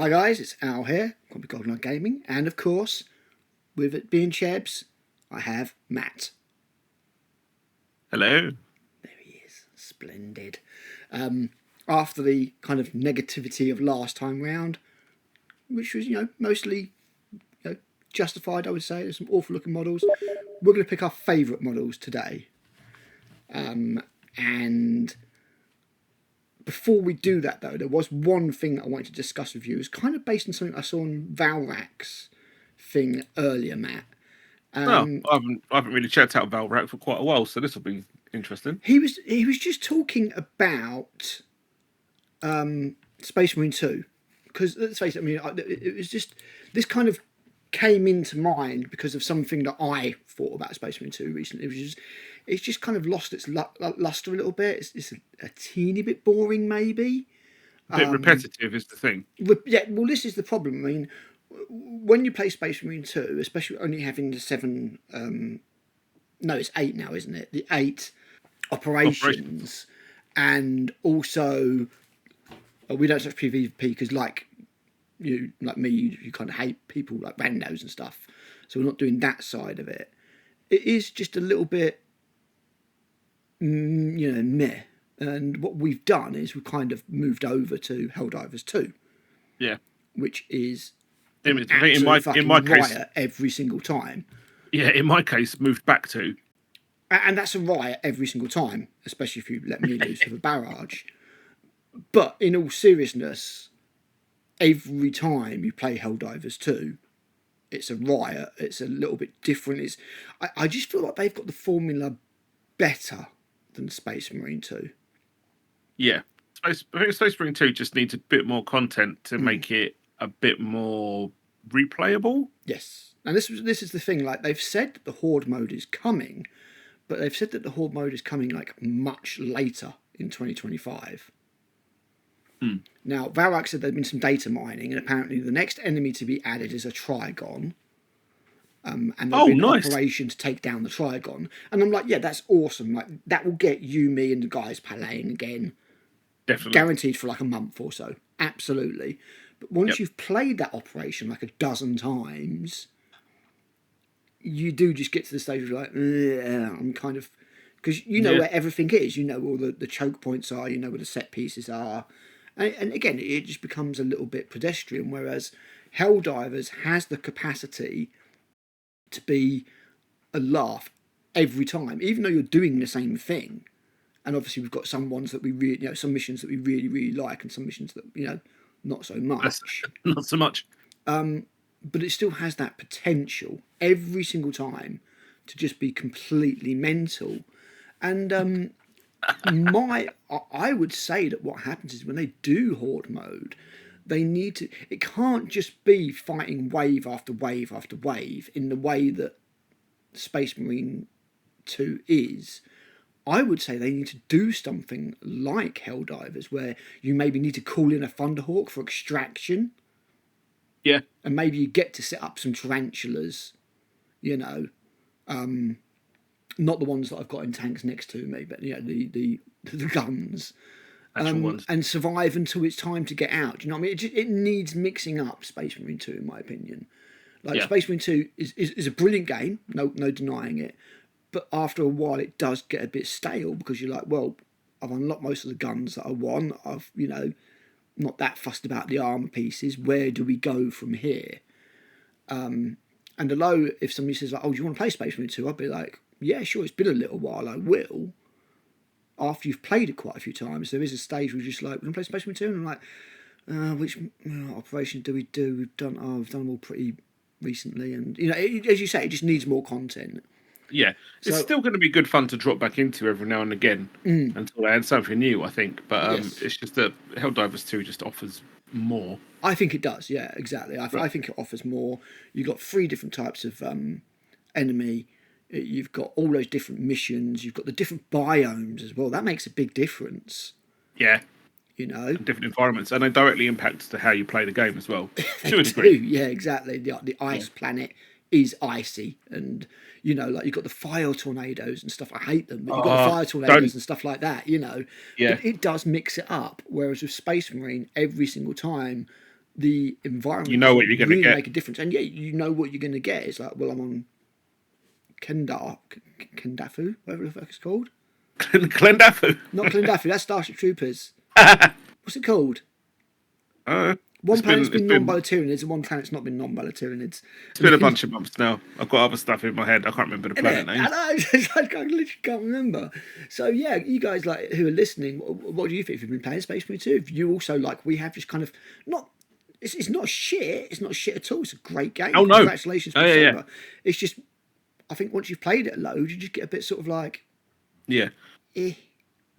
Hi guys, it's Al here, Grumpy Grognard Gaming, and of course, with it being C.H.E.B.S, I have Matt. Hello. There he is, splendid. After the kind of negativity of last time round, which was, mostly justified, I would say. There's some awful looking models. We're going to pick our favourite models today. And before we do that, though, there was one thing that I wanted to discuss with you. It's kind of based on something I saw on Valrak's thing earlier, Matt. I haven't really checked out Valrak for quite a while, so this will be interesting. He was just talking about Space Marine 2, because let's face it, I mean, it was just this kind of came into mind because of something that I thought about Space Marine 2 recently. It's just kind of lost its luster a little bit. It's a teeny bit boring, maybe. A bit repetitive is the thing. Yeah, well, this is the problem. I mean, when you play Space Marine 2, especially only having the 7... no, it's 8 now, isn't it? The 8 operations. And also... we don't touch PvP because, like me, you kind of hate people like randos and stuff. So we're not doing that side of it. It is just a little bit... meh. And what we've done is we've kind of moved over to Helldivers 2. Yeah. Which is in my case, riot every single time. Yeah, in my case, moved back to. And that's a riot every single time, especially if you let me loose with a barrage. But in all seriousness, every time you play Helldivers 2, it's a riot. It's a little bit different. I just feel like they've got the formula better than Space Marine 2. Yeah. I think Space Marine 2 just needs a bit more content to make it a bit more replayable. Yes. And this is the thing, like, they've said that the Horde mode is coming, but they've said that the Horde mode is coming, like, much later in 2025. Now, Valrak said there'd been some data mining, and apparently the next enemy to be added is a Trigon. And there'll be an operation to take down the Trigon. And I'm like, yeah, that's awesome. Like, that will get you, me, and the guys playing again. Definitely. Guaranteed for like a month or so. Absolutely. But once you've played that operation like a dozen times, you do just get to the stage where you're like, I'm kind of... Because you know where everything is. You know all the choke points are. You know where the set pieces are. And again, it just becomes a little bit pedestrian, whereas Helldivers has the capacity to be a laugh every time, even though you're doing the same thing. And obviously we've got some ones that we really, some missions that we really, really like, and some missions that, not so much. Not so much. But it still has that potential every single time to just be completely mental. And I would say that what happens is when they do Horde mode, they need to... It can't just be fighting wave after wave after wave in the way that Space Marine 2 is. I would say they need to do something like Helldivers, where you maybe need to call in a Thunderhawk for extraction. Yeah. And maybe you get to set up some tarantulas, not the ones that I've got in tanks next to me, but the guns. And survive until it's time to get out. Do you know what I mean? It needs mixing up Space Marine 2, in my opinion. Space Marine 2 is a brilliant game, no denying it. But after a while, it does get a bit stale because you're like, well, I've unlocked most of the guns that I want. I've, not that fussed about the armour pieces. Where do we go from here? And although if somebody says, like, oh, do you want to play Space Marine 2? I'd be like, yeah, sure, it's been a little while, I will. After you've played it quite a few times, there is a stage where you're just like, we're going to play Space Marine 2? And I'm like, which operation do we do? We've done them all pretty recently. And, as you say, it just needs more content. Yeah, it's still going to be good fun to drop back into every now and again until they add something new, I think. But it's just that Helldivers 2 just offers more. I think it does, yeah, exactly. I think it offers more. You've got 3 different types of enemy. You've got all those different missions. You've got the different biomes as well. That makes a big difference. Yeah. And different environments. And they directly impact how you play the game as well. To a degree. Yeah, exactly. The ice planet is icy, and you've got the fire tornadoes and stuff. I hate them, but you've got the fire tornadoes and stuff like that. Yeah, but it does mix it up. Whereas with Space Marine, every single time the environment you know what you're going to really get. make a difference. And yeah, you know what you're going to get. It's like, well, I'm on Kendafu, whatever the fuck it's called. Clendafu. Not Clendafu, that's Starship Troopers. What's it called? One planet's been non-Bilaterianids and one planet's not been non-Bilaterianids. It's been a bunch of months now. I've got other stuff in my head. I can't remember the planet name. I know, I literally can't remember. So yeah, you guys like who are listening, what do you think? If you've been playing Space Marine 2, if you also like, we have just kind of not. It's not shit. It's not shit at all. It's a great game. Oh no! Congratulations! Yeah. It's just, I think once you've played it a load, you just get a bit sort of like, you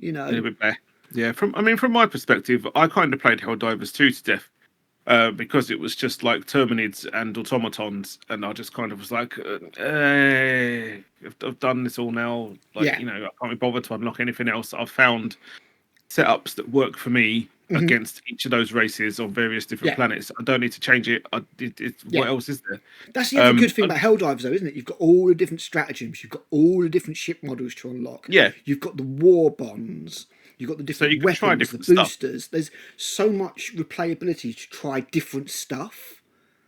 know, a little bit better. Yeah, from my perspective, I kind of played Helldivers 2 to death. Because it was just like Terminids and automatons, and I just kind of was like, I've done this all now. Like, I can't be bothered to unlock anything else. I've found setups that work for me against each of those races on various different planets. I don't need to change it. What else is there? That's the other good thing about Helldivers, though, isn't it? You've got all the different stratagems. You've got all the different ship models to unlock. Yeah. You've got the war bonds. You've got the different weapons, the boosters. There's so much replayability to try different stuff.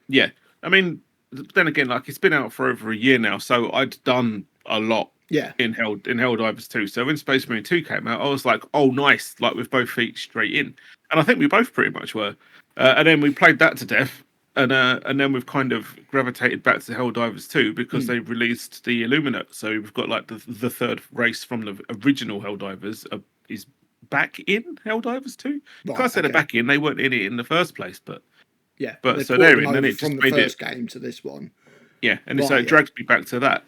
Yeah. I mean, then again, like, it's been out for over a year now, so I'd done a lot in Helldivers 2. So when Space Marine 2 came out, I was like, oh, nice, like with both feet straight in. And I think we both pretty much were. And then we played that to death. And then we've kind of gravitated back to Helldivers 2 because they released the Illuminate. So we've got like the third race from the original Helldivers is back in Helldivers 2. Right, I said they're back in. They weren't in it in the first place, but so they're in. And it just made it from the first game to this one. Yeah, and so it drags me back to that.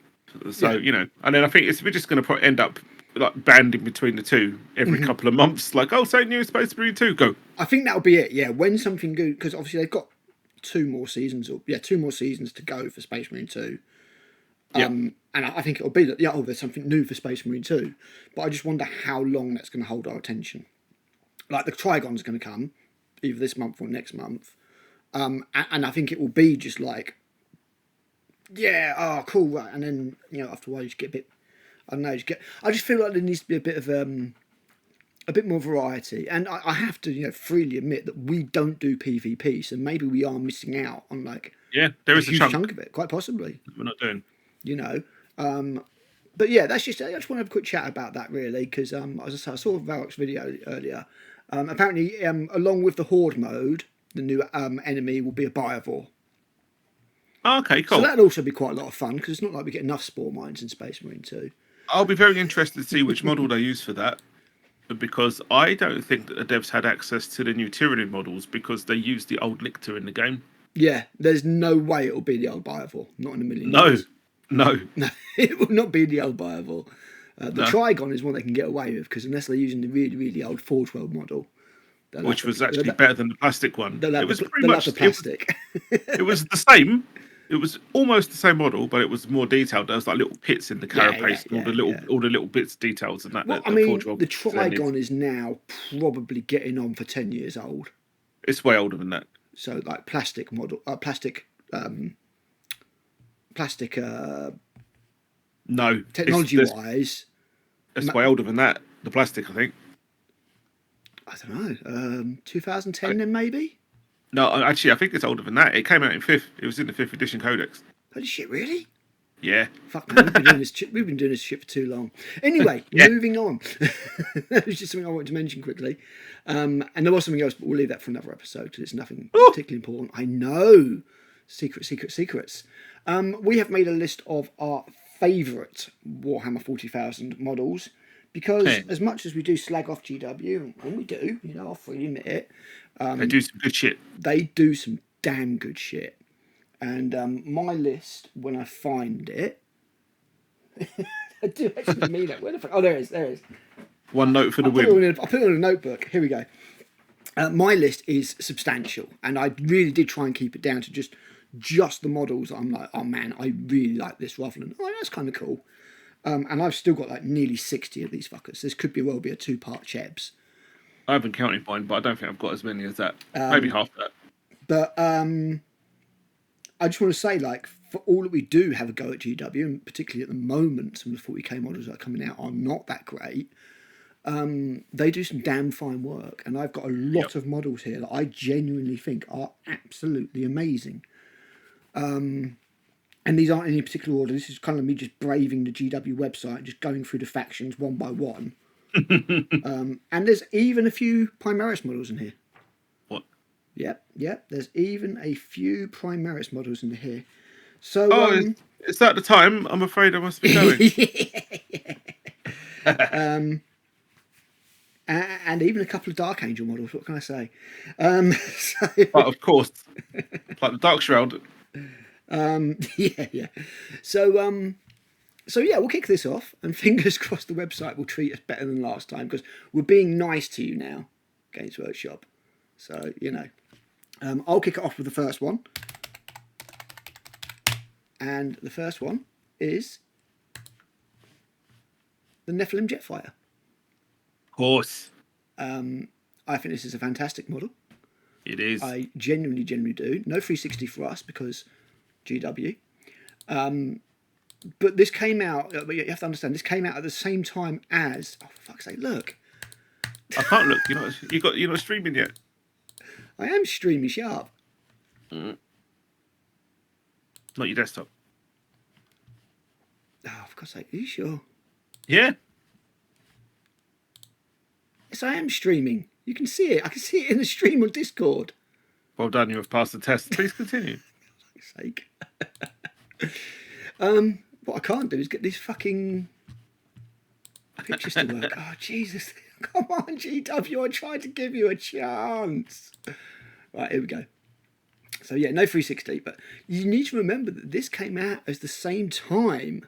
So and then I think we're just going to end up like banding between the two every couple of months. Like, oh, so new Space Marine 2, go. I think that'll be it. Yeah, when something good, because obviously they've got 2 more seasons to go for Space Marine 2. And I think it'll be that there's something new for Space Marine 2, but I just wonder how long that's going to hold our attention. Like the Trigon's going to come either this month or next month, and I think it will be just like, cool, right, and then after a while you just get a bit, I don't know, I just feel like there needs to be a bit of a bit more variety, and I have to freely admit that we don't do PvP, so maybe we are missing out on like there is a huge chunk of it, quite possibly. We're not doing. But yeah, I just want to have a quick chat about that really, because as I say, I saw Varroc's video earlier. Apparently, along with the Horde mode, the new enemy will be a Biovore. Oh, okay, cool. So that'll also be quite a lot of fun, because it's not like we get enough Spore Mines in Space Marine 2. I'll be very interested to see which model they use for that, because I don't think that the devs had access to the new Tyranid models because they used the old Lictor in the game. Yeah, there's no way it'll be the old Biovore. Not in a million years. No, it will not be the old Biovore. The Trigon is one they can get away with, because unless they're using the really, really old Forge World model, which was actually better than the plastic one. It was pretty much the plastic. It was the same. It was almost the same model, but it was more detailed. There was like little pits in the carapace, all the little bits, details, and that. Well, I mean, the Trigon is now probably getting on for 10 years old. It's way older than that. So, like plastic model, no, technology-wise, it's way older than that. The plastic, I think. I don't know. 2010 then maybe. No, actually, I think it's older than that. It came out in 5th. It was in the 5th edition codex. Holy shit! Really? Yeah. Fuck man, we've been doing this shit for too long. Anyway, moving on. That was just something I wanted to mention quickly. And there was something else, but we'll leave that for another episode because it's nothing particularly important. I know. Secrets. We have made a list of our favourite Warhammer 40,000 models because as much as we do slag off GW, and we do, I'll freely admit it. They do some good shit. They do some damn good shit. And my list, when I find it, I do actually mean it. Where the fuck? Oh, there it is. One note for the win. I'll put it on a notebook. Here we go. My list is substantial, and I really did try and keep it down to just the models. I'm like, oh man, I really like this, rather than that's kind of cool. And I've still got like nearly 60 of these fuckers. This could well be a 2-part C.H.E.B.S. I haven't counted mine, but I don't think I've got as many as that. Maybe half that. But I just want to say, like, for all that we do have a go at GW, and particularly at the moment, some of the 40k models that are coming out are not that great. They do some damn fine work, and I've got a lot of models here that I genuinely think are absolutely amazing. And these aren't in any particular order. This is kind of me just braving the GW website, just going through the factions one by one. And there's even a few Primaris models in here. What? Yep. There's even a few Primaris models in here. So, is that the time? I'm afraid I must be going. And even a couple of Dark Angel models. What can I say? But of course, like the Dark Shroud. Yeah. So yeah, we'll kick this off, and fingers crossed the website will treat us better than last time, because we're being nice to you now, Games Workshop. So, I'll kick it off with the first one. And the first one is the Nephilim Jetfighter. Of course. I think this is a fantastic model. It is. I genuinely do. No 360 for us because GW. But this came out, you have to understand, this came out at the same time as, oh, for fuck's sake, look. I can't look. You're not streaming yet. I am streaming, shut up. Not your desktop. Oh, for God's sake, are you sure? Yeah. Yes, I am streaming. You can see it. I can see it in the stream on Discord. Well done, you have passed the test. Please continue. For fuck's sake. What I can't do is get these fucking pictures to work. Oh, Jesus. Come on, GW. I tried to give you a chance. Right, here we go. So, yeah, no 360. But you need to remember that this came out at the same time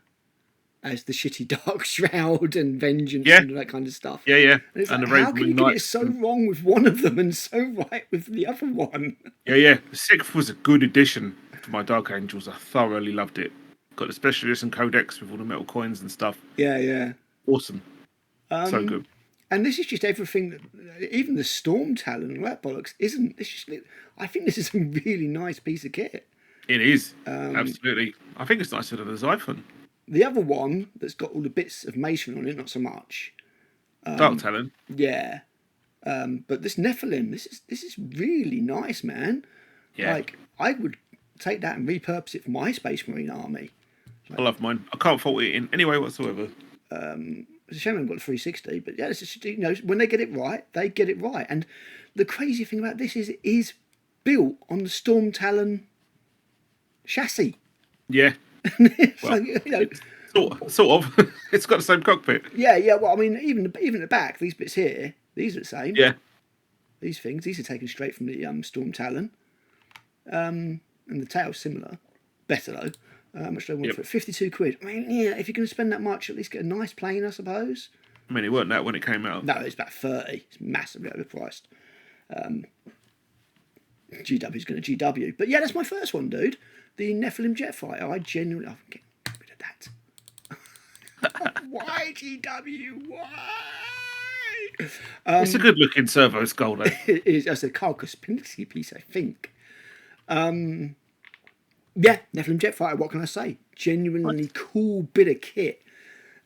as the shitty Dark Shroud and Vengeance and all that kind of stuff. Yeah. And it's like, how can you get it so wrong with one of them and so right with the other one? Yeah. The 6th was a good addition to my Dark Angels. I thoroughly loved it. Got the special edition codex with all the metal coins and stuff. Yeah. Awesome. So good. And this is just everything that, even the Storm Talon and that bollocks isn't. It's just, I think this is a really nice piece of kit. It is. Absolutely. I think it's nicer than the Xiphon. The other one that's got all the bits of masonry on it, not so much. Dark Talon. Yeah. But this Nephilim, this is really nice, man. Yeah. Like, I would take that and repurpose it for my Space Marine army. I love mine. I can't fault it in any way whatsoever. It's a shame I haven't got the 360, but yeah, it's just, when they get it right, they get it right. And the crazy thing about this is it is built on the Storm Talon chassis. Yeah. So, sort of. It's got the same cockpit. Yeah. Well, I mean, even the back, these bits here, these are the same. Yeah. These are taken straight from the Storm Talon. And the tail's similar. Better, though. How much do I want for it? 52 quid. I mean, yeah, if you're going to spend that much, at least get a nice plane, I suppose. I mean, it weren't that when it came out. No, it's about 30. It's massively overpriced. GW's going to GW. But yeah, that's my first one, dude. The Nephilim Jetfighter. I genuinely... Oh, get rid of that. Why, GW? Why? It's a good-looking servo skull, though. It is. It's a Carl Kospinski piece, I think. Yeah, Nephilim Jetfighter, what can I say? Genuinely cool bit of kit.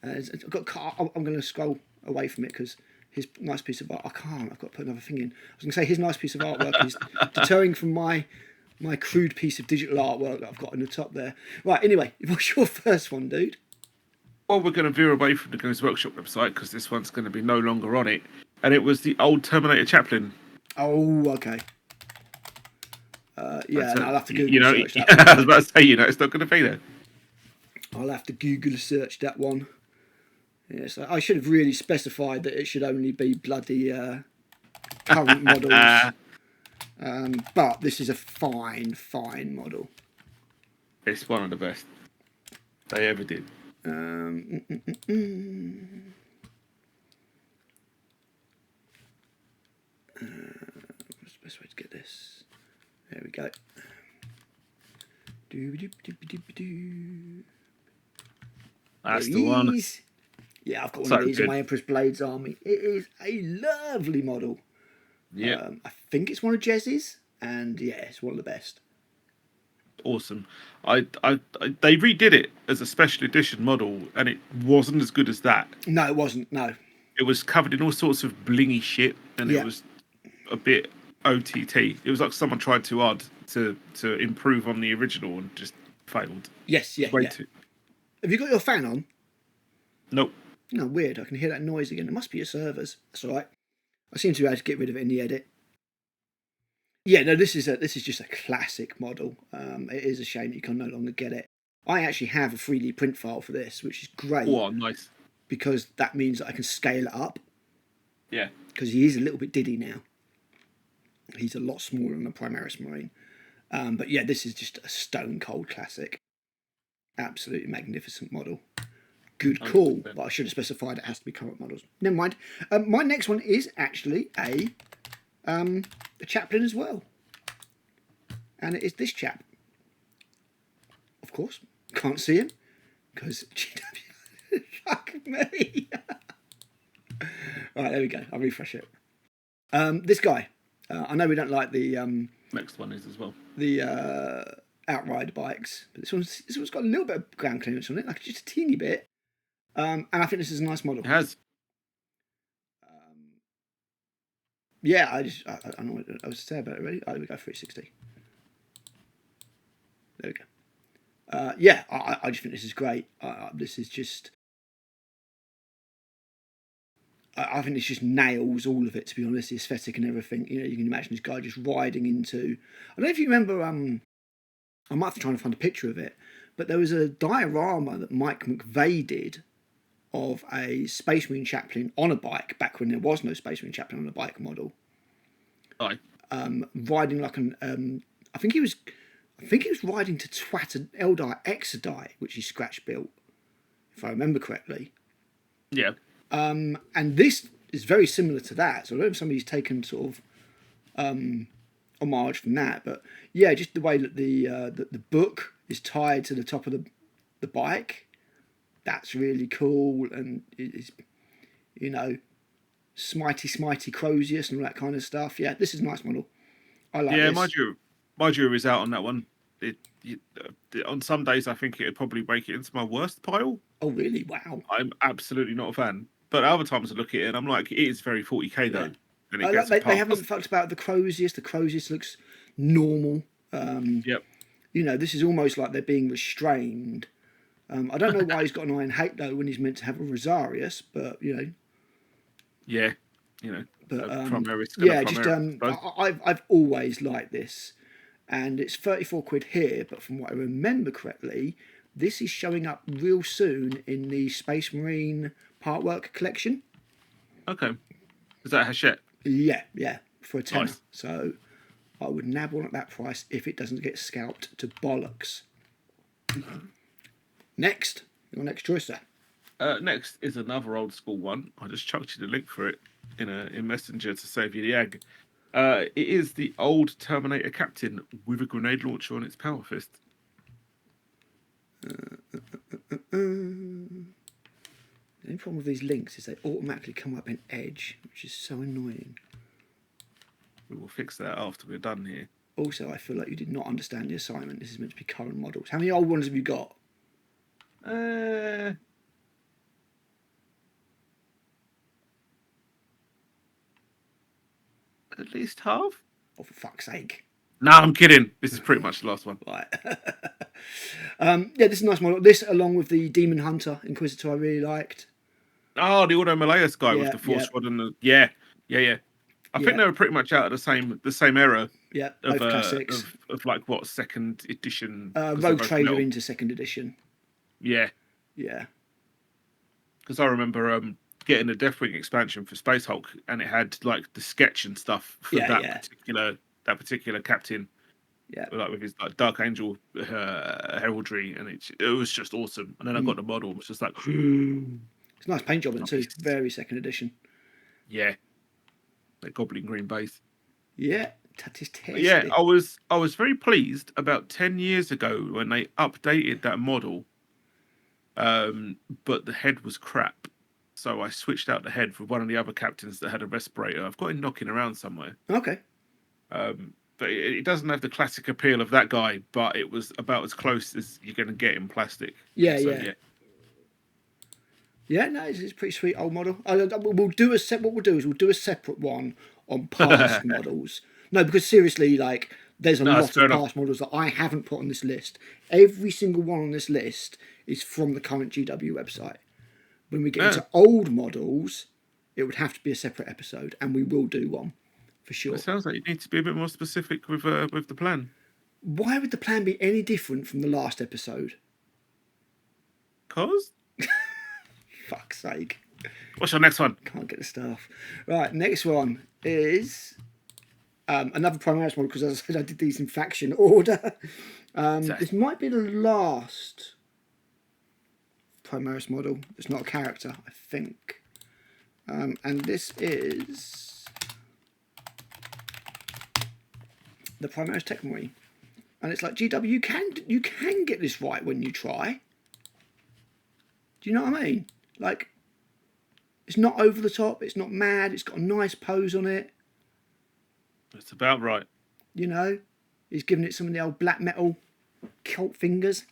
I'm going to scroll away from it because his nice piece of art... I can't, I've got to put another thing in. I was going to say his nice piece of artwork is deterring from my crude piece of digital artwork that I've got in the top there. Right, anyway, what's your first one, dude? Well, we're going to veer away from the Games Workshop website because this one's going to be no longer on it. And it was the old Terminator Chaplain. Oh, okay. Yeah, no, I'll have to Google search that one. I was about to say, it's not going to be there. I'll have to Google search that one. Yes, I should have really specified that it should only be bloody current models. But this is a fine model. It's one of the best they ever did. What's the best way to get this? There we go. That's the one. Yeah, I've got one of these in my Empress Blades army. It is a lovely model. Yeah. I think it's one of Jez's, and yeah, it's one of the best. Awesome. They redid it as a special edition model, and it wasn't as good as that. No, it wasn't. No. It was covered in all sorts of blingy shit, and it was a bit OTT. It was like someone tried too hard to improve on the original and just failed. Yes, yeah. Have you got your fan on? Nope. No, weird. I can hear that noise again. It must be your servers. That's all right. I seem to be able to get rid of it in the edit. Yeah, no, this is just a classic model. It is a shame that you can no longer get it. I actually have a 3D print file for this, which is great. Oh, nice. Because that means that I can scale it up. Yeah. Because he is a little bit diddy now. He's a lot smaller than the Primaris Marine. But yeah, this is just a stone cold classic. Absolutely magnificent model. Good call, 100%. But I should have specified it has to be current models. Never mind. My next one is actually a chaplain as well. And it is this chap. Of course, can't see him because GW. Fuck me. Right, there we go. I'll refresh it. This guy. I know we don't like the next one is as well. The outrider bikes, but this one's got a little bit of ground clearance on it, like just a teeny bit. And I think this is a nice model. It has. Yeah, I don't know what I was to say about it. Ready? Oh, there we go. 360. There we go. Yeah, I just think this is great. This is just. I think this just nails all of it, to be honest, the aesthetic and everything. You know, you can imagine this guy just riding into... I don't know if you remember, I might have to try and find a picture of it, but there was a diorama that Mike McVeigh did of a Space Marine chaplain on a bike, back when there was no Space Marine chaplain on a bike model. Aye. Riding like an... I think he was riding to twat an Eldar Exodite, which he scratch built, if I remember correctly. Yeah. And this is very similar to that. So I don't know if somebody's taken sort of homage from that, but yeah, just the way that the book is tied to the top of the bike, that's really cool, and it's, you know, smitey Crozius and all that kind of stuff. Yeah, this is a nice model. I like this. Yeah, my jury is out on that one. On some days, I think it would probably make it into my worst pile. Oh, really? Wow. I'm absolutely not a fan. But other times I look at it and I'm like, it is very 40k though. Yeah. And they haven't fucked about the Crozius. The Crozius looks normal. Yep. You know, this is almost like they're being restrained. I don't know why he's got an Iron Hate though when he's meant to have a Rosarius, but you know. Yeah, you know. But Primaris, I've always liked this, and it's 34 quid here. But from what I remember correctly, this is showing up real soon in the Space Marine Partwork collection. Okay. Is that Hachette? Yeah, for a tenner. Nice. So I would nab one at that price if it doesn't get scalped to bollocks. Next, your next choice, sir. Next is another old school one. I just chucked you the link for it in Messenger to save you the egg. It is the old Terminator Captain with a grenade launcher on its power fist. The only problem with these links is they automatically come up in Edge, which is so annoying. We will fix that after we're done here. Also, I feel like you did not understand the assignment. This is meant to be current models. How many old ones have you got? At least half. Oh, for fuck's sake. No, I'm kidding. This is pretty much the last one. Right. Yeah, this is a nice model. This, along with the Demon Hunter Inquisitor, I really liked. Oh, the Auto Malaeus guy with the Force Rod and the... Yeah. I think they were pretty much out of the same era. Yeah, both classics. Of like, what, second edition? Rogue Trader into second edition. Yeah. Yeah. Because I remember getting a Deathwing expansion for Space Hulk, and it had like the sketch and stuff for that particular captain. Yeah. Like with his like Dark Angel heraldry, and it was just awesome. And then I got the model. It was just like... It's a nice paint job in it too. Very second edition. Yeah. That Goblin Green base. Yeah. That is tasty. Yeah, I was very pleased about 10 years ago when they updated that model. But the head was crap. So I switched out the head for one of the other captains that had a respirator. I've got him knocking around somewhere. Okay. But it doesn't have the classic appeal of that guy, but it was about as close as you're going to get in plastic. Yeah. Yeah, no, it's a pretty sweet old model. We'll do a what we'll do is we'll do a separate one on past models. No, because seriously, like there's a lot of past models that I haven't put on this list. Every single one on this list is from the current GW website. When we get into old models, it would have to be a separate episode, and we will do one for sure. It sounds like you need to be a bit more specific with the plan. Why would the plan be any different from the last episode? Cause? Fuck's sake. What's your next one? Can't get the stuff. Right, next one is another Primaris model, because as I said, I did these in faction order. This might be the last Primaris model. It's not a character, I think. And this is the Primaris Tech Marine. And it's like, GW, you can get this right when you try. Do you know what I mean? Like, it's not over the top, it's not mad, it's got a nice pose on it. That's about right. You know, he's giving it some of the old black metal cult fingers.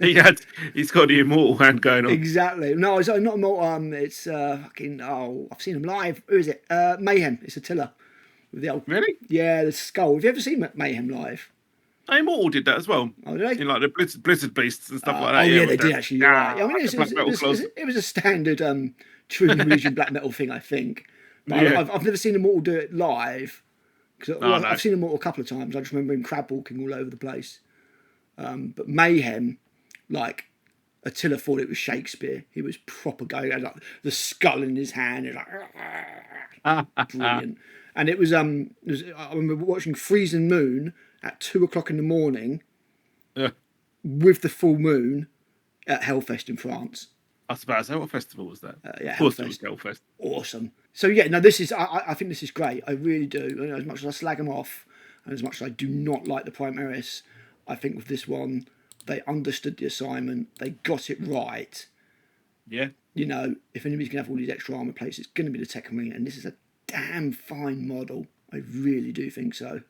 He's got the immortal hand going on. Exactly. No, it's not immortal. It's fucking. Oh, I've seen him live. Who is it? Mayhem. It's Attila with the old. Really? Yeah, the skull. Have you ever seen Mayhem live? Immortal did that as well. Oh, did they? In like the Blizzard Beasts and stuff like that. Oh yeah, they did actually. Right. I mean, it was a standard True Illusion black metal thing, I think. But yeah. I've never seen Immortal do it live. I've seen Immortal a couple of times. I just remember him crab walking all over the place. But Mayhem, like Attila thought it was Shakespeare. He was proper going, had, like the skull in his hand. It was like brilliant. And it was I remember watching Freezing Moon at 2:00 in the morning with the full moon at Hellfest in France. I was about to say, what festival was that? Yeah, of course it was Hellfest. Awesome. So yeah, no, this is I think this is great. I really do. You know, as much as I slag them off, and as much as I do not like the Primaris, I think with this one, they understood the assignment. They got it right. Yeah. You know, if anybody's going to have all these extra armour plates, it's going to be the Tech Marine. And this is a damn fine model. I really do think so.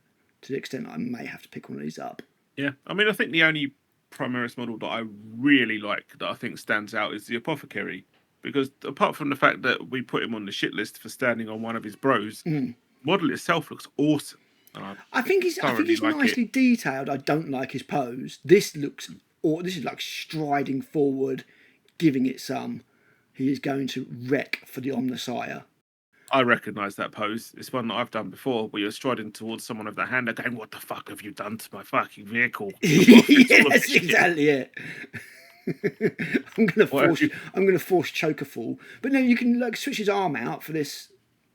To the extent that I may have to pick one of these up. Yeah. I mean, I think the only Primaris model that I really like, that I think stands out, is the Apothecary. Because apart from the fact that we put him on the shit list for standing on one of his bros, model itself looks awesome. I think he's nicely detailed. I don't like his pose. This is like striding forward, giving it some. He is going to wreck for the Omnissiah. I recognise that pose. It's one that I've done before, where you're striding towards someone with the hand, going, "What the fuck have you done to my fucking vehicle?" Yes, exactly it. I'm gonna force choker fall. But no, you can like switch his arm out for this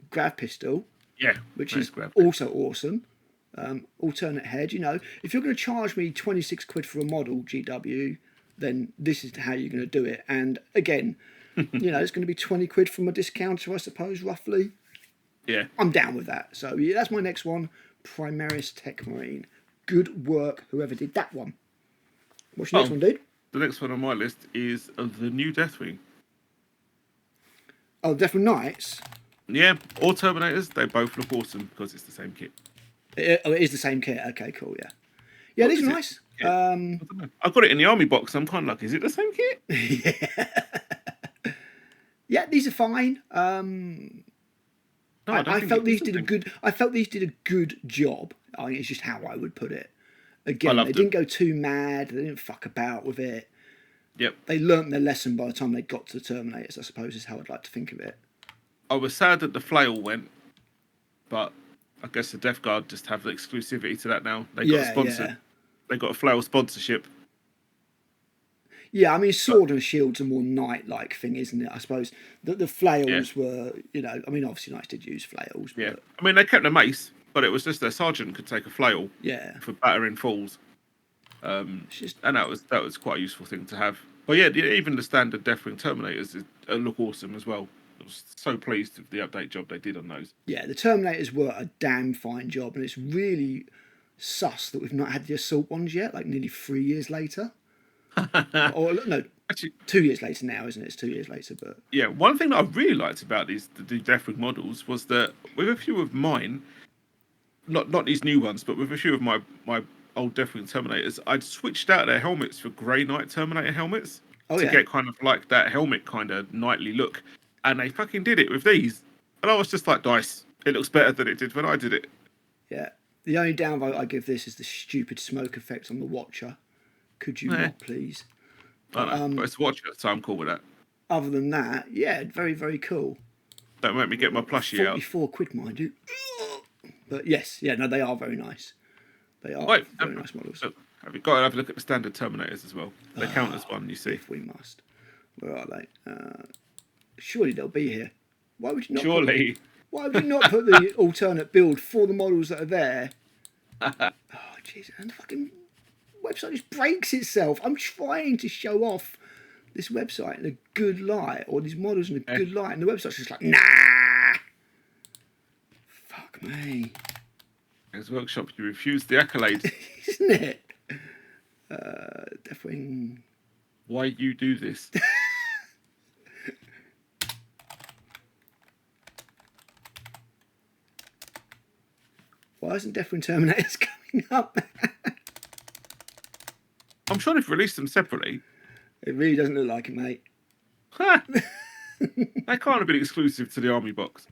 grav pistol. Yeah, which is also awesome. Alternate head, you know. If you're going to charge me 26 quid for a model, GW, then this is how you're going to do it. And again, you know, it's going to be 20 quid from a discounter, I suppose, roughly. Yeah. I'm down with that. So yeah, that's my next one. Primaris Tech Marine. Good work, whoever did that one. What's your next one, dude? The next one on my list is the new Deathwing. Oh, Deathwing Knights? Yeah, or Terminators. They both look awesome because it's the same kit. It is the same kit. Okay, cool, yeah. Yeah, these are nice. I got it in the army box. I'm kind of like, is it the same kit? Yeah. Yeah, these are fine. I felt these did a good job. I think it's just how I would put it. Again, they didn't go too mad. They didn't fuck about with it. Yep. They learnt their lesson by the time they got to the Terminators, I suppose, is how I'd like to think of it. I was sad that the flail went, but I guess the Death Guard just have the exclusivity to that now. They got a sponsor. Yeah. They got a flail sponsorship. Yeah, I mean, sword and shield's a more knight-like thing, isn't it? I suppose the flails were, you know, I mean, obviously knights did use flails. Yeah, but... I mean, they kept a mace, but it was just their sergeant could take a flail. Yeah. For battering falls. And that was quite a useful thing to have. But yeah, even the standard Deathwing Terminators look awesome as well. I was so pleased with the update job they did on those. Yeah, the Terminators were a damn fine job, and it's really sus that we've not had the assault ones yet, like nearly 3 years later. Or no, actually, 2 years later now, isn't it? It's 2 years later, but yeah. One thing that I really liked about the Deathwing models was that with a few of mine, not these new ones, but with a few of my old Deathwing Terminators, I'd switched out their helmets for Grey Knight Terminator helmets. to get kind of like that helmet kind of knightly look, and they fucking did it with these, and I was just like, nice. It looks better than it did when I did it. Yeah. The only downvote I give this is the stupid smoke effect on the Watcher. Could you not, please? But, I know, but it's Watcher, so I'm cool with that. Other than that, yeah, very, very cool. Don't make me get my plushie out. £44, mind you. But yes, yeah, no, they are very nice. They are very nice models. Have you got to have a look at the standard Terminators as well? They count as one, you see. If we must. Where are they? Surely they'll be here. Why would you not? Surely. Why would you not put the alternate build for the models that are there? Oh, jeez. And the fucking website just breaks itself. I'm trying to show off this website in a good light, or these models in a good light, and the website's just like, nah. Fuck me. As Workshop, you refuse the accolade. Isn't it? Deathwing. Why you do this? Why isn't Deathwing Terminators coming up? I'm sure they've released them separately. It really doesn't look like it, mate. They can't have been exclusive to the Army box.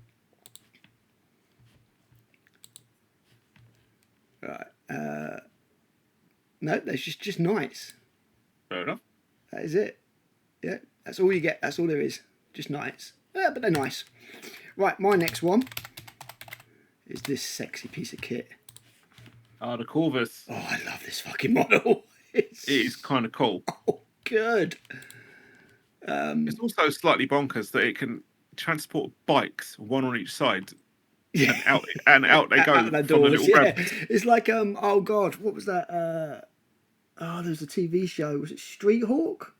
Right. No, they're just knights. Fair enough. That is it. Yeah, that's all you get. That's all there is. Just knights. Yeah, but they're nice. Right, my next one is this sexy piece of kit. Ah, the Corvus. Oh, I love this fucking model. It is kind of cool. Oh, good. It's also slightly bonkers that it can transport bikes, one on each side. Yeah. And out they go out the from the little ramp. It's like oh god, what was that? There was a TV show. Was it Street Hawk?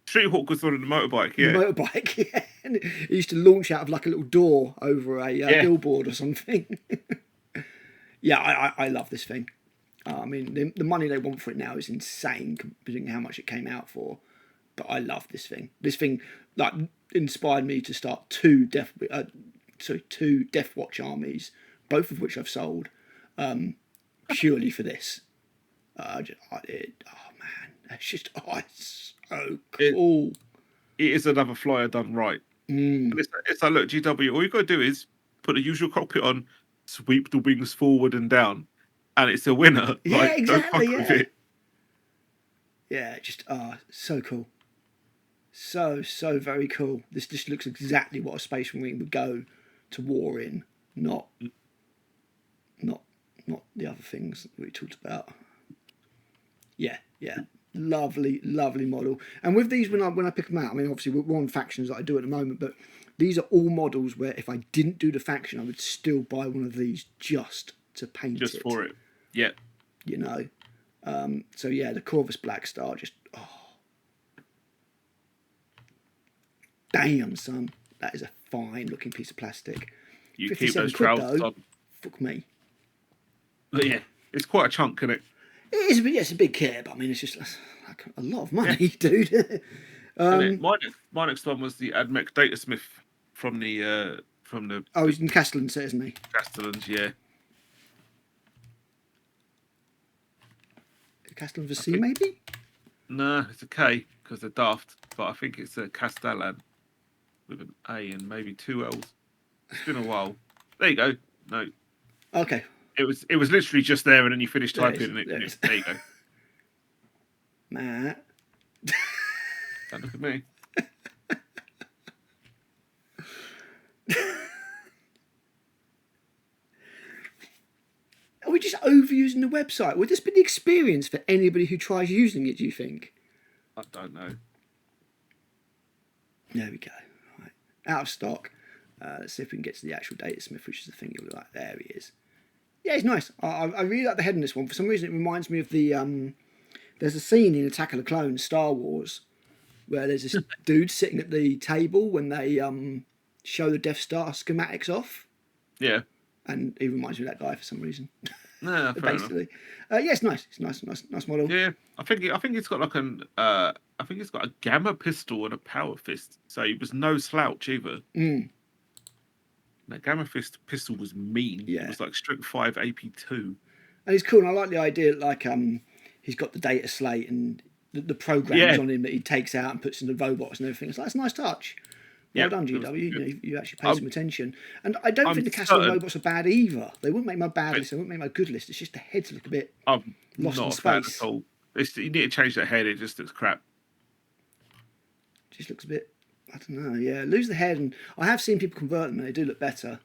Street Hawk was on a motorbike, yeah. Motorbike, yeah. And it used to launch out of like a little door over a billboard or something. Yeah, I love this thing. I mean, the money they want for it now is insane, considering how much it came out for. But I love this thing. This thing like inspired me to start two Death Watch armies, both of which I've sold, purely for this. Oh man, that's just it's so cool. It is another flyer done right. And it's like, look, GW, all you got to do is put the usual cockpit on, sweep the wings forward and down, and it's a winner. Yeah, like, exactly. Yeah, just so cool. So very cool. This just looks exactly what a Space Marine would go to war in, not the other things that we talked about. Yeah, lovely model. And with these, when I pick them out, I mean, obviously we're on factions that I do at the moment, but these are all models where if I didn't do the faction, I would still buy one of these just to paint just for it. Yeah, you know. So yeah, the Corvus Black Star just damn, son, that is a fine looking piece of plastic. You keep those trousers on. Fuck me. But yeah, it's quite a chunk, isn't it? It is, but it's a big kit. But I mean, it's just like a lot of money, dude. My next one was the Admech Datasmith from the. Oh, he's in Castellans, isn't he? Castellans, yeah. Castellans with C, maybe? No, it's a K because they're daft. But I think it's a Castellan with an A and maybe two L's. It's been a while. There you go. No. Okay. It was literally just there, and then you finished typing, and there you go. Matt. Don't look at me. Are we just overusing the website? Would this be the experience for anybody who tries using it, do you think? I don't know. There we go. Right. Out of stock. Let's see if we can get to the actual Datasmith, which is the thing you'll like. There he is. Yeah, it's nice. I really like the head in this one. For some reason, it reminds me of the... there's a scene in Attack of the Clones, Star Wars, where there's this dude sitting at the table when they show the Death Star schematics off. Yeah. And he reminds me of that guy for some reason. Yeah, basically. Yeah, it's nice. It's nice model. Yeah, I think it's got like I think it's got a gamma pistol and a power fist. So it was no slouch either. That gamma pistol was mean. Yeah. It was like strength 5 AP2. And he's cool, and I like the idea, like he's got the data slate and the programs on him that he takes out and puts in the robots and everything. It's like, that's a nice touch. Well done, GW. You actually pay some attention. And I don't think the casting robots are bad either. They wouldn't make my bad list. They wouldn't make my good list. It's just the heads look a bit lost in space. At all. You need to change that head. It just looks crap. Just looks a bit, I don't know. Yeah, lose the head. And I have seen people convert them and they do look better.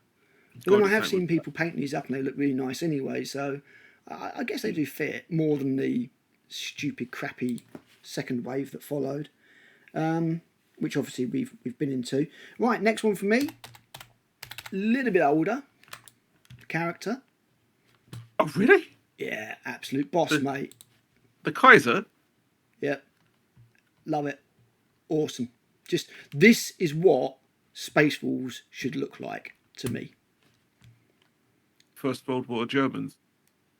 But then I have seen people paint these up and they look really nice anyway. So I guess they do fit more than the stupid, crappy second wave that followed. Which obviously we've been into. Right, next one for me. A little bit older character. Oh, really? Yeah, absolute boss, mate. The Kaiser? Yep. Love it. Awesome. Just, this is what Space Wolves should look like to me. First World War Germans?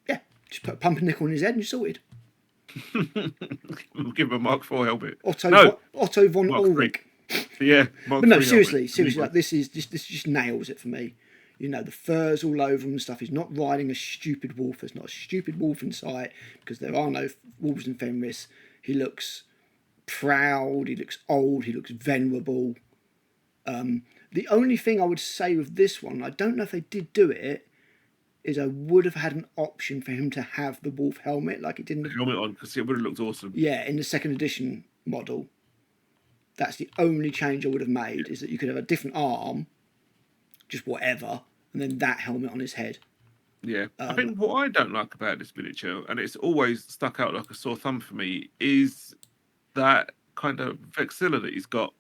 Yeah, just put a pumpernickel in his head and you're sorted. Give him a Mark IV helmet. Otto von Ulrich. Yeah, Mark but no, seriously, like, this just nails it for me. You know, the furs all over him and stuff. He's not riding a stupid wolf. There's not a stupid wolf in sight because there are no wolves in Fenris. He looks proud. He looks old. He looks venerable. The only thing I would say with this one, I don't know if they did do it, is I would have had an option for him to have the wolf helmet like it didn't. The helmet on, because it would have looked awesome. Yeah, in the second edition model. That's the only change I would have made, is that you could have a different arm, just whatever, and then that helmet on his head. Yeah. I think what I don't like about this miniature, and it's always stuck out like a sore thumb for me, is that kind of vexilla that he's got.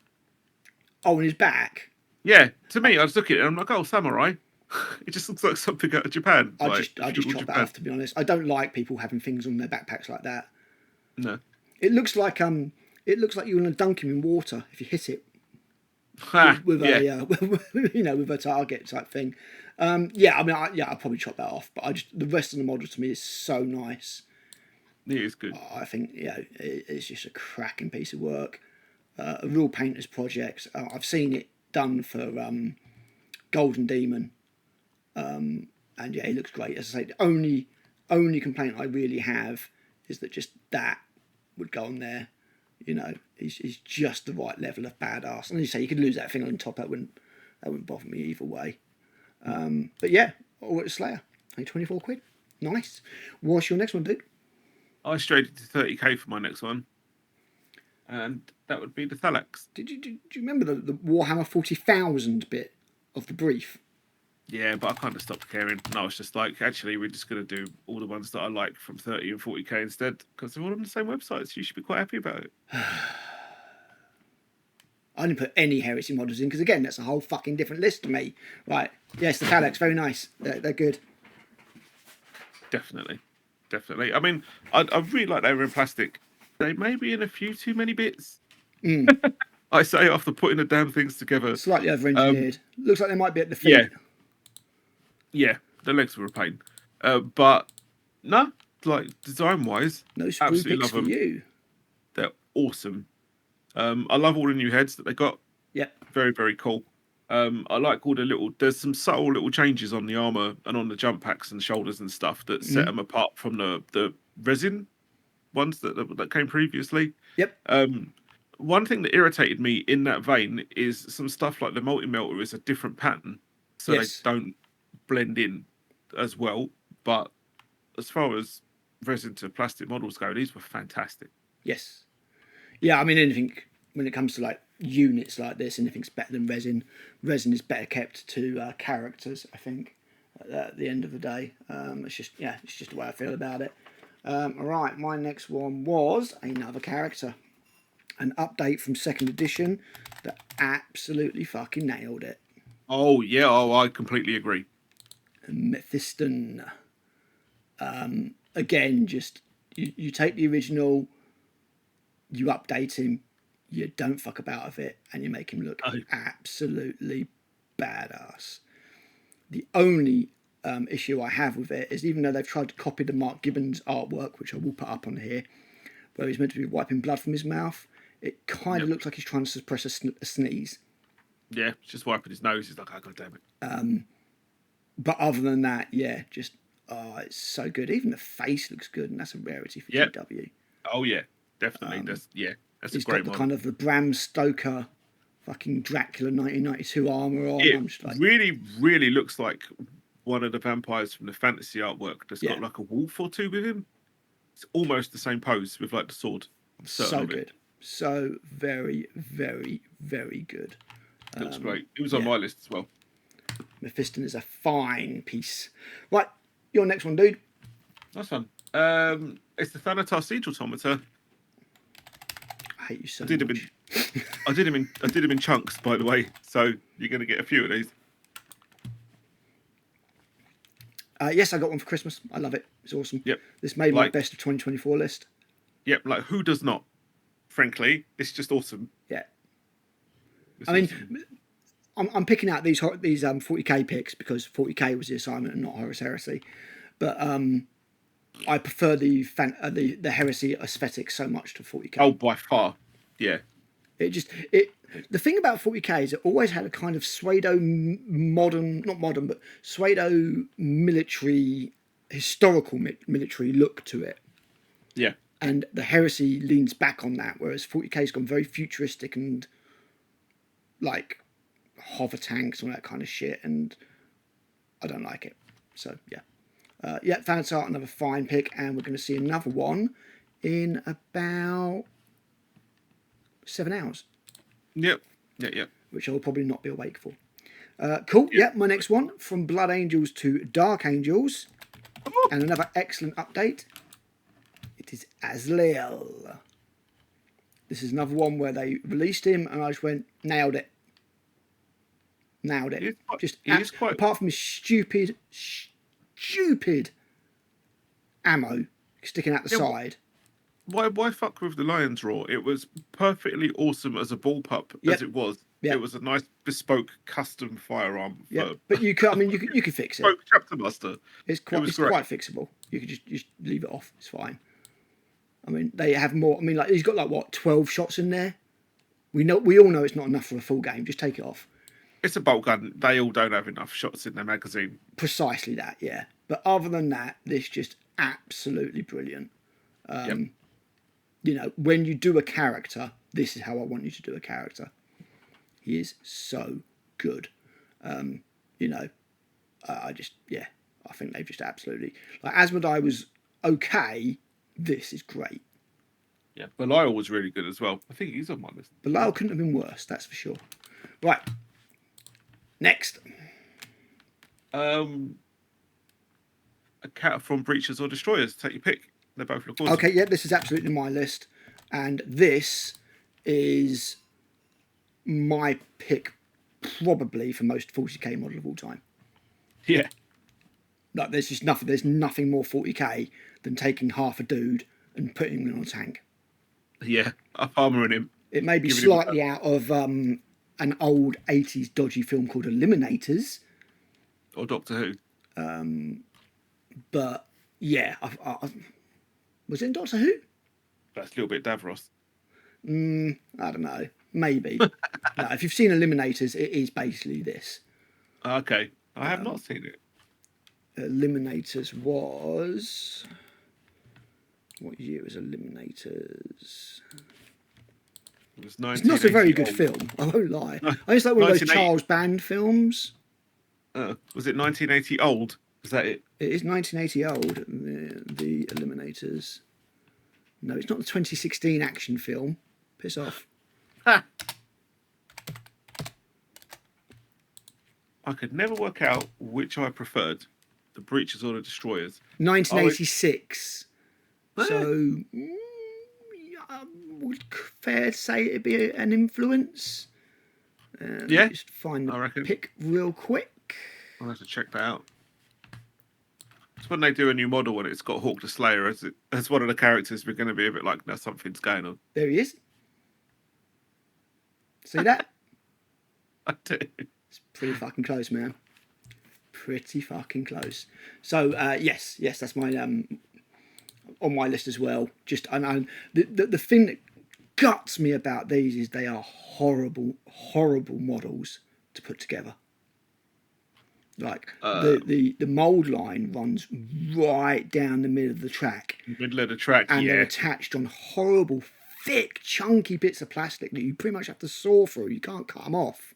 Oh, on his back? Yeah. To me, I was looking at it and I'm like, oh, samurai. It just looks like something out of Japan. I just chop that off, to be honest. I don't like people having things on their backpacks like that. No. It looks like you're going to dunk him in water if you hit it with a target type thing. I'll probably chop that off. But the rest of the model to me is so nice. It is good. I think it's just a cracking piece of work. A real painter's project. I've seen it done for Golden Demon. And yeah, he looks great. As I say, the only complaint I really have is that just that would go on there. You know, he's just the right level of badass. And as you say, you could lose that thing on top. That wouldn't bother me either way. But yeah, Slayer, £24. Nice. What's your next one, dude? I strayed to 30k for my next one, and that would be the Thalax. Do you remember the Warhammer 40,000 bit of the brief? Yeah, but I kind of stopped caring. And I was just like, actually, we're just going to do all the ones that I like from 30 and 40k instead, because they're all on the same website, so you should be quite happy about it. I didn't put any Heresy models in, because again, that's a whole fucking different list to me. Right, yes, the Thalax, very nice. They're good. Definitely. I mean, I really like they were in plastic. They may be in a few too many bits. I say after putting the damn things together. Slightly over-engineered. Looks like they might be at the feet. Yeah, the legs were a pain. But, no, like, design-wise, no screw absolutely picks love them. For you. They're awesome. I love all the new heads that they got. Yeah. Very, very cool. I like all the there's some subtle little changes on the armor and on the jump packs and shoulders and stuff that set them apart from the resin ones that came previously. Yep. One thing that irritated me in that vein is some stuff like the multi-melter is a different pattern, so they don't blend in as well. But as far as resin to plastic models go, these were fantastic. Yes. Yeah, I mean, anything when it comes to like units like this, anything's better than resin. Resin is better kept to characters, I think, at the end of the day. It's just the way I feel about it. All right, my next one was another character. An update from second edition that absolutely fucking nailed it. Oh, yeah, I completely agree. Mephiston. Again, just you take the original, you update him, you don't fuck about with it, and you make him look absolutely badass. The only issue I have with it is, even though they've tried to copy the Mark Gibbons artwork, which I will put up on here, where he's meant to be wiping blood from his mouth, it kind of looks like he's trying to suppress a sneeze. Yeah, just wiping his nose. He's like, oh, God damn it. But other than that, yeah, just, it's so good. Even the face looks good, and that's a rarity for GW. Oh, yeah. definitely. That's he's a great got the model. kind of the Bram Stoker fucking Dracula 1992 armor on. It I'm just like, really, really looks like one of the vampires from the fantasy artwork that's got like a wolf or two with him. It's almost the same pose with like the sword. So good. So very, very, very good. It looks great. It was on my list as well. Mephiston is a fine piece. Right, your next one, dude. Nice one. It's the Thanatar Siege Automata. I hate you so much. I did him in chunks, by the way. So you're going to get a few of these. Yes, I got one for Christmas. I love it. It's awesome. Yep. This made my best of 2024 list. Yep. Like, who does not? Frankly, it's just awesome. Yeah. I mean, I'm picking out these 40k picks because 40k was the assignment and not Horus Heresy, but I prefer the Heresy aesthetic so much to 40k. Oh, by far. Yeah. The thing about 40k is it always had a kind of pseudo pseudo military, historical military look to it. Yeah. And the Heresy leans back on that, whereas 40k's gone very futuristic and like hover tanks and all that kind of shit, and I don't like it. So yeah. Thanatar, another fine pick, and we're going to see another one in about 7 hours. Yep. Yeah. Which I will probably not be awake for. Cool. Yep. My next one, from Blood Angels to Dark Angels, and another excellent update. It is Azrael. This is another one where they released him, and I just went, nailed it. Apart from his stupid ammo sticking out the side. Why fuck with the Lion's Roar? It was perfectly awesome as a bullpup as it was. Yep. It was a nice bespoke custom firearm. Yeah, but you could fix it. Chapter Buster. It's quite fixable. You could just leave it off. It's fine. I mean, they have more. I mean, like he's got 12 shots in there. We all know it's not enough for a full game. Just take it off. It's a bolt gun. They all don't have enough shots in their magazine. Precisely that, yeah. But other than that, this just absolutely brilliant. You know, when you do a character, this is how I want you to do a character. He is so good. You know, I think they've just absolutely... Like, Asmodai was okay. This is great. Yeah, Belial was really good as well. I think he's on my list. Belial couldn't have been worse, that's for sure. Right. Next. A cat from Breachers or Destroyers. Take your pick. They both look awesome. Okay, yeah, this is absolutely my list. And this is my pick probably for most 40k model of all time. Yeah. Like, there's nothing more 40k than taking half a dude and putting him on a tank. Yeah, up armouring him. It may be slightly out of an old 80s dodgy film called Eliminators. Or Doctor Who. But, yeah. Was it in Doctor Who? That's a little bit Davros. I don't know. Maybe. No, if you've seen Eliminators, it is basically this. Okay. I have not seen it. Eliminators was... What year was Eliminators? It's not a very good film, I won't lie. I just like one of those Charles Band films. Was it 1980 old? Is that it? It is 1980 old, the Eliminators. No, it's not the 2016 action film. Piss off. Ha! I could never work out which I preferred, the Breachers or the Destroyers. 1986. So, I would fair to say it'd be an influence. Yeah, just find I reckon. Pick real quick. I'll have to check that out. It's when they do a new model and it's got Hawk the Slayer as one of the characters. We're going to be a bit like, no, something's going on. There he is. See that? I do. It's pretty fucking close, man. Pretty fucking close. So yes, that's my on my list as well. Just the thing that guts me about these is they are horrible models to put together. Like the mould line runs right down the middle of the track. Middle of the track, and yeah. they're attached on horrible, thick, chunky bits of plastic that you pretty much have to saw through. You can't cut them off.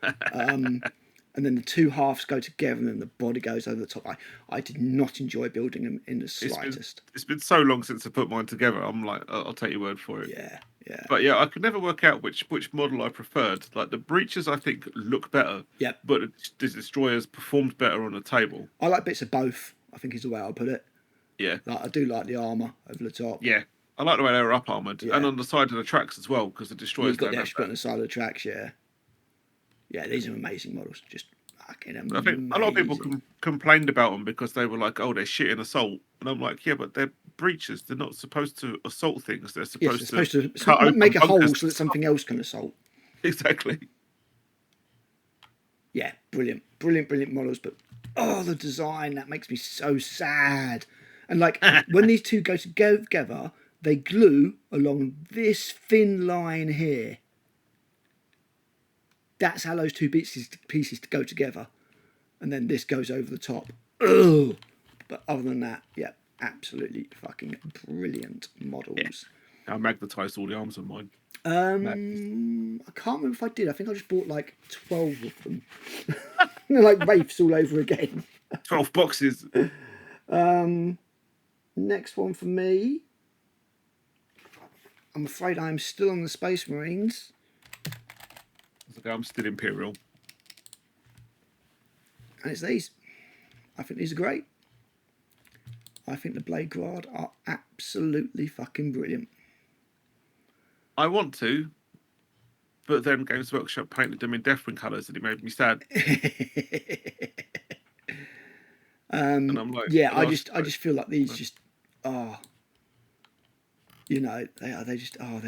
And then the two halves go together, and then the body goes over the top. I did not enjoy building them in the slightest. It's been so long since I put mine together. I'm like, I'll take your word for it. Yeah. But yeah, I could never work out which model I preferred. Like the breaches, I think look better. Yeah. But the destroyers performed better on the table. I like bits of both, I think is the way I'll put it. Yeah. Like, I do like the armour over the top. Yeah. I like the way they were up armoured. Yeah. And on the side of the tracks as well, because the destroyers You've got the extra bit on the side of the tracks, yeah. Yeah, these are amazing models. Just fucking amazing. I think a lot of people complained about them because they were like, oh, they're shit in assault. And I'm like, yeah, but they're breaches. They're not supposed to assault things. They're supposed to make a hole so that something else can assault. Exactly. Yeah, brilliant models. But the design, that makes me so sad. And like when these two go together, they glue along this thin line here. That's how those two pieces go together. And then this goes over the top. Ugh. But other than that, yeah, absolutely fucking brilliant models. Yeah. I magnetised all the arms on mine. I can't remember if I did. I think I just bought like 12 of them. They're like wraiths all over again. 12 boxes. Next one for me. I'm afraid I'm still on the Space Marines. Okay, I'm still Imperial. And it's these. I think these are great. I think the Blade Guard are absolutely fucking brilliant. I want to, but then Games Workshop painted them in Deathwing colours and it made me sad. And I'm like, yeah, I just feel like these just they're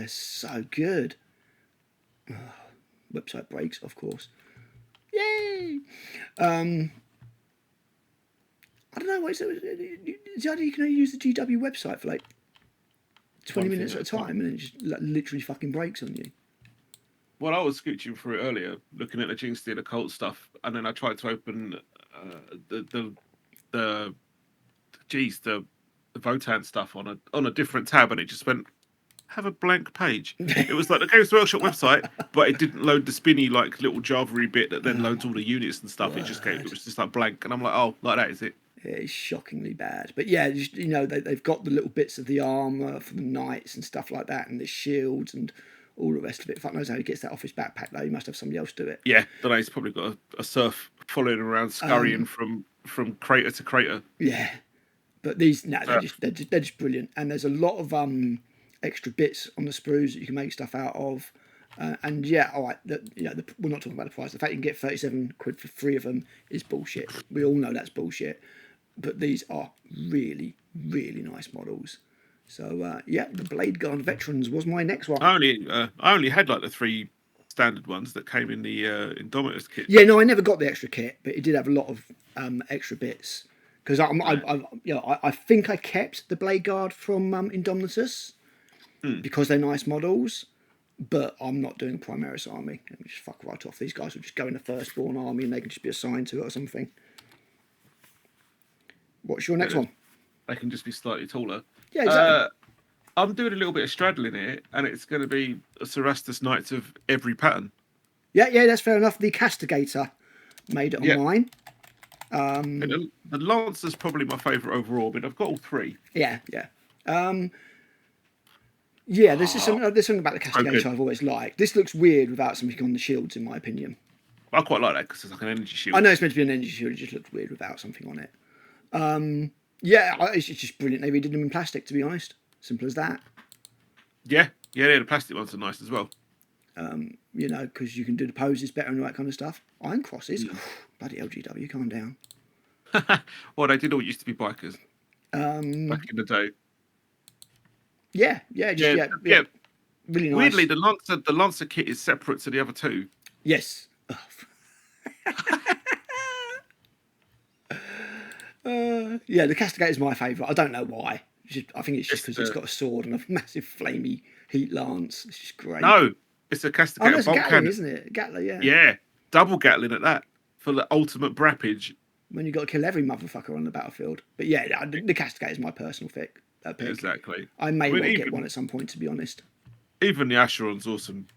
so good. Website breaks, of course. Yay! I don't know. Is the idea you can only use the GW website for like 20 minutes at a time, and it just literally fucking breaks on you? Well, I was scooching through it earlier, looking at the Jinx Steel Occult stuff, and then I tried to open the Votan stuff on a different tab, and it just went, have a blank page. It was like the Games Workshop website, but it didn't load the spinny like little Java-y bit that then loads all the units and stuff. It was just like blank, and I'm like, oh, like that is it. It's shockingly bad. But yeah, just, they've got the little bits of the armour for the knights and stuff like that, and the shields and all the rest of it. Fuck knows how he gets that off his backpack though. He must have somebody else do it. Yeah, but he's probably got a surf following around, scurrying from crater to crater. Yeah, but these they're just brilliant, and there's a lot of extra bits on the sprues that you can make stuff out of. And yeah, all right, we're not talking about the price. The fact you can get 37 quid for 3 of them is bullshit. We all know that's bullshit. But these are really, really nice models. So yeah, the Blade Guard Veterans was my next one. I only had like the 3 standard ones that came in the Indomitus kit. Yeah, no, I never got the extra kit, but it did have a lot of extra bits. Because I think I kept the Blade Guard from Indomitus because they're nice models. But I'm not doing Primaris Army. Let me just fuck right off. These guys will just go in the Firstborn Army and they can just be assigned to it or something. What's your next one? They can just be slightly taller. Yeah, exactly. I'm doing a little bit of straddling here, and it's going to be a Cerastus Knights of every pattern. Yeah, that's fair enough. The Castigator made it on mine. The Lancer's probably my favourite overall, but I've got all 3. Yeah. Yeah, there's something about the Castigator I've always liked. This looks weird without something on the shields, in my opinion. I quite like that because it's like an energy shield. I know it's meant to be an energy shield, it just looks weird without something on it. It's just brilliant. They redid them in plastic, to be honest. Simple as that. Yeah, the plastic ones are nice as well. Because you can do the poses better and all that kind of stuff. Iron crosses. Bloody LGW, calm down. Well, they did all used to be bikers back in the day. Yeah. Really nice. Weirdly, the Lancer kit is separate to the other 2. Yes. The Castigator is my favourite. I don't know why. I think it's just because it's got a sword and a massive flamey heat lance. It's just great. No, it's a Castigator bolt Gatling, cannon, isn't it? Gatling, yeah. Yeah, double Gatling at that for the ultimate brappage. when you got to kill every motherfucker on the battlefield. But yeah, the Cascade is my personal pick. Exactly. I may well get one at some point, to be honest. Even the Acheron's awesome.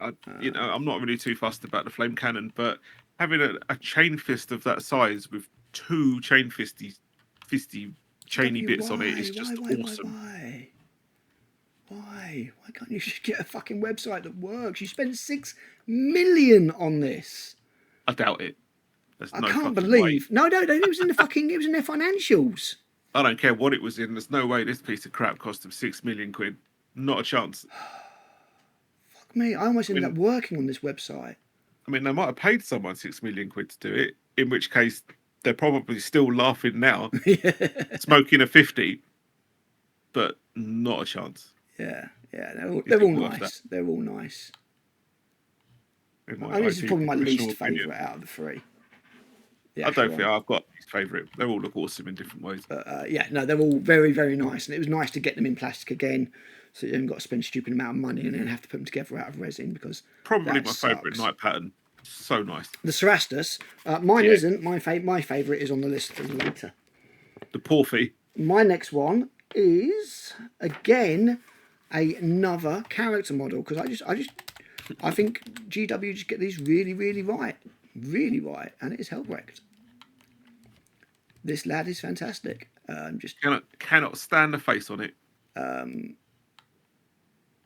I'm not really too fussed about the flame cannon, but having a chain fist of that size with 2 chain fisty chainy bits on it is just awesome. Why can't you just get a fucking website that works? You spent $6 million on this. I doubt it. I can't believe. No, it was in the fucking. It was in their financials. I don't care what it was in. There's no way this piece of crap cost them £6 million. Not a chance. Fuck me! I almost ended up working on this website. I mean, they might have paid someone £6 million to do it. In which case, they're probably still laughing now, smoking a 50. But not a chance. Yeah, they're all nice. They're all nice. This is probably my least favourite out of the 3. I don't think I've got his favourite. They all look awesome in different ways. But they're all very, very nice, and it was nice to get them in plastic again, so you haven't got to spend a stupid amount of money and then have to put them together out of resin because probably my favourite night pattern. So nice. The C.H.E.B.S. Mine isn't. My favourite is on the list for later. The Porphy. My next one is again another character model because I think GW just get these really, really right. Really right, and it is Helbrecht. This lad is fantastic. Just cannot stand the face on it. Well,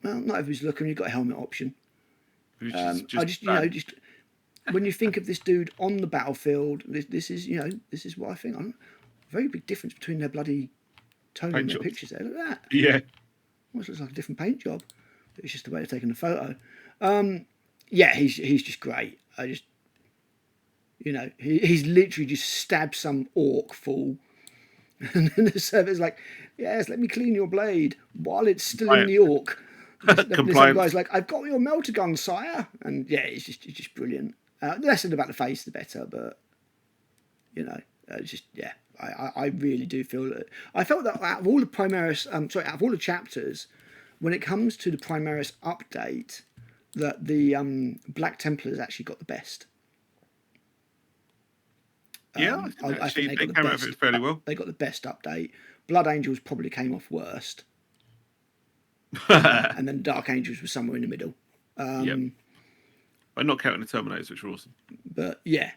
not everybody's looking. You've got a helmet option. Just when you think of this dude on the battlefield, this is what I think. Very big difference between their bloody tone and their pictures there. Look at that. Yeah, almost looks like a different paint job, but it's just the way they're taking the photo. He's just great. He's literally just stabbed some orc full. And then the server's like, yes, let me clean your blade while it's still in the orc. This other guy's like, I've got your melter gun, sire. And yeah, it's just brilliant. The less said about the face, the better. But, I really do feel that. I felt that out of all the Primaris, out of all the chapters, when it comes to the Primaris update, that the Black Templars actually got the best. I think they came out of it fairly well. They got the best update. Blood Angels probably came off worst. And then Dark Angels was somewhere in the middle. But not counting the Terminators, which were awesome. But the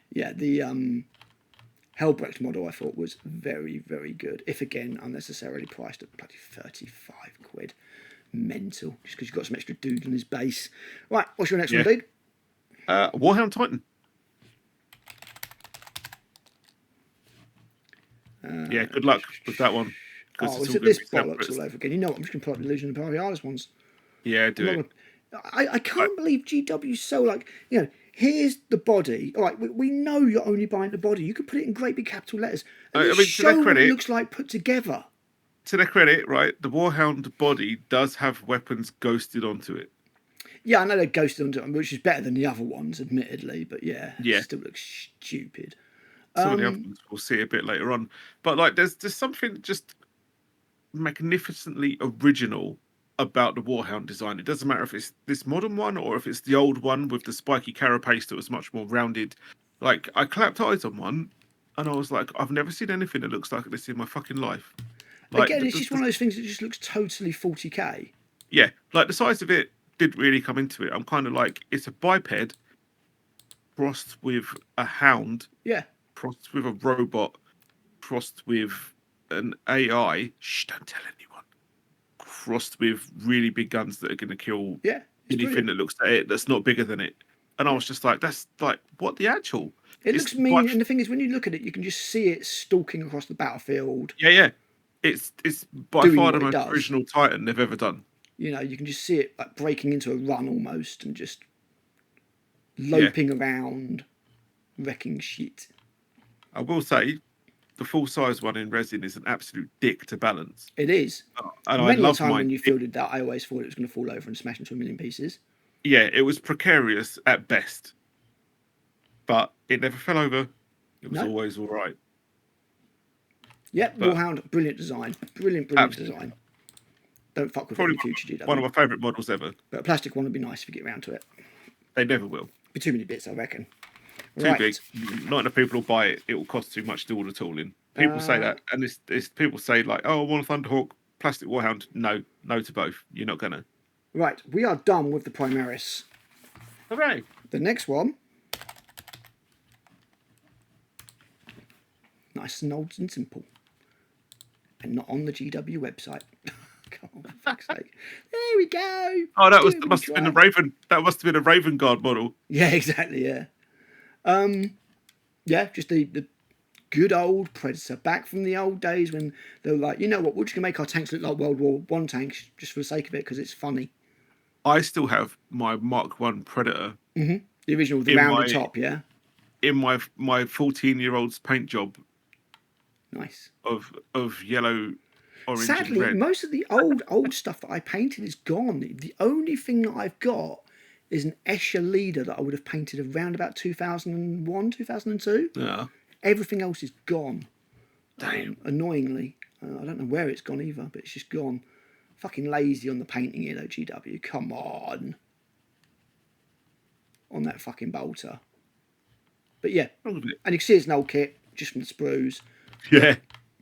Helbrecht model I thought was very, very good. If again, unnecessarily priced at bloody £35. Mental. Just because you've got some extra dude on his base. Right, what's your next one, dude? Warhound Titan. Good luck with that one. Is it this bollocks all over again? You know what? I'm just going to pull up the Illusion of the Borealis ones. Yeah, do it. I can't believe GW's so here's the body. All right, we know you're only buying the body. You could put it in great big capital letters. And show what it looks like put together. To their credit, right, the Warhound body does have weapons ghosted onto it. Yeah, I know they're ghosted onto it, which is better than the other ones, admittedly. But it still looks stupid. Some of the other ones we'll see a bit later on. But there's something just magnificently original about the Warhound design. It doesn't matter if it's this modern one or if it's the old one with the spiky carapace that was much more rounded. I clapped eyes on one and I was like, I've never seen anything that looks like this in my fucking life. Again, it's just one of those things that just looks totally 40k. Yeah, the size of it didn't really come into it. I'm kind of like, it's a biped crossed with a hound. Yeah. Crossed with a robot. Crossed with an AI. Shh, don't tell anyone. Crossed with really big guns that are going to kill anything that looks at it that's not bigger than it. And I was just like, that's what the actual? It looks mean, and the thing is, when you look at it, you can just see it stalking across the battlefield. Yeah. It's by far the most original Titan they've ever done. You can just see it breaking into a run almost and just loping around, wrecking shit. I will say, the full-size one in resin is an absolute dick to balance. It is. And Many a time when you fielded that, I always thought it was going to fall over and smash into a million pieces. Yeah, it was precarious at best. But it never fell over. It was always all right. Yep, Warhound, brilliant design. Brilliant design. Don't fuck with it in the future, GW. One of my favourite models ever. But a plastic one would be nice if you get around to it. They never will. Be too many bits, I reckon. Too big. Not enough people will buy it. It will cost too much to order tooling. People say that, and it's people say like, "Oh, I want a Thunderhawk plastic Warhound." No to both. You're not gonna. Right, we are done with the Primaris. Hooray! The next one, nice and old and simple, and not on the GW website. Come on, for fuck's sake! There we go. Oh, that must have been a Raven. That must have been a Raven Guard model. Yeah, exactly. Yeah. Yeah, just the good old Predator, back from the old days when they were like, you know what, we're just gonna make our tanks look like World War I tanks just for the sake of it because it's funny. I still have my Mark I Predator. The original, the rounded top, yeah. In my 14-year-old's paint job. Nice. Of yellow, orange, sadly, and red. Most of the old stuff that I painted is gone. The only thing that I've got is an Escher leader that I would have painted around about 2001, 2002. Yeah. Everything else is gone. Damn. Annoyingly. I don't know where it's gone either, but it's just gone. Fucking lazy on the painting here, though, GW. Come on. On that fucking bolter. But yeah. And you can see it's an old kit, just from the sprues. Yeah.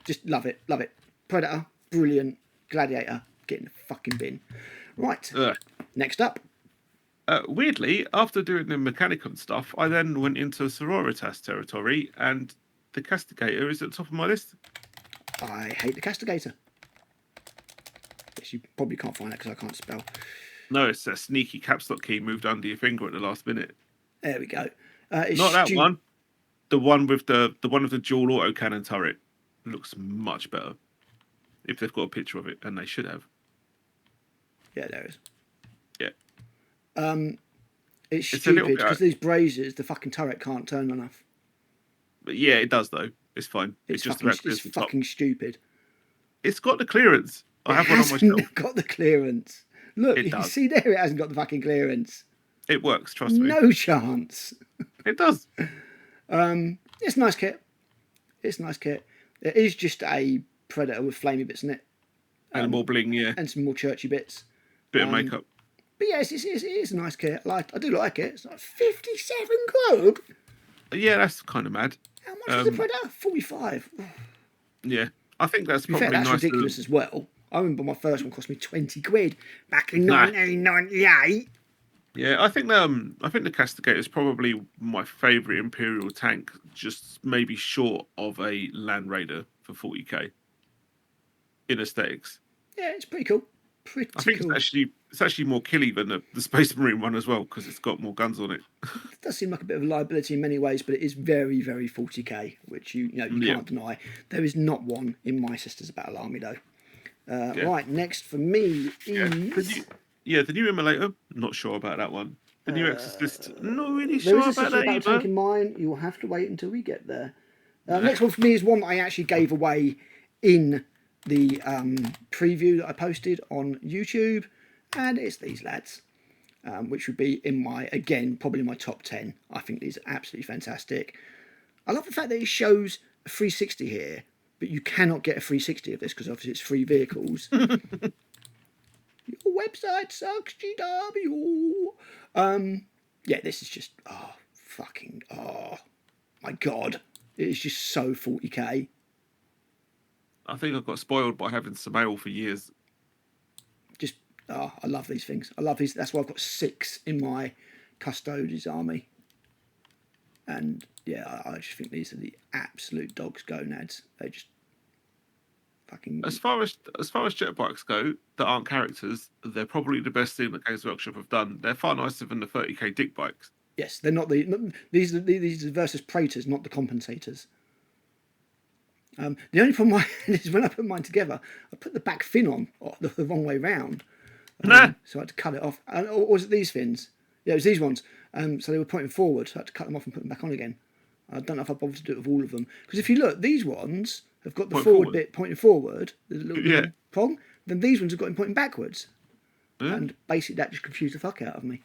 Just love it. Love it. Predator, brilliant. Gladiator, get in the fucking bin. Right. Next up. Weirdly, after doing the Mechanicum stuff, I then went into Sororitas territory, and the Castigator is at the top of my list. I hate the Castigator. Yes, you probably can't find that because I can't spell. No, it's a sneaky caps lock key moved under your finger at the last minute. There we go. Not that one. The one with the dual autocannon turret looks much better. If they've got a picture of it, and they should have. Yeah, there is. Yeah. It's stupid because these braziers, the fucking turret can't turn enough. But yeah, it does though. It's fine. It's just fucking stupid. It's got the clearance. I have one on my shelf. Got the clearance. Look, you can see there it hasn't got the fucking clearance. It works, trust me. No chance. It does. It's a nice kit. It's a nice kit. It is just a Predator with flamey bits in it. And more bling, yeah. And some more churchy bits. Bit of makeup. But yeah, it is a nice kit. I do like it. It's like 57 quid. Yeah, that's kind of mad. How much was the Predator? 45. Yeah, I think that's probably that's nice. Ridiculous as well. I remember my first one cost me 20 quid back in 1998. Yeah, I think the Castigator is probably my favourite Imperial tank, just maybe short of a Land Raider for 40k in aesthetics. Yeah, it's pretty cool. I think cool. It's actually more killy than the Space Marine one as well because it's got more guns on it. It does seem like a bit of a liability in many ways, but it is very, very 40k, which you can't deny. There is not one in my Sisters of Battle Army though. Right, next for me is the new Immolator. Not sure about that one. The new Exorcist. Not really sure about that either. Tank in mine. You will have to wait until we get there. Next one for me is one that I actually gave away in the preview that I posted on YouTube, and it's these lads, which would be probably my top 10. I think these are absolutely fantastic. I love the fact that it shows a 360 here, but you cannot get a 360 of this because obviously it's free vehicles. Your website sucks, GW. Yeah, this is just my god, it is just so 40k. I think I got spoiled by having Samael for years. I love these things. I love these. That's why I've got 6 in my Custodes army. And yeah, I just think these are the absolute dogs gonads. They just fucking. As far as jetbikes go, that aren't characters, they're probably the best thing that Games Workshop have done. They're far nicer than the 30k dick bikes. Yes, they're not these are versus Praetors, not the compensators. The only problem is when I put mine together, I put the back fin on the wrong way round. So I had to cut it off. Or was it these fins? Yeah, it was these ones. So they were pointing forward, so I had to cut them off and put them back on again. I don't know if I bothered to do it with all of them. Because if you look, these ones have got the forward bit pointing forward, the little prong. Then these ones have got him pointing backwards. Yeah. And basically that just confused the fuck out of me.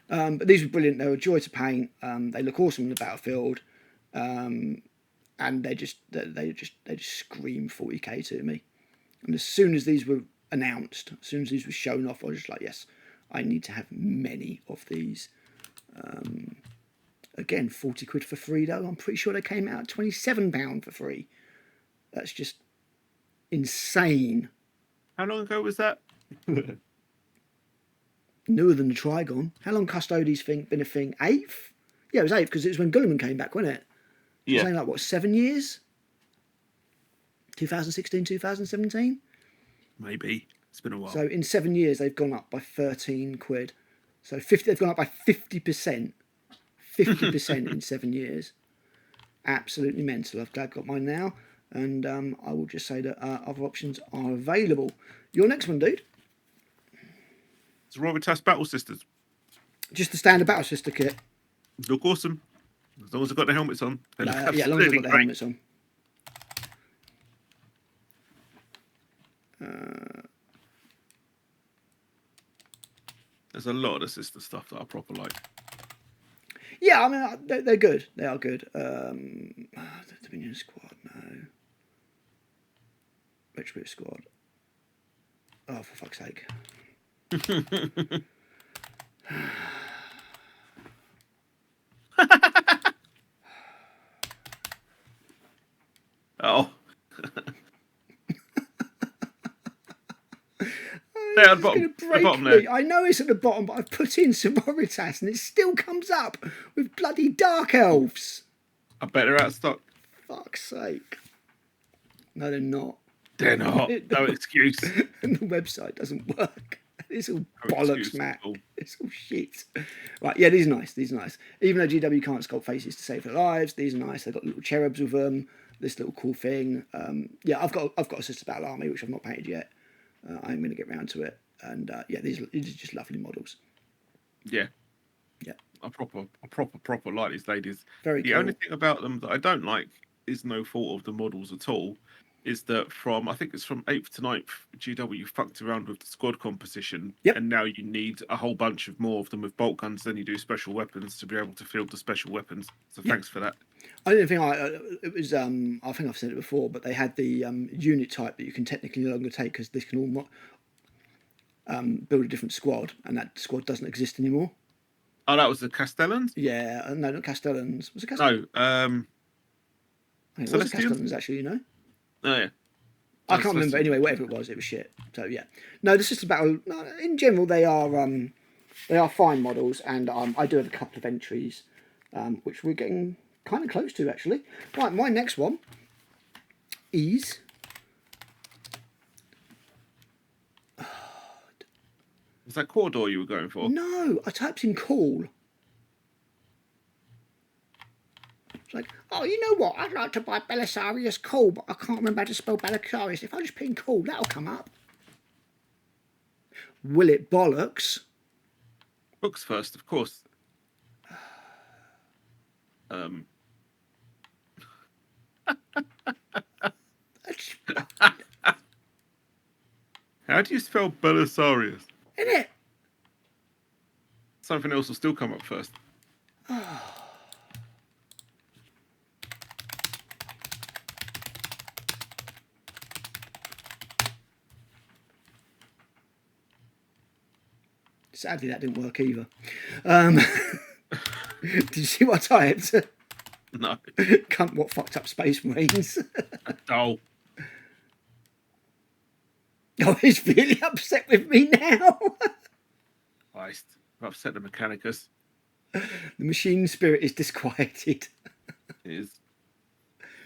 But these were brilliant. They were a joy to paint. They look awesome in the battlefield. And they just scream 40k to me. And as soon as these were announced, as soon as these were shown off, I was just like, yes, I need to have many of these. Again, 40 quid for free, though. I'm pretty sure they came out at £27 for free. That's just insane. How long ago was that? Newer than the Trigon. How long Custodes been a thing? 8th? Yeah, it was 8th because it was when Gulliman came back, wasn't it? Yeah. Something like, what, 7 years? 2016, 2017? Maybe. It's been a while. So in 7 years, they've gone up by 13 quid. So 50, they've gone up by 50%. 50% in 7 years. Absolutely mental. I've got mine now. And I will just say that other options are available. Your next one, dude? It's Robitas Battle Sisters. Just the standard Battle Sister kit. Look awesome. As long as I've got the helmets on. Yeah, as long as I've got the helmets on. There's a lot of the sister stuff that I proper like. Yeah, I mean, they're good. They are good. Dominion Squad, no. Retribute Squad. Oh, for fuck's sake. Oh. There, at the bottom there. I know it's at the bottom, but I've put in Sororitas and it still comes up with bloody Dark Elves. I bet they're out of stock. Fuck's sake. No, they're not. They're not. No excuse. And the website doesn't work. It's all bollocks, Matt. It's all shit. Right, yeah, these are nice. These are nice. Even though GW can't sculpt faces to save their lives, these are nice. They've got little cherubs with them. This little cool thing. Yeah, I've got a Sister Battle Army, which I've not painted yet. I'm going to get round to it. And yeah, these are just lovely models. Yeah. Yeah. I proper like these ladies. Very cool. The only thing about them that I don't like is no fault of the models at all. Is that I think it's from 8th to 9th, GW fucked around with the squad composition. Yep. And now you need a whole bunch of more of them with bolt guns than you do special weapons to be able to field the special weapons. So thanks for that. I don't think it was, I think I've said it before, but they had the unit type that you can technically no longer take because this can all build a different squad, and that squad doesn't exist anymore. Oh, that was the Castellans? Yeah, no, not Castellans. Was it Castellans? No, it was Castellans, actually, you know? Oh, yeah. I can't remember. Anyway, whatever it was shit. So, yeah. No, the Sister Battle, in general, they are fine models, and I do have a couple of entries, which we're getting kind of close to, actually. Right, my next one is... Was that Cawdor you were going for? No, I typed in cool. It's like, oh, you know what? I'd like to buy Belisarius cool, but I can't remember how to spell Belisarius. If I just put in cool, that'll come up. Will it bollocks? Books first, of course. How do you spell Belisarius? Innit? Something else will still come up first. Sadly, that didn't work either. Did you see what I typed? No. Cunt, what fucked up Space Marines? Oh. Oh, he's really upset with me now. Christ. I've upset the Mechanicus. The machine spirit is disquieted. It is.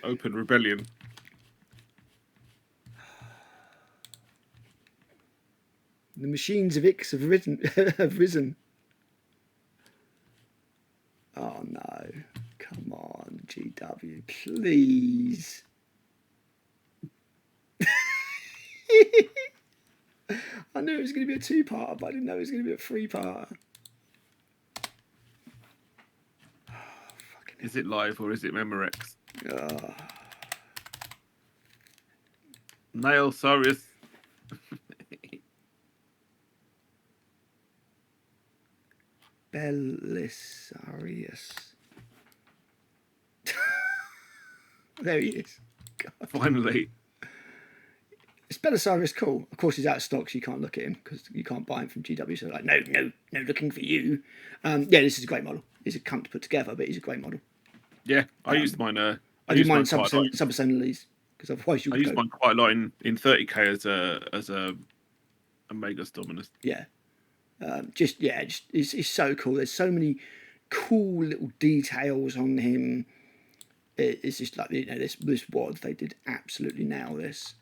Open rebellion. The machines of Ix have risen. Oh no. Come on, GW, please. I knew it was going to be a two-parter, but I didn't know it was going to be a three-parter. Oh, is it live or is it Memorex? Oh. Nail Sarius. Belisarius. There he is. God. Finally. Is Belisarius cool? Of course, he's out of stock, so you can't look at him because you can't buy him from GW. So like, no, looking for you. Yeah, this is a great model. He's a cunt to put together, but he's a great model. Yeah, I used mine. I do mine sub-assemblies because otherwise you. I use mine quite a lot in 30k as a Magus Dominus. Yeah, it's so cool. There's so many cool little details on him. It's just like this WOD, they did absolutely nail this.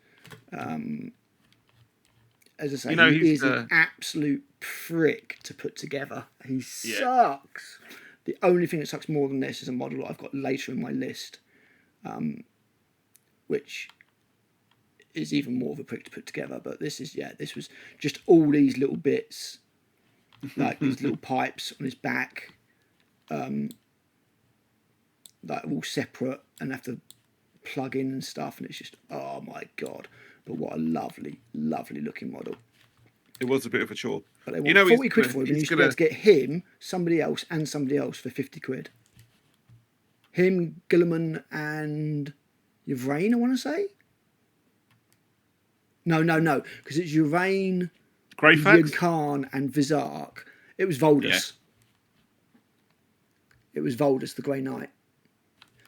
As I say, he is an absolute prick to put together. He sucks. The only thing that sucks more than this is a model that I've got later in my list, which is even more of a prick to put together. But this was just all these little bits, like these little pipes on his back, like all separate and have to plug in and stuff, and it's just, oh my god. But what a lovely, lovely looking model. It was a bit of a chore. But they want 40 quid for him, and you should be able to get him, somebody else for 50 quid. Him, Guilliman, and Yvraine, I want to say? No, because it's Yvraine, Greyfax, Khan, and Vizark. It was Voldus. Yeah. It was Voldus, the Grey Knight.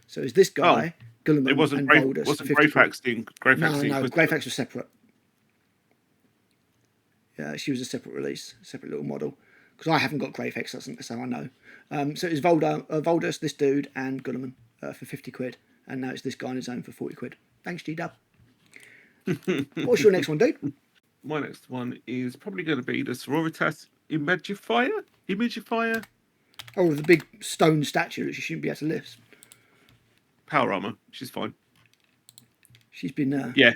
So it's this guy, Guilliman, it wasn't and Voldus. Wasn't Greyfax in Greyfax? No, Greyfax was separate. Yeah, she was a separate release, separate little model. Because I haven't got Greyfax, that's how I know. So it's Voldus, this dude, and Guilliman for 50 quid. And now it's this guy on his own for 40 quid. Thanks, G-Dub. What's your next one, dude? My next one is probably going to be the Sororitas Imagifier. Oh, the big stone statue that she shouldn't be able to lift. Power armor. She's fine. She's been she's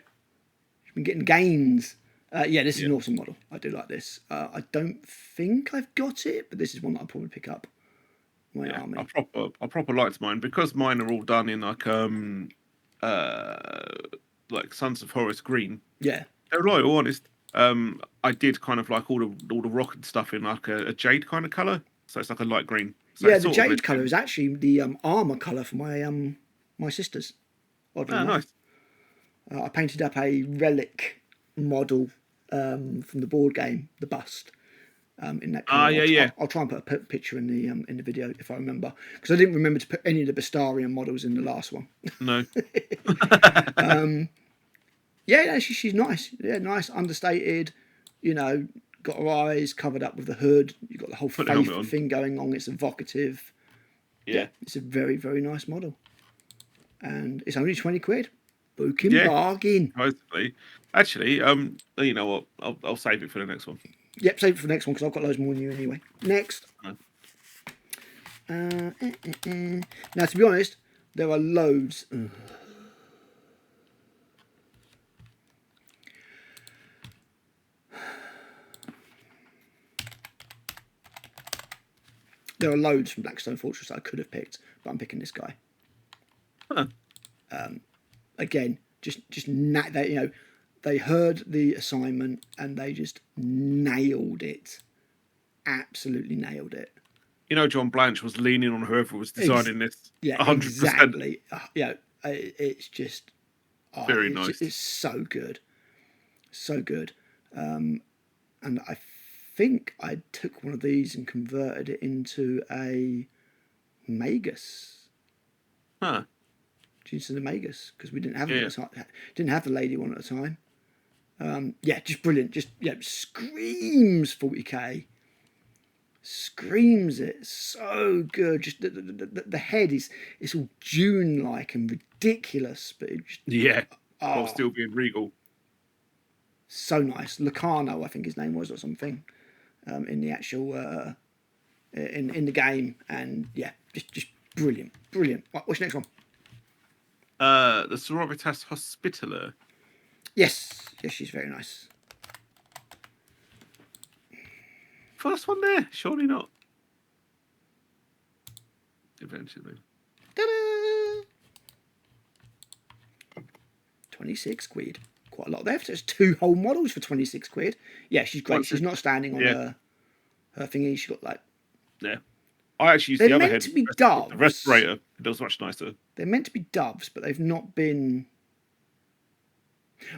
been getting gains. This is an awesome model. I do like this. I don't think I've got it, but this is one that I'll probably pick up. My army. I proper liked mine because mine are all done in like Sons of Horus green. Yeah, they're loyal, honest. I did kind of like all the rocket stuff in like a jade kind of color, so it's like a light green. So yeah, the jade color is actually the armor color for my sisters. Nice. I painted up a relic model from the board game, the bust. In that color. I'll try and put a picture in the video if I remember, because I didn't remember to put any of the Bastarian models in the last one. No. She's nice. Yeah, nice, understated. Got her eyes covered up with the hood. You've got the whole faith thing going on. It's evocative. Yeah, it's a very, very nice model, and it's only 20 quid. Booking bargain. Mostly. Actually, you know what? I'll save it for the next one. Yep, save it for the next one because I've got loads more than you anyway. Next. Now, to be honest, there are loads. There are loads from Blackstone Fortress that I could have picked, but I'm picking this guy. Again, they heard the assignment and they just nailed it. Absolutely nailed it. John Blanche was leaning on whoever was designing this. Yeah, 100%. Exactly. It's just very nice. It's so good, so good. And I think I took one of these and converted it into a Magus. Huh. Into the Magus because we didn't have didn't have the lady one at the time. Just brilliant. Just screams 40k. Screams it. So good. Just the head it's all Dune-like and ridiculous, but it just, while still being regal. So nice. Lucano, I think his name was, or something, in the actual in the game, and just brilliant. Right, what's the next one? The Sororitas Hospitaller. Yes, she's very nice. First one there, surely not. Eventually. Ta-da! 26 quid. Quite a lot there. There's 2 whole models for 26 quid. Yeah, she's great. She's not standing on her thingy. She's got like... Yeah. I actually used the other head. They're meant to be doves. The respirator. It was much nicer. They're meant to be doves, but they've not been...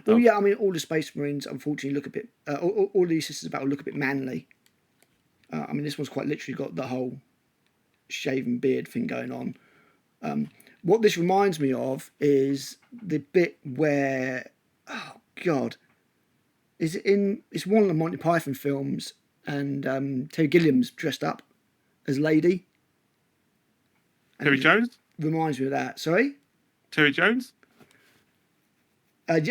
Well, I mean, all the Space Marines, unfortunately, look a bit... all these systems about look a bit manly. I mean, this one's quite literally got the whole shaven beard thing going on. What this reminds me of is the bit where, oh God, it's one of the Monty Python films, and Terry Gilliam's dressed up as Lady. Terry Jones? Reminds me of that. Sorry? Terry Jones? Sorry,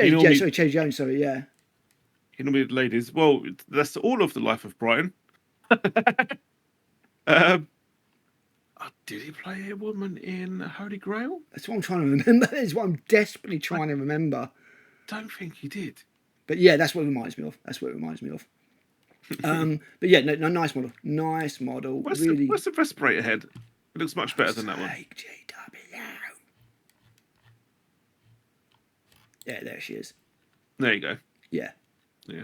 Terry Jones, sorry, yeah. You know, ladies. Well, that's all of the life of Brian. Did he play a woman in Holy Grail? That's what I'm trying to remember. That's what I'm desperately trying to remember. Don't think he did. But yeah, that's what it reminds me of. But yeah, no, nice model. Nice model. What's really. What's the respirator head? It looks much better than that one. Yeah, there she is. There you go. Yeah. Yeah.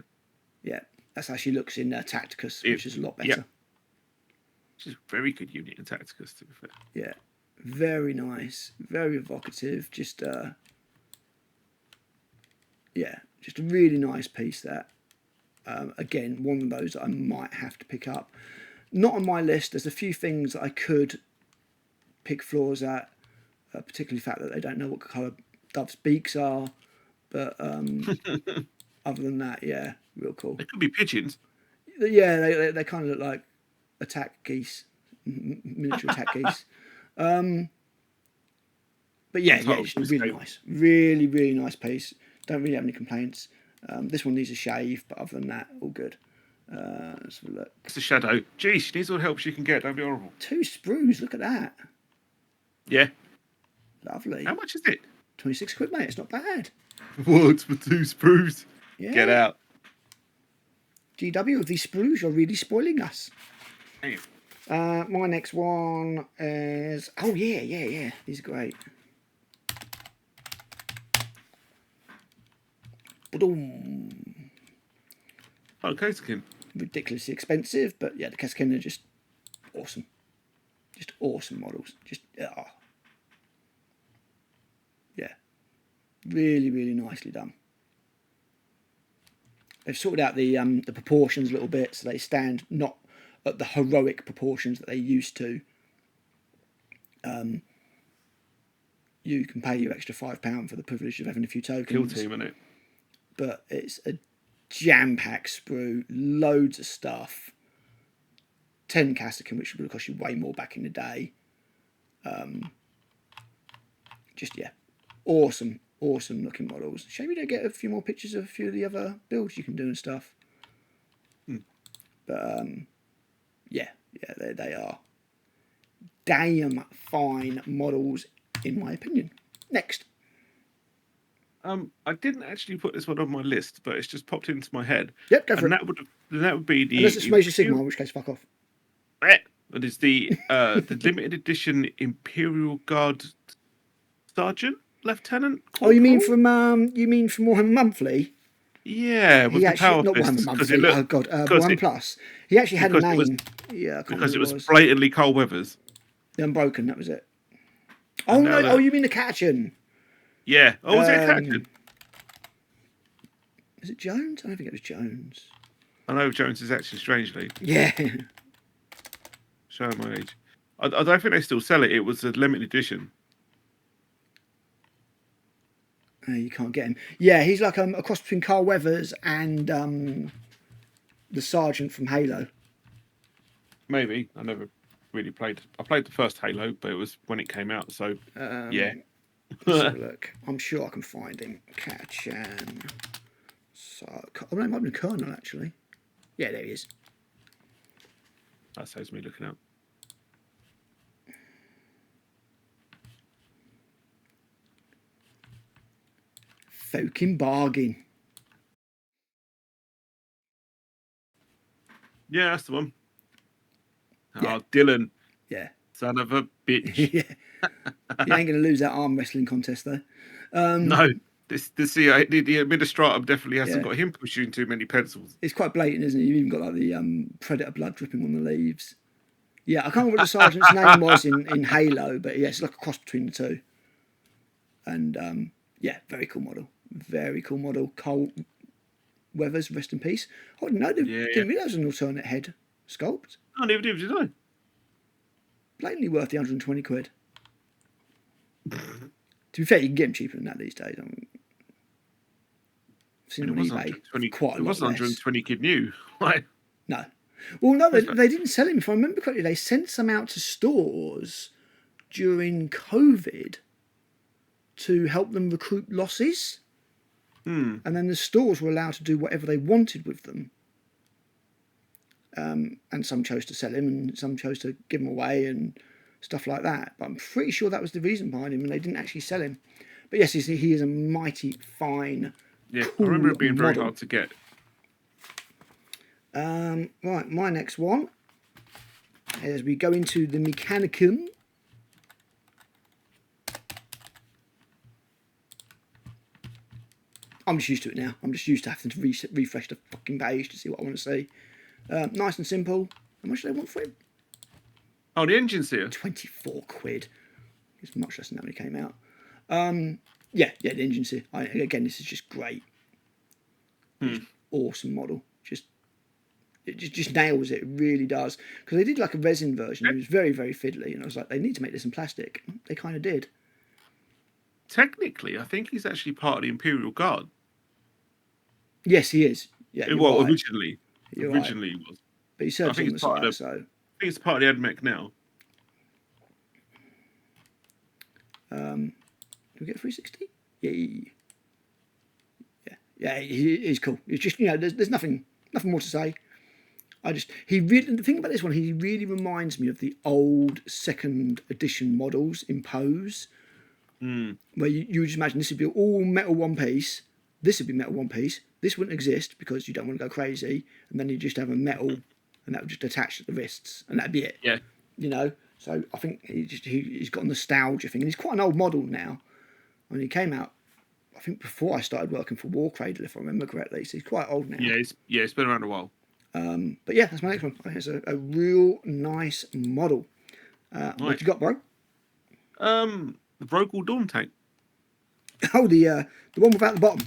Yeah. That's how she looks in Tacticus, which is a lot better. Yeah. She's a very good unit in Tacticus, to be fair. Yeah. Very nice. Very evocative. Just, yeah. Just a really nice piece, that. Again, one of those that I might have to pick up. Not on my list. There's a few things that I could pick flaws at, particularly the fact that they don't know what colour doves' beaks are. But other than that, yeah, real cool. They could be pigeons. Yeah, they kind of look like attack geese, miniature attack geese. But yeah, it's really nice. Really, really nice piece. Don't really have any complaints. This one needs a shave, but other than that, all good. Let's have a look. It's a shadow. Gee, she needs all the help she can get. Don't be horrible. 2 sprues, look at that. Yeah. Lovely. How much is it? 26 quid, mate. It's not bad. What, for 2 sprues? Yeah. Get out. GW, of these sprues, you're really spoiling us. Damn. My next one is... Oh, yeah. These are great. Boom. Oh, Kotakin. Ridiculously expensive, but yeah, the Kotakin are just awesome. Just awesome models. Just, yeah. Really, really nicely done. They've sorted out the proportions a little bit, so they stand not at the heroic proportions that they used to. You can pay your extra £5 for the privilege of having a few tokens. Kill team, innit? But it's a jam-packed sprue, loads of stuff. 10 Kotakin, which would have cost you way more back in the day. Just, yeah, awesome looking models. Shame we don't get a few more pictures of a few of the other builds you can do and stuff. But yeah, they are damn fine models in my opinion. Next. I didn't actually put this one on my list, but it's just popped into my head. Yep, go for it. That would be the... Unless it's Major Sigma, in which case fuck off. That is the limited edition Imperial Guard Sergeant Lieutenant. Corporal? Oh, you mean from Warhammer Monthly? Yeah, with the power not fists. Warhammer Monthly. Warhammer Plus. He actually had a name. Because it was blatantly Carl Weathers. The Unbroken, that was it. Oh no! Oh, you mean the Catchin? Yeah. Oh, was it Catchin? Is it Jones? I don't think it was Jones. I know Jones is actually strangely. Yeah. Showing my age. I don't think they still sell it. It was a limited edition. You can't get him. Yeah, he's like a cross between Carl Weathers and the Sergeant from Halo. Maybe. I never really played. I played the first Halo, but it was when it came out. So yeah. Let's have a look. I'm sure I can find him. Catchin. Oh, no, it might be Colonel actually. Yeah, there he is. That saves me looking up. Fucking bargain. Yeah, that's the one. Yeah. Oh, Dylan. Yeah. Son of a bitch. Yeah. You ain't going to lose that arm wrestling contest, though. No. The administrator definitely hasn't got him pushing too many pencils. It's quite blatant, isn't it? You've even got like the Predator blood dripping on the leaves. Yeah, I can't remember what the sergeant's name was in Halo, but yeah, it's like a cross between the two. And yeah, very cool model. Very cool model. Carl Weathers, rest in peace. I didn't know. Didn't realise it was an alternate head sculpt. I never did I? blatantly worth the 120 quid. To be fair, you can get them cheaper than that these days. I've seen them on eBay quite a lot less. It wasn't 120 quid new. Like, no. Well, no, they didn't sell him. If I remember correctly, they sent some out to stores during COVID to help them recruit losses. And then the stores were allowed to do whatever they wanted with them. And some chose to sell him and some chose to give him away and stuff like that. But I'm pretty sure that was the reason behind him, and they didn't actually sell him. But yes, he is a mighty fine, cool I remember it being very hard to get. Right, my next one, as we go into the Mechanicum. I'm just used to it now. I'm just used to having to refresh the fucking page to see what I want to see. Nice and simple. How much do they want for it? Oh, the engine's here. 24 quid. It's much less than that when it came out. Yeah, the engine's here. Again, this is just great. Just awesome model. It just nails it. It really does. Because they did like a resin version. It was very, very fiddly. And I was like, they need to make this in plastic. They kind of did. Technically, I think he's actually part of the Imperial Guard. Yes, he is. Yeah, well, right. originally he was. But he serves on the side, so... I think he's part of the AdMech now. Do we get 360? Yeah, he's cool. It's just, there's nothing more to say. The thing about this one, he really reminds me of the old second edition models in Pose. Where you would just imagine this would be all metal one piece, this would be metal one piece, this wouldn't exist because you don't want to go crazy, and then you just have a metal, and that would just attach at the wrists, and that'd be it. Yeah. So I think he's got a nostalgia thing, and he's quite an old model now. When he came out, I think before I started working for War Cradle, if I remember correctly, so he's quite old now. Yeah, it's been around a while. But yeah, that's my next one. I think it's a real nice model. Nice. What you got, bro? The Brogel Dawn tank. Oh, the one without the bottom.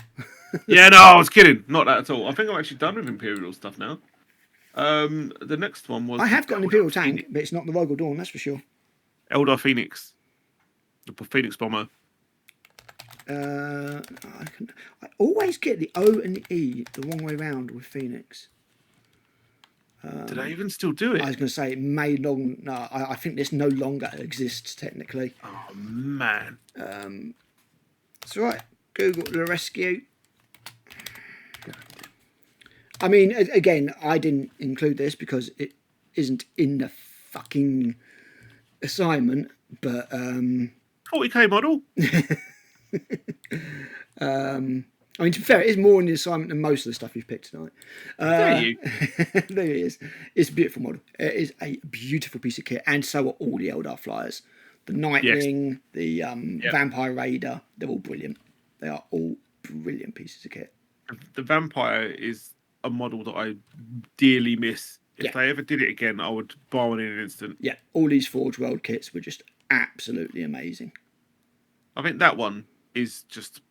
Yeah, no, I was kidding. Not that at all. I think I'm actually done with Imperial stuff now. The next one was... I have got an Imperial tank, but it's not the Brogel Dawn, that's for sure. Eldar Phoenix. The Phoenix Bomber. I always get the O and the E the wrong way round with Phoenix. Did I even still do it? I was going to say it may long. No, I think this no longer exists technically. Oh man. It's all right. Google the rescue. I mean, again, I didn't include this because it isn't in the fucking assignment. But 40k model. I mean, to be fair, it is more in the assignment than most of the stuff you've picked tonight. There you. There it is. It's a beautiful model. It is a beautiful piece of kit, and so are all the Eldar flyers. The Nightwing, the Vampire Raider, they're all brilliant. They are all brilliant pieces of kit. The Vampire is a model that I dearly miss. If they ever did it again, I would buy one in an instant. Yeah, all these Forge World kits were just absolutely amazing. I think that one is just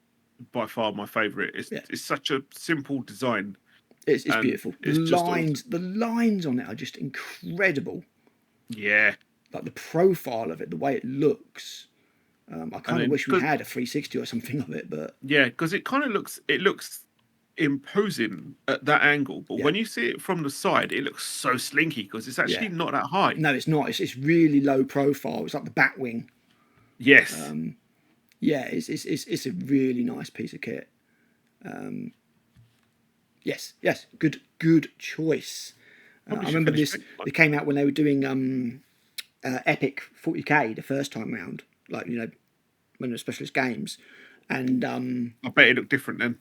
by far my favourite. It's such a simple design. It's beautiful. The lines on it are just incredible. Yeah. Like the profile of it, the way it looks. I kind of wish we had a 360 or something of it, but... Yeah, because it kind of looks imposing at that angle, but when you see it from the side, it looks so slinky because it's actually not that high. No, it's not. It's really low profile. It's like the Batwing. Yes. It's a really nice piece of kit. Yes, good choice. I remember this. They came out when they were doing Epic 40k the first time round, like when they were Specialist Games, and I bet it looked different then.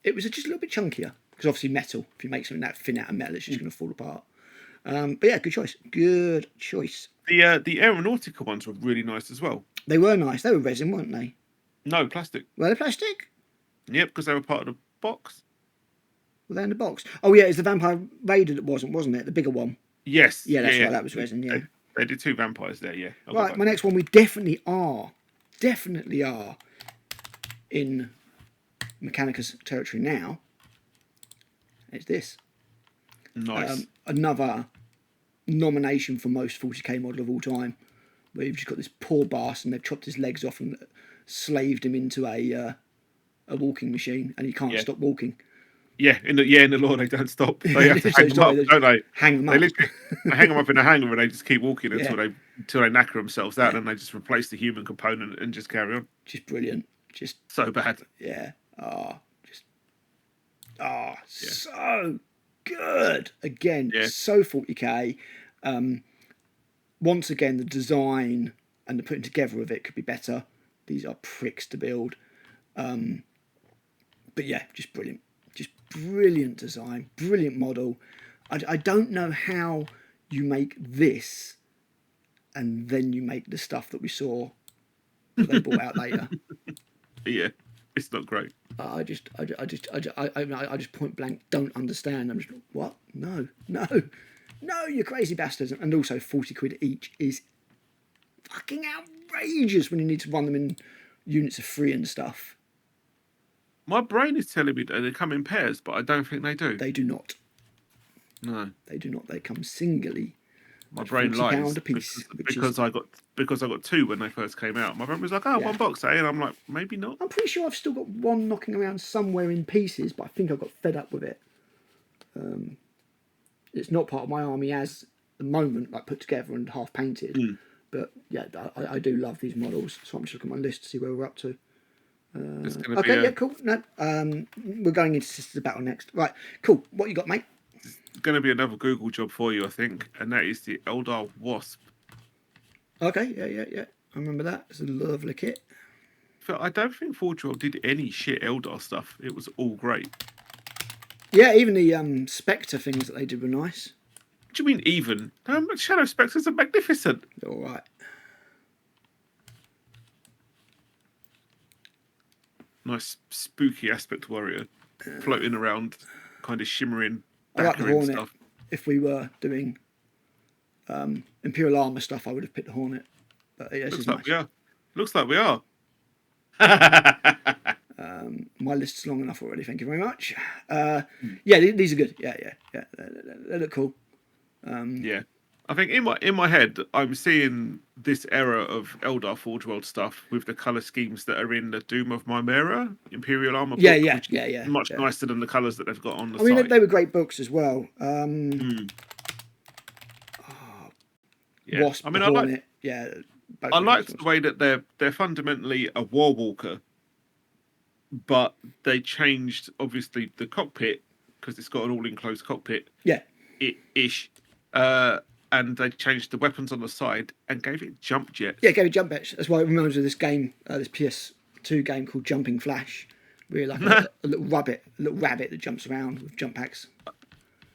It was just a little bit chunkier because obviously metal. If you make something that thin out of metal, it's just going to fall apart. But yeah, good choice. Good choice. The Aeronautica ones were really nice as well. They were nice. They were resin, weren't they? No, plastic. Were they plastic? Yep, because they were part of the box. Were they in the box? Oh yeah, it's the Vampire Raider that wasn't it? The bigger one. Yes. Yeah, that's right. That was resin. Yeah. They did 2 vampires there. Yeah. Right, my next one. We definitely are in Mechanicus territory now. It's this. Nice. Another nomination for most 40k model of all time. where you've just got this poor boss and they've chopped his legs off and slaved him into a walking machine, and he can't stop walking. Yeah, in the law they don't stop. They have to hang them up, don't they? Hang them up. They literally hang them up in a hanger and they just keep walking until they knacker themselves out, and they just replace the human component and just carry on. Just brilliant. Just so bad. Yeah. So good. Again, so 40k. Once again, the design and the putting together of it could be better. These are pricks to build. But yeah, just brilliant. Just brilliant design, brilliant model. I don't know how you make this and then you make the stuff that we saw that they brought out later. Yeah, it's not great. I just point blank don't understand. I'm just what? No, you crazy bastards! And also 40 quid each is fucking outrageous when you need to run them in units of 3 and stuff. My brain is telling me that they come in pairs, but I don't think they do. They do not. No, they do not. They come singly. My brain lies because I got 2 when they first came out. My brain was like, one box, eh? And I'm like, maybe not. I'm pretty sure I've still got 1 knocking around somewhere in pieces, but I think I got fed up with it. It's not part of my army as the moment, like put together and half painted. But yeah, I do love these models. So I'm just looking at my list to see where we're up to. Okay, cool. No, we're going into Sisters of Battle next. Right, cool. What you got, mate? It's going to be another Google job for you, I think, and that is the Eldar Wasp. Okay, yeah. I remember that. It's a lovely kit. I don't think Forge World did any shit Eldar stuff. It was all great. Yeah, even the Spectre things that they did were nice. What do you mean even? Shadow Spectres are magnificent. All right. Nice spooky aspect warrior floating around, kind of shimmering. I like the Hornet. Stuff. If we were doing Imperial Armour stuff, I would have picked the Hornet. But yeah, Looks like we are. My list's long enough already. Thank you very much. Yeah, these are good. Yeah. They look cool. Yeah. I think in my head, I'm seeing this era of Eldar Forge World stuff with the colour schemes that are in the Doom of Mimera Imperial Armour book. Yeah. Much nicer than the colours that they've got on the site. I mean, they were great books as well. Wasp, I Hornet. I liked the way that they're fundamentally a War Walker, but they changed, obviously, the cockpit, because it's got an all-enclosed cockpit. Yeah. Ish. And they changed the weapons on the side and gave it jump jets. Yeah, gave it jump jets. That's why it reminds me of this game, this PS2 game called Jumping Flash. Really like a little rabbit that jumps around with jump packs.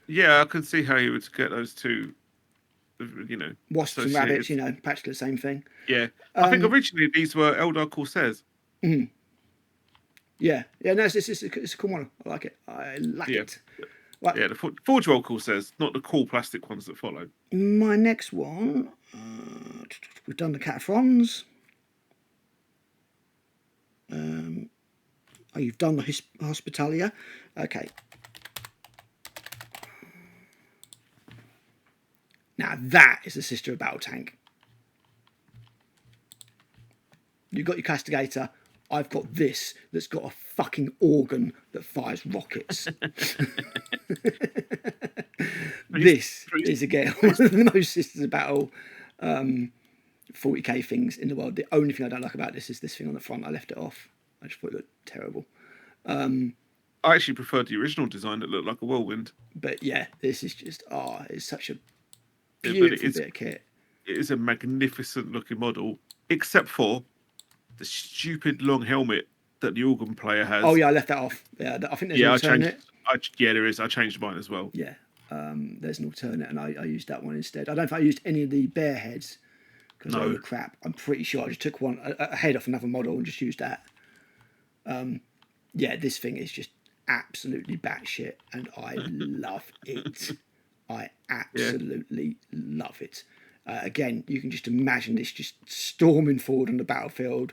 Yeah, I can see how you would get those two, Wasps and rabbits, practically the same thing. Yeah. I think originally these were Eldar Corsairs. Mm-hmm. Yeah, no, it's a cool model. I like it. I like it. Right. Yeah, the Forge World Corsairs, not the cool plastic ones that follow. My next one, we've done the Cataphrons. You've done the Hospitalia. Okay. Now that is a Sister of Battle tank. You've got your Castigator. I've got this that's got a fucking organ that fires rockets. This is, again, one of the most Sisters of Battle 40k things in the world. The only thing I don't like about this is this thing on the front. I left it off. I just thought it looked terrible. I actually preferred the original design that looked like a whirlwind. But yeah, this is just, it's such a beautiful bit of kit. It is a magnificent looking model, except for the stupid long helmet that the organ player has. Oh yeah, I left that off. Yeah, I think there's an alternate. There is. I changed mine as well. Yeah, there's an alternate, and I used that one instead. I don't know if I used any of the bear heads because they were crap. I'm pretty sure I just took a head off another model and just used that. Yeah, this thing is just absolutely batshit, and I love it. I absolutely love it. Again, you can just imagine this just storming forward on the battlefield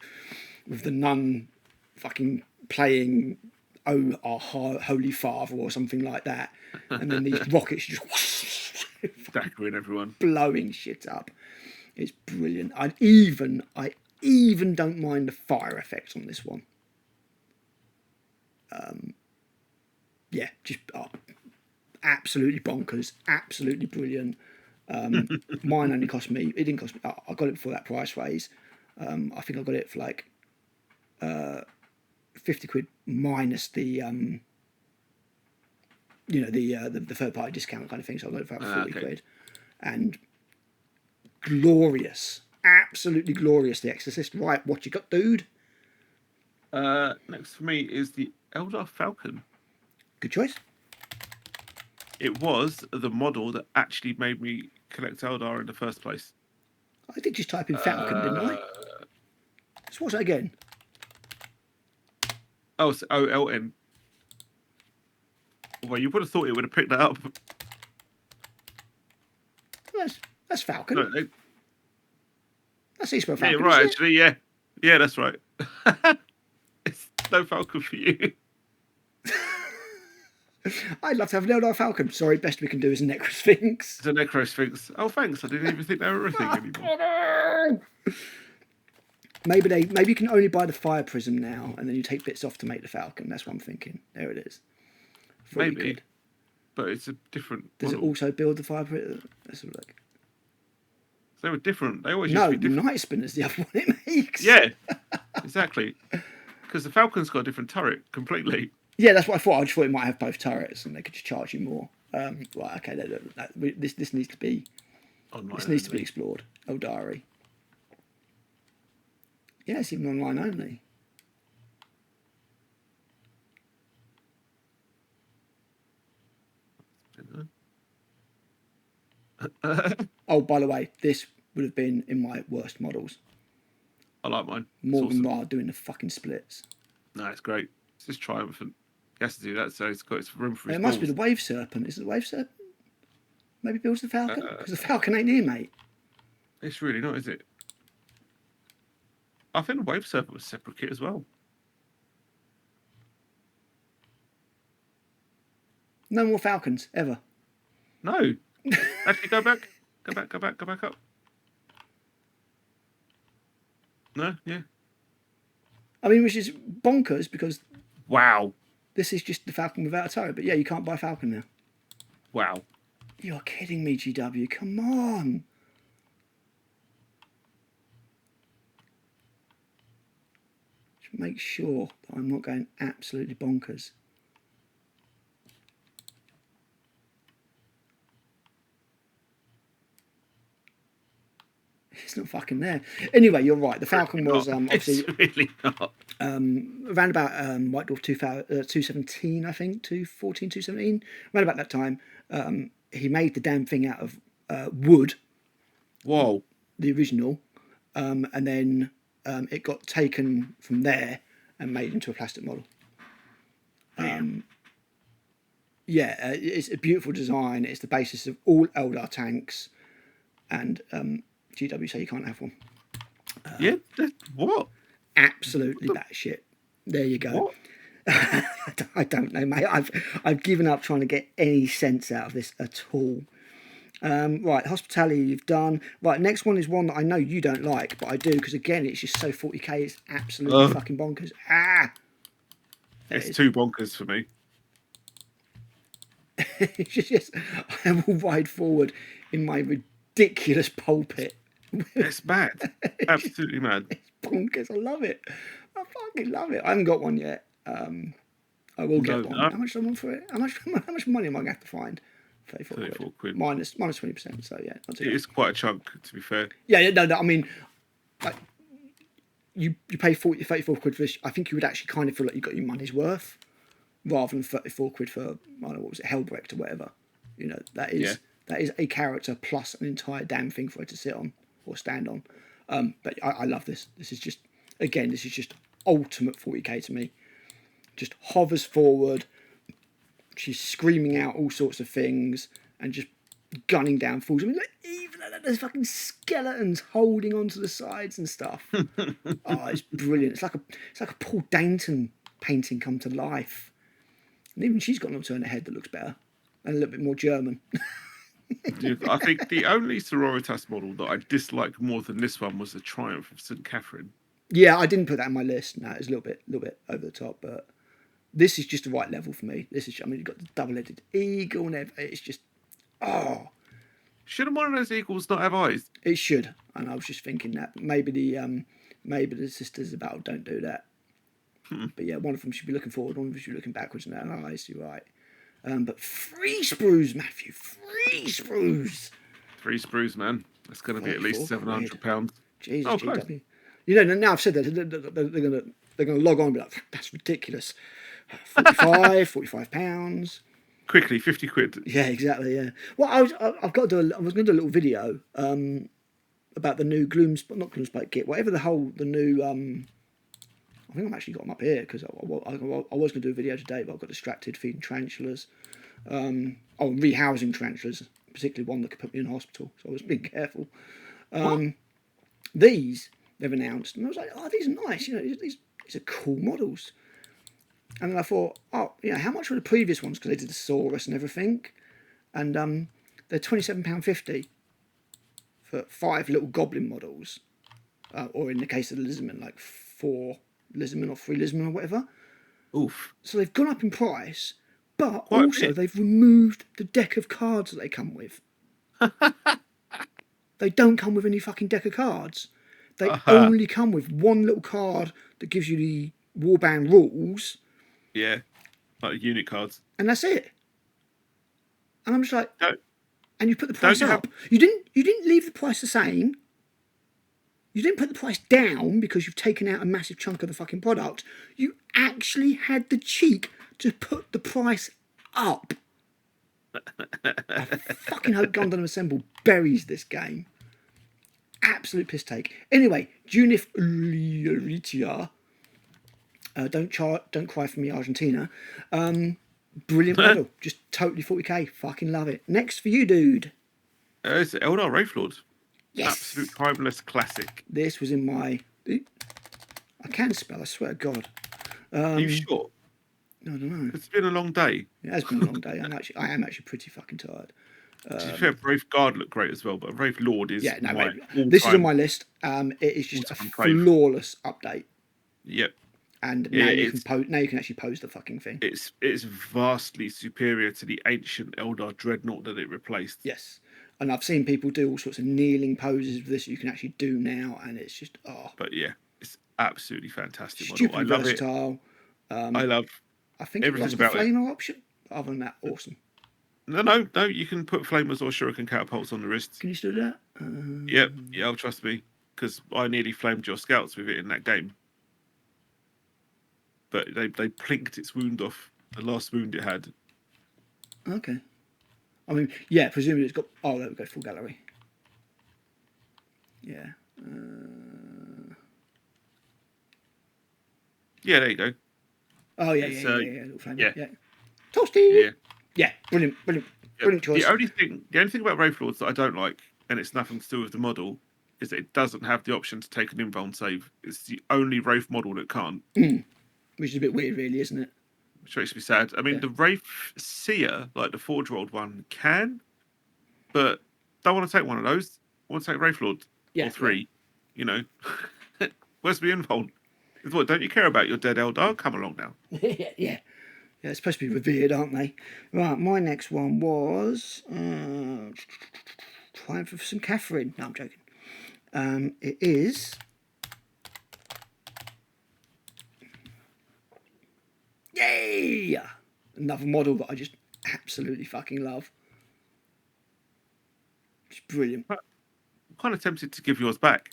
with the nun fucking playing "Oh, our Holy Father" or something like that, and then these rockets just daggering everyone, blowing shit up. It's brilliant. I even don't mind the fire effects on this one. Yeah, just absolutely bonkers, absolutely brilliant. Mine only cost me. It didn't cost me. I got it for that price raise. I think I got it for like 50 quid minus the the third party discount kind of thing. So I got it for about 40 quid, and glorious, absolutely glorious. The Exorcist. Right, what you got, dude? Next for me is the Eldar Falcon. Good choice. It was the model that actually made me collect Eldar in the first place. I did just type in Falcon, didn't I? Let's watch that again. Oh, it's OLN. Well, you would have thought it would have picked that up. That's Falcon. No, that's C.H.E.B.S Falcon. Yeah, right, actually, yeah. Yeah, that's right. It's no Falcon for you. I'd love to have an Eldar Falcon. Sorry, best we can do is a Necrosphinx. It's a Necrosphinx. Oh, thanks. I didn't even think they were a thing anymore. Maybe you can only buy the Fire Prism now, and then you take bits off to make the Falcon. That's what I'm thinking. There it is. Maybe, but it's a different. Does it also build the Fire Prism? Let's have a look. They were different. They always used to be different. Night Spinner's the other one it makes. Yeah, exactly. Because the Falcon's got a different turret completely. Yeah, that's what I thought. I just thought it might have both turrets, and they could just charge you more. Right, okay. This needs to be. Online this needs to be explored. Eldari. Yeah, it's even online only. Oh, by the way, this would have been in my worst models. I like mine. Morgan Ra doing the fucking splits. No, it's great. It's just triumphant. He has to do that, so it's got its room for his It must be the Wave Serpent. Is it the Wave Serpent? Maybe builds the Falcon? Because the Falcon ain't here, mate. It's really not, is it? I think the Wave Serpent was a separate kit as well. No more Falcons, ever. No. Actually, go back. Go back up. No, yeah. I mean, which is bonkers because... Wow. This is just the Falcon without a turret. But yeah, you can't buy Falcon now. Wow. You're kidding me, GW. Come on. Just make sure that I'm not going absolutely bonkers. It's not fucking there. Anyway, you're right. The Falcon was obviously it's really not. Around about White Dwarf 217, I think, 214, 217. Around about that time, he made the damn thing out of wood. Whoa. The original, and then it got taken from there and made into a plastic model. It's a beautiful design. It's the basis of all Eldar tanks, and GW say you can't have one. What? Absolutely batshit. There you go. What? I don't know, mate. I've given up trying to get any sense out of this at all. Right, Hospitality you've done. Right, next one is one that I know you don't like, but I do because again it's just so 40k. It's absolutely fucking bonkers. It's too bonkers for me. It's just I will ride forward in my ridiculous pulpit. It's mad. Absolutely mad. It's bonkers. I love it. I fucking love it. I haven't got one yet. I will get one. How much do I want for it? How much money am I going to have to find? 34 quid. Minus 20%. So yeah, it is quite a chunk, to be fair. Yeah, no. I mean, like, you pay 34 quid for this. I think you would actually kind of feel like you got your money's worth, rather than 34 quid for, I don't know, what was it, Hellbrecht or whatever. You know, that is a character plus an entire damn thing for her to sit on or stand on. But I love this. This is just ultimate 40k to me. Just hovers forward. She's screaming out all sorts of things and just gunning down fools. I mean, look, even there's fucking skeletons holding onto the sides and stuff. Oh, it's brilliant. It's like a Paul Dainton painting come to life. And even she's got an alternate head that looks better and a little bit more German. I think the only Sororitas model that I disliked more than this one was the Triumph of St. Catherine. Yeah, I didn't put that on my list. No, it's a little bit over the top, but this is just the right level for me. This is, I mean, you've got the double-headed eagle and everything. It's just, oh. Shouldn't one of those eagles not have eyes? It should, and I was just thinking that maybe the sisters about don't do that. But yeah, one of them should be looking forward, one of them should be looking backwards. And that eyes, you're right. But free sprues, Matthew, free sprues. Free sprues, man. That's going to be at least £700. Jesus, oh, GW. You know, now I've said that they're going to log on and be like, that's ridiculous. 45 pounds. Quickly, 50 quid. Yeah, exactly. Yeah. Well, I was going to do a little video about the new not Gloomspike kit, whatever the new. I think I've actually got them up here because I was going to do a video today, but I got distracted feeding tarantulas. Rehousing tarantulas, particularly one that could put me in hospital. So I was being careful. These they've announced, and I was like, oh, these are nice. You know, these are cool models. And then I thought, oh, you know, how much were the previous ones? Because they did the Saurus and everything, and they're £27.50 for 5 little goblin models, or in the case of the Lizardman, like 4 Lizardman or 3 Lizardman or whatever. Oof! So they've gone up in price, but also they've removed the deck of cards that they come with. They don't come with any fucking deck of cards. They only come with one little card that gives you the warband rules. Yeah, like unit cards. And that's it. And I'm just like, no. And you put the price up. You didn't leave the price the same. You didn't put the price down because you've taken out a massive chunk of the fucking product. You actually had the cheek to put the price up. I fucking hope Gundam Assemble buries this game. Absolute piss take. Anyway, Junif Lioritia. Don't cry for me, Argentina. Brilliant model. Just totally 40k. Fucking love it. Next for you, dude. It's Eldar Wraithlord. Yes. Absolute timeless classic. This was in my... I can spell, I swear to God. You sure? I don't know. It's been a long day. It has been a long day. I am actually pretty fucking tired. To be fair, Brave Guard looked great as well, but Brave Lord is this is on my list. It is just a flawless update. Yep. And now you can actually pose the fucking thing. It's vastly superior to the ancient Eldar Dreadnought that it replaced. Yes. And I've seen people do all sorts of kneeling poses with this you can actually do now, and it's just But yeah, it's absolutely fantastic. Stupid versatile. I think everything it was a flamer option. Other than that, awesome. No. You can put flamers or shuriken catapults on the wrists. Can you still do that? Yep. Yeah, trust me, because I nearly flamed your scouts with it in that game. But they plinked its wound off, the last wound it had. Okay. I mean, yeah, presumably it's got... Oh, there we go, full gallery. Yeah. Yeah, there you go. Oh, yeah. Little flame. Yeah. Toasty! Yeah, brilliant choice. The only thing about Wraith Lords that I don't like, and it's nothing to do with the model, is that it doesn't have the option to take an invuln save. It's the only Wraith model that can't. Which is a bit weird, really, isn't it? Which makes me sad. I mean, the Wraith Seer, like the 4-year-old one, can, but don't want to take one of those. I want to take Wraith Lord or 3. You know, where's the invuln? What, don't you care about your dead Eldar? Come along now. Yeah, it's supposed to be revered, aren't they? Right, my next one was Triumph of St. Catherine. No, I'm joking. It is... Yay! Another model that I just absolutely fucking love. It's brilliant. I'm kind of tempted to give yours back.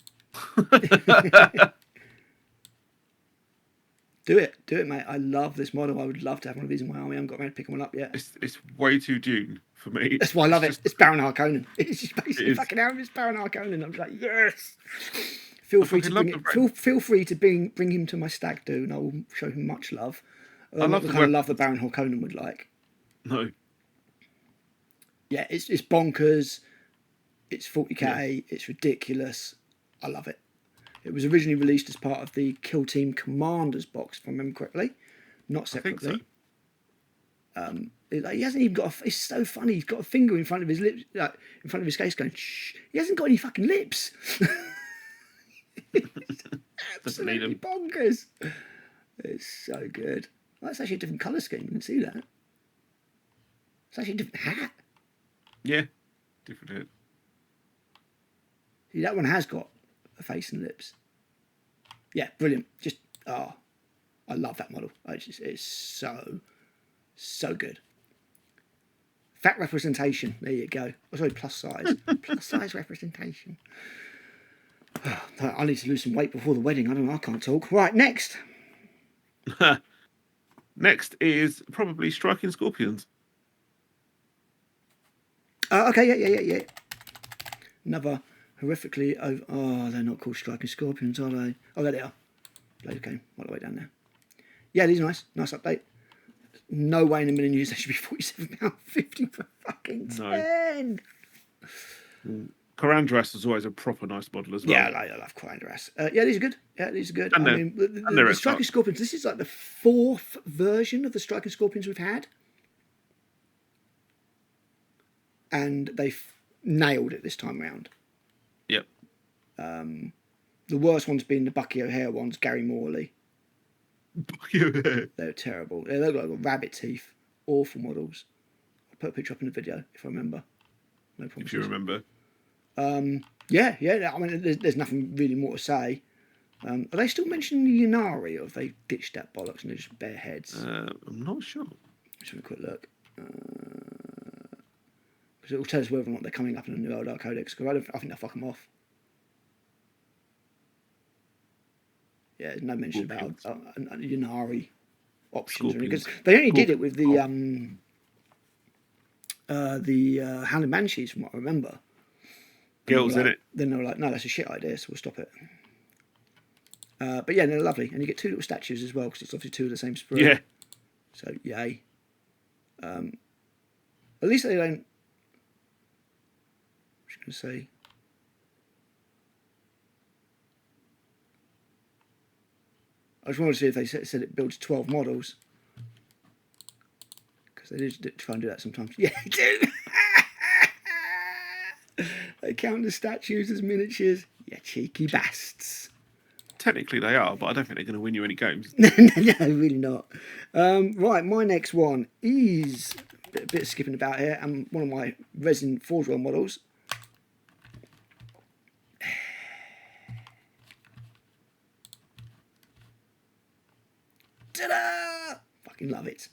Do it, mate. I love this model. I would love to have one of these in my army. I haven't got around to picking one up yet. It's way too Dune for me. That's why I love it. It's Baron Harkonnen. It's just basically fucking Aramis Baron Harkonnen. I'm just like, yes. Feel free to bring him to my stag do, and I will show him much love. I love the kind of love that Baron Harkonnen would like. No. Yeah, it's bonkers. It's 40k. Yeah. It's ridiculous. I love it. It was originally released as part of the Kill Team Commanders box, if I remember correctly, not separately. He hasn't even got. It's so funny. He's got a finger in front of his lips, like in front of his face, going shh. He hasn't got any fucking lips. Absolutely bonkers. It's so good. That's actually a different colour scheme. You can see that. It's actually a different hat. Yeah, different hat. See, that one has got a face and lips. Yeah, brilliant. Just I love that model. It's so good. Fat representation. There you go. Oh, sorry, plus size. Plus size representation. I need to lose some weight before the wedding. I don't know. I can't talk. Right, next. Next is probably Striking Scorpions. Okay, yeah. Another horrifically over. Oh, they're not called Striking Scorpions, are they? Oh, there they are. Blade came all the way down there. Yeah, these are nice. Nice update. No way in a million years they should be £47.50 for fucking 10. No. Karandras is always a proper nice model as well. Yeah, I love Karandras. Yeah, these are good. And I mean, the Striking Scorpions, this is like the 4th version of the Striking Scorpions we've had. And they've nailed it this time round. Yep. The worst one's been the Bucky O'Hare ones, Gary Morley. Bucky O'Hare? They're terrible. They've got rabbit teeth. Awful models. I'll put a picture up in the video if I remember. No problem. If you remember. Yeah. I mean, there's nothing really more to say. Are they still mentioning the Yanari, or have they ditched that bollocks and they're just bare heads? I'm not sure. Just have a quick look. Because it will tell us whether or not they're coming up in the new Eldar Codex. Because I think they'll fuck them off. Yeah, there's no mention about Yanari options. Because they only did it with the Howling Banshees, from what I remember. Girls in it. Then they were like, no, that's a shit idea, so we'll stop it. But yeah, they're lovely. And you get 2 little statues as well, because it's obviously 2 of the same sprue. Yeah. So, yay. At least they don't... I was going to say... I just wanted to see if they said it builds 12 models. Because they do try and do that sometimes. Yeah, they do! They count the statues as miniatures. You cheeky bastards. Technically they are, but I don't think they're going to win you any games. No, really not. Right, my next one is a bit of skipping about here, and one of my resin Forge World models. Ta-da! Fucking love it.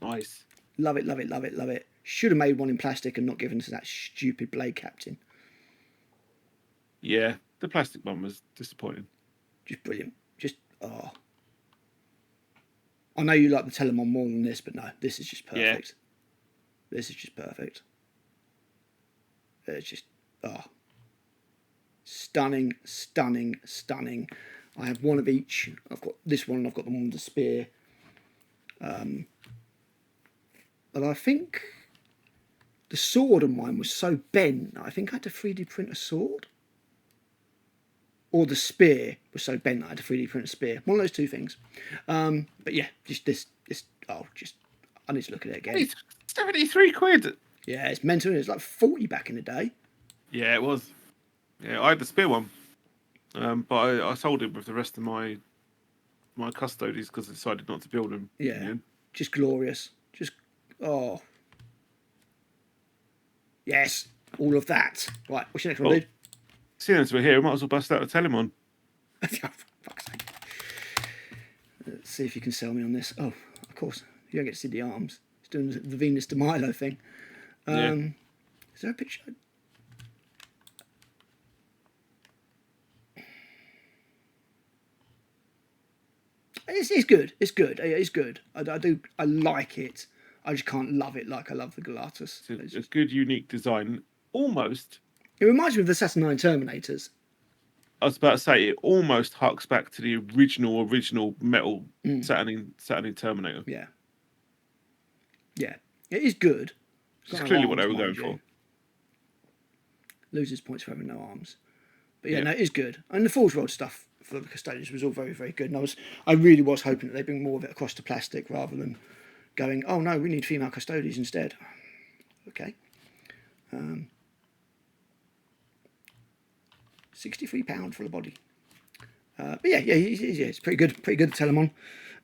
Nice. Love it. Should have made one in plastic and not given to that stupid Blade Captain. Yeah, the plastic one was disappointing. Just brilliant. I know you like the Telemon more than this, but no, this is just perfect. Yeah. This is just perfect. It's just, stunning. I have one of each. I've got this one and I've got the one with the spear. But I think the sword on mine was so bent, I think I had to 3D print a sword. Or the spear was so bent that I had to 3D print a spear. One of those 2 things. But yeah, just this. I need to look at it again. It's 73 quid. Yeah, it's mental. It was like 40 back in the day. Yeah, it was. Yeah, I had the spear one. But I sold it with the rest of my custodies because I decided not to build them. Yeah, just glorious. Yes, all of that. Right, what's your next one, dude? Seeing as we're here, we might as well bust out a Telemon. Fuck's sake. Let's see if you can sell me on this. Oh, of course. You don't get to see the arms. It's doing the Venus de Milo thing. Is there a picture? It's good. It's good. I like it. I just can't love it like I love the Galatus. It's a good, unique design. Almost. It reminds me of the Saturnine Terminators. I was about to say, it almost harks back to the original metal Saturnine Terminator. Yeah. Yeah. It is good. It's clearly what they were going for. Loses points for having no arms. But yeah, no, it is good. And the Forge World stuff for the Custodians was all very, very good. And I really was hoping that they bring more of it across to plastic rather than going, oh no, we need female custodians instead. Okay. £63 for the body. But yeah, it's pretty good to tell them on.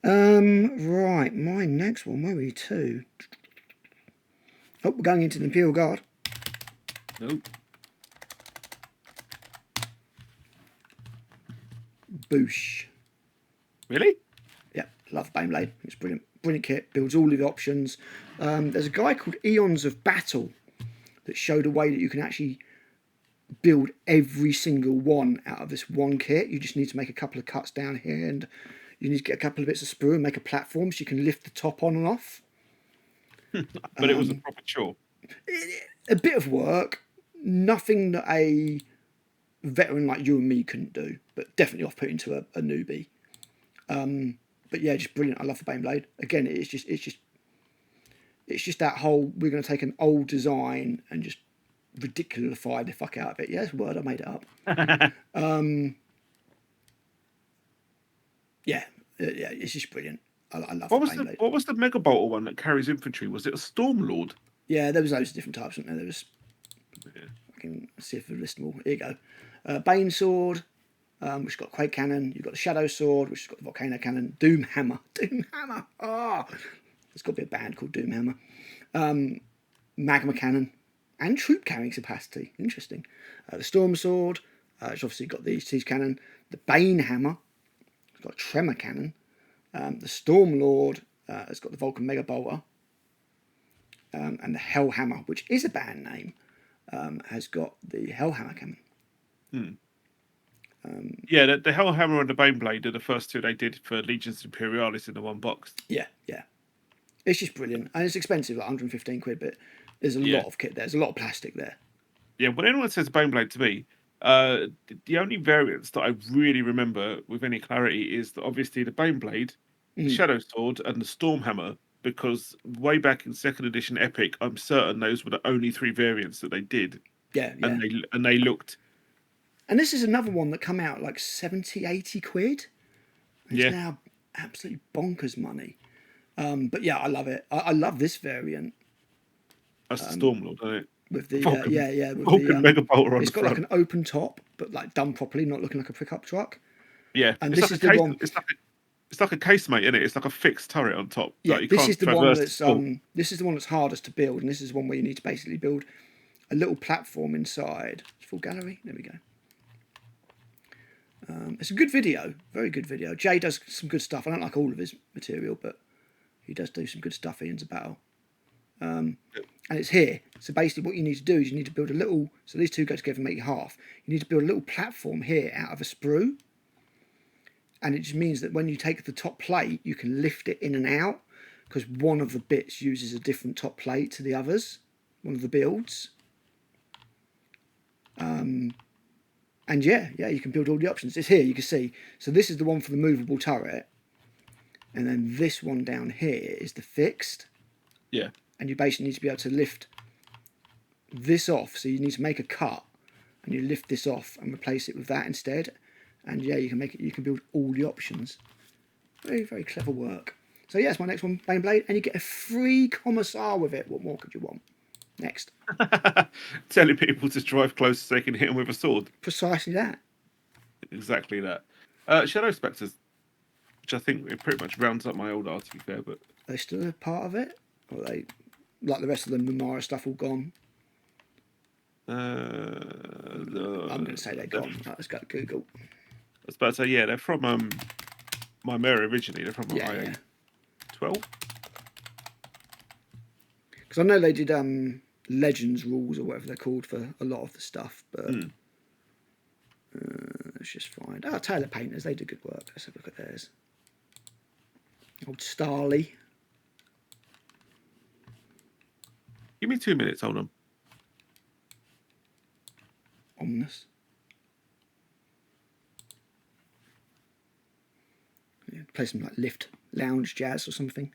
Right, my next one, where are we to? Oh, we're going into the Imperial Guard. Nope. Boosh. Really? Yeah, love Baneblade. It's brilliant. Brilliant kit. Builds all of the options. There's a guy called Eons of Battle that showed a way that you can actually build every single one out of this one kit. You just need to make a couple of cuts down here, and you need to get a couple of bits of sprue and make a platform so you can lift the top on and off. But it was a proper chore. A bit of work. Nothing that a veteran like you and me couldn't do, but definitely off-putting to a newbie. But yeah, just brilliant. I love the Baneblade. Again, it's just that whole, we're going to take an old design and just ridiculify the fuck out of it. Yeah, that's a word, I made it up. Yeah, it's just brilliant. I love Baneblade. What was the Mega Bolter one that carries infantry? Was it a Stormlord? Yeah, there was loads of different types, wasn't there? There was. Yeah. I can see if we list them all. Here you go. Bane Sword, which has got Quake Cannon. You've got the Shadow Sword, which has got the Volcano Cannon. Doom Hammer. Doom Hammer. Oh, there's got to be a band called Doom Hammer. Magma Cannon. And troop carrying capacity. Interesting. The Storm Sword, which obviously got the Siege Cannon. The Bane Hammer. It's got a Tremor Cannon. The Storm Lord has got the Vulcan Mega Bolter. And the Hellhammer, which is a band name, has got the Hellhammer Cannon. Yeah, the Hellhammer and the Baneblade are the first two they did for Legions Imperialis in the one box. Yeah. It's just brilliant. And it's expensive, like 115 quid, but there's a lot of kit there. There's a lot of plastic there. Yeah, when anyone says Baneblade to me, the only variants that I really remember with any clarity is that obviously the Baneblade, the Shadow Sword, and the Stormhammer, because way back in 2nd edition Epic, I'm certain those were the only 3 variants that they did. Yeah. And they looked. And this is another one that come out like 70, 80 quid. It's now absolutely bonkers money. But yeah, I love it. I love this variant. That's the Stormlord, isn't it? With the Vulcan, with Vulcan Mega Bolter on it's got front. like an open top, but like done properly, not looking like a pickup truck. Yeah, and this is the one. It's like a casemate, isn't it? It's like a fixed turret on top. Yeah, like this is the one that's this is the one that's hardest to build, and this is one where you need to basically build a little platform inside. Full gallery. There we go. It's a good video, very good video. Jay does some good stuff. I don't like all of his material, but he does do some good stuff. Ian's a battle. And it's here. So basically what you need to do is you need to build a little, so these two go together and make you half. You need to build a little platform here out of a sprue. And it just means that when you take the top plate, you can lift it in and out, because one of the bits uses a different top plate to the others, one of the builds. And yeah, you can build all the options. It's here, you can see. So this is the one for the movable turret. And then this one down here is the fixed. Yeah. And you basically need to be able to lift this off. So you need to make a cut and you lift this off and replace it with that instead. And yeah, you can make it, you can build all the options. Very, very clever work. So yeah, that's my next one, Baneblade, and you get a free commissar with it. What more could you want? Next. Telling people to drive close so they can hit them with a sword. Precisely that. Exactly that. Shadow Spectres, which I think it pretty much rounds up my old art, to be fair, but... Are they still a part of it? Or are they, like the rest of the Mamara stuff, all gone? I'm going to say they're gone. Right, let's go to Google. I was about to say, yeah, they're from my Mary originally. They're from my IA 12. Because I know they did Legends rules or whatever they're called for a lot of the stuff, but let's just find. Oh, Taylor Painters, they do good work. Let's have a look at theirs. Old Starly. Give me 2 minutes, hold on. Ominous. Yeah, play some like lift lounge jazz or something.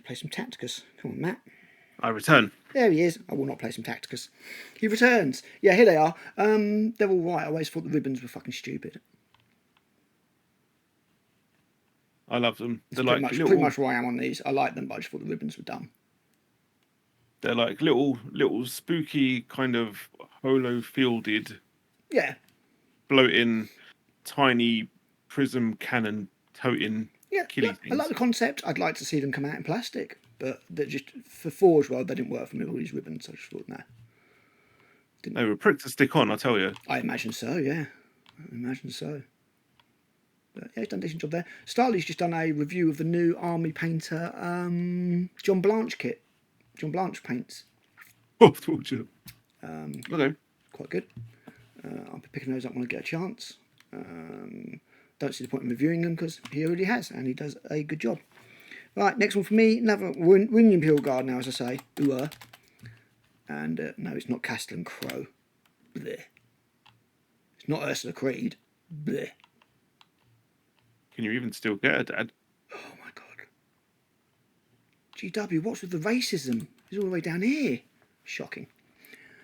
play some Tacticus. Come on, Matt. I return. There he is. I will not play some Tacticus. He returns. Yeah, here they are. They're all right. I always thought the ribbons were fucking stupid. I love them. They're like pretty much where I am on these. I like them, but I just thought the ribbons were dumb. They're like little spooky kind of holo-fielded. Yeah. Floating, tiny prism cannon toting. Yeah, I like the concept. I'd like to see them come out in plastic, but they're just for Forge World. They didn't work for me with all these ribbons. I just thought, no. They were a prick to stick on, I tell you. I imagine so. Yeah, I imagine so. But yeah, he's done a decent job there. Starley's just done a review of the new Army Painter John Blanche kit. John Blanche paints. Oh, okay. Quite good. I'll be picking those up when I get a chance. Don't see the point in reviewing them because he already has, and he does a good job. Right, next one for me. Another Winning Imperial Guard now, as I say. Ooh. And no, it's not Castellan Crow. Blech. It's not Ursula Creed. Blech. Can you even still get her, Dad? Oh my God. GW, what's with the racism? He's all the way down here. Shocking.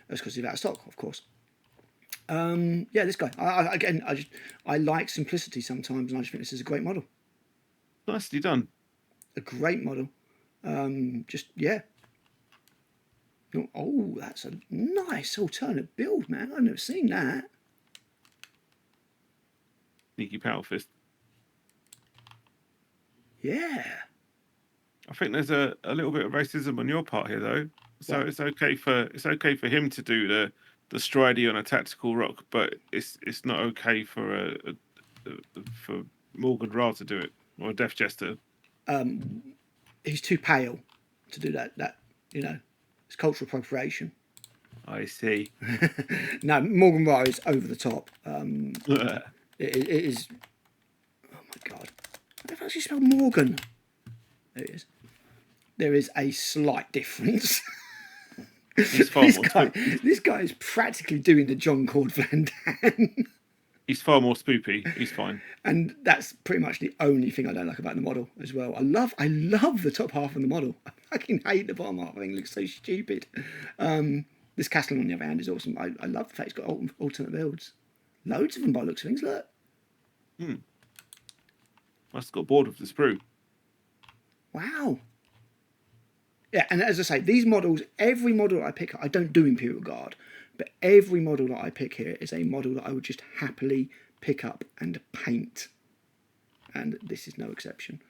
That's because he's out of stock, of course. Yeah, this guy. I like simplicity sometimes, and I just think this is a great model. Nicely done. A great model. Yeah. Oh, that's a nice alternate build, man. I've never seen that. Sneaky power fist. Yeah. I think there's a little bit of racism on your part here, though. So what? it's okay for him to do the stridey on a tactical rock, but it's not okay for for Morgan Ra to do it, or a Death Jester. He's too pale to do that. It's cultural appropriation. I see. No, Morgan Ra is over the top. It is. Oh my God! I've actually spelled Morgan. There it is. There is a slight difference. This guy is practically doing the John Cord Van Dam. He's far more spoopy. He's fine. And that's pretty much the only thing I don't like about the model as well. I love the top half of the model. I fucking hate the bottom half. I think it looks so stupid. This Castellan, on the other hand, is awesome. I love the fact it's got alternate builds. Loads of them by the looks of things. Look. Must have got bored with the sprue. Wow. Yeah, and as I say, these models, every model I pick, I don't do Imperial Guard, but every model that I pick here is a model that I would just happily pick up and paint. And this is no exception.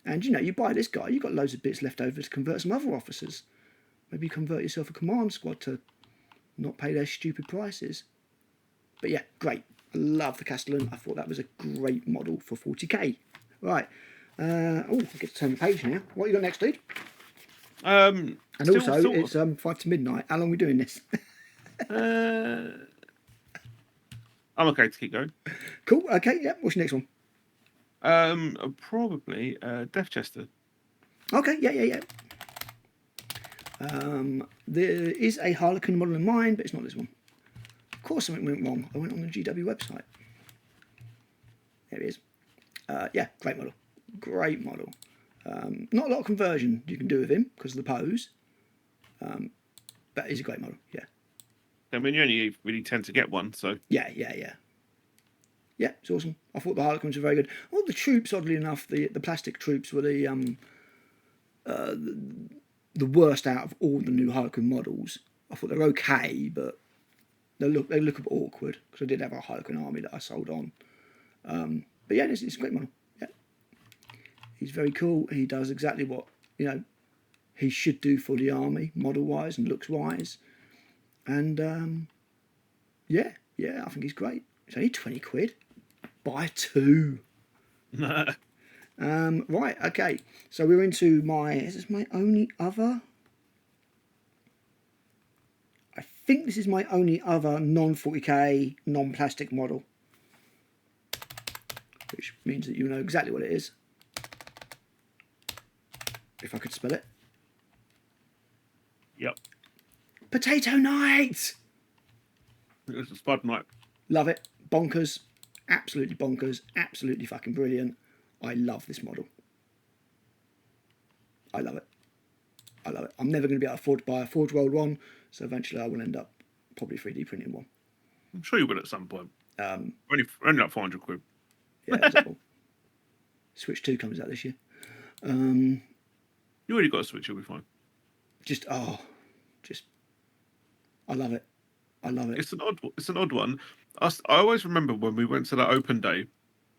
And you buy this guy, you've got loads of bits left over to convert some other officers. Maybe you convert yourself a command squad to not pay their stupid prices. But yeah, great. I love the Castellan. I thought that was a great model for 40k. Right. I get to turn the page now. What you got next, dude? And also, it's 5 to midnight. How long are we doing this? I'm okay to keep going. Cool. Okay. Yeah. What's your next one? Probably Death Jester. Okay. Yeah. There is a Harlequin model in mind, but it's not this one. Of course, something went wrong. I went on the GW website. There it is. Yeah, great model. Great model. Not a lot of conversion you can do with him because of the pose. But he's a great model, yeah. I mean, you only really tend to get one, so... Yeah. Yeah, it's awesome. I thought the Harlequins were very good. All the troops, oddly enough, the plastic troops were the worst out of all the new Harlequin models. I thought they're okay, but they look a bit awkward because I did have a Harlequin army that I sold on. But yeah, it's a great model. Yeah, he's very cool. He does exactly what he should do for the army, model-wise and looks-wise. And yeah, I think he's great. It's only 20 quid. Buy 2. Right, okay. So we're into is this my only other? I think this is my only other non-40k, non-plastic model. Which means that you know exactly what it is. If I could spell it. Yep. Potato Knight! It's a Spud Knight. Love it. Bonkers. Absolutely bonkers. Absolutely fucking brilliant. I love this model. I love it. I love it. I'm never going to be able to afford to buy a Forge World one, so eventually I will end up probably 3D printing one. I'm sure you will at some point. Only like 400 quid. Yeah, exactly. Switch 2 comes out this year. You already got a Switch, you'll be fine. I love it. I love it. It's an odd one. I always remember when we went to that open day,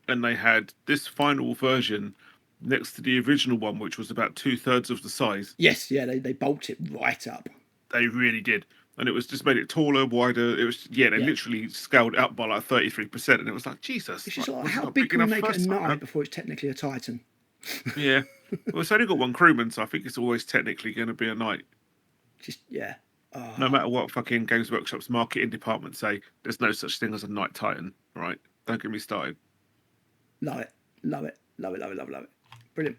and they had this final version next to the original one, which was about 2/3 of the size. Yes, yeah, they bulked it right up. They really did. And it was just made it taller, wider. It was literally scaled up by like 33%, and it was like Jesus. It's just like how big can we make it a Knight before it's technically a Titan? Yeah, well, it's only got one crewman, so I think it's always technically going to be a Knight. No matter what fucking Games Workshop's marketing department say, there's no such thing as a Knight Titan, right? Don't get me started. Love it, love it, love it, love it, love it, love it. Brilliant.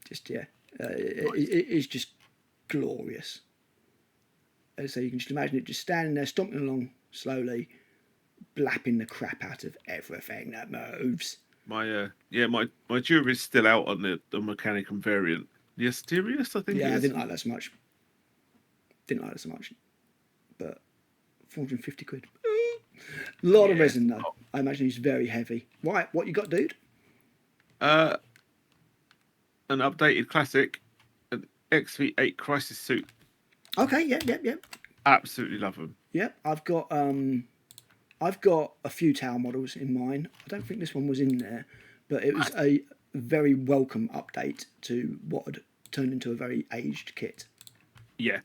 It is just glorious. So you can just imagine it just standing there, stomping along slowly, blapping the crap out of everything that moves. My Dura is still out on the Mechanicum variant. The Asterius, I think. Yeah, I didn't like that so much. But 450 quid. A lot of resin though. I imagine he's very heavy. Right, what you got, dude? An updated classic, an XV8 Crisis suit. Okay, yeah. Absolutely love them. Yeah, I've got a few tower models in mine. I don't think this one was in there, but it was a very welcome update to what had turned into a very aged kit. Yeah.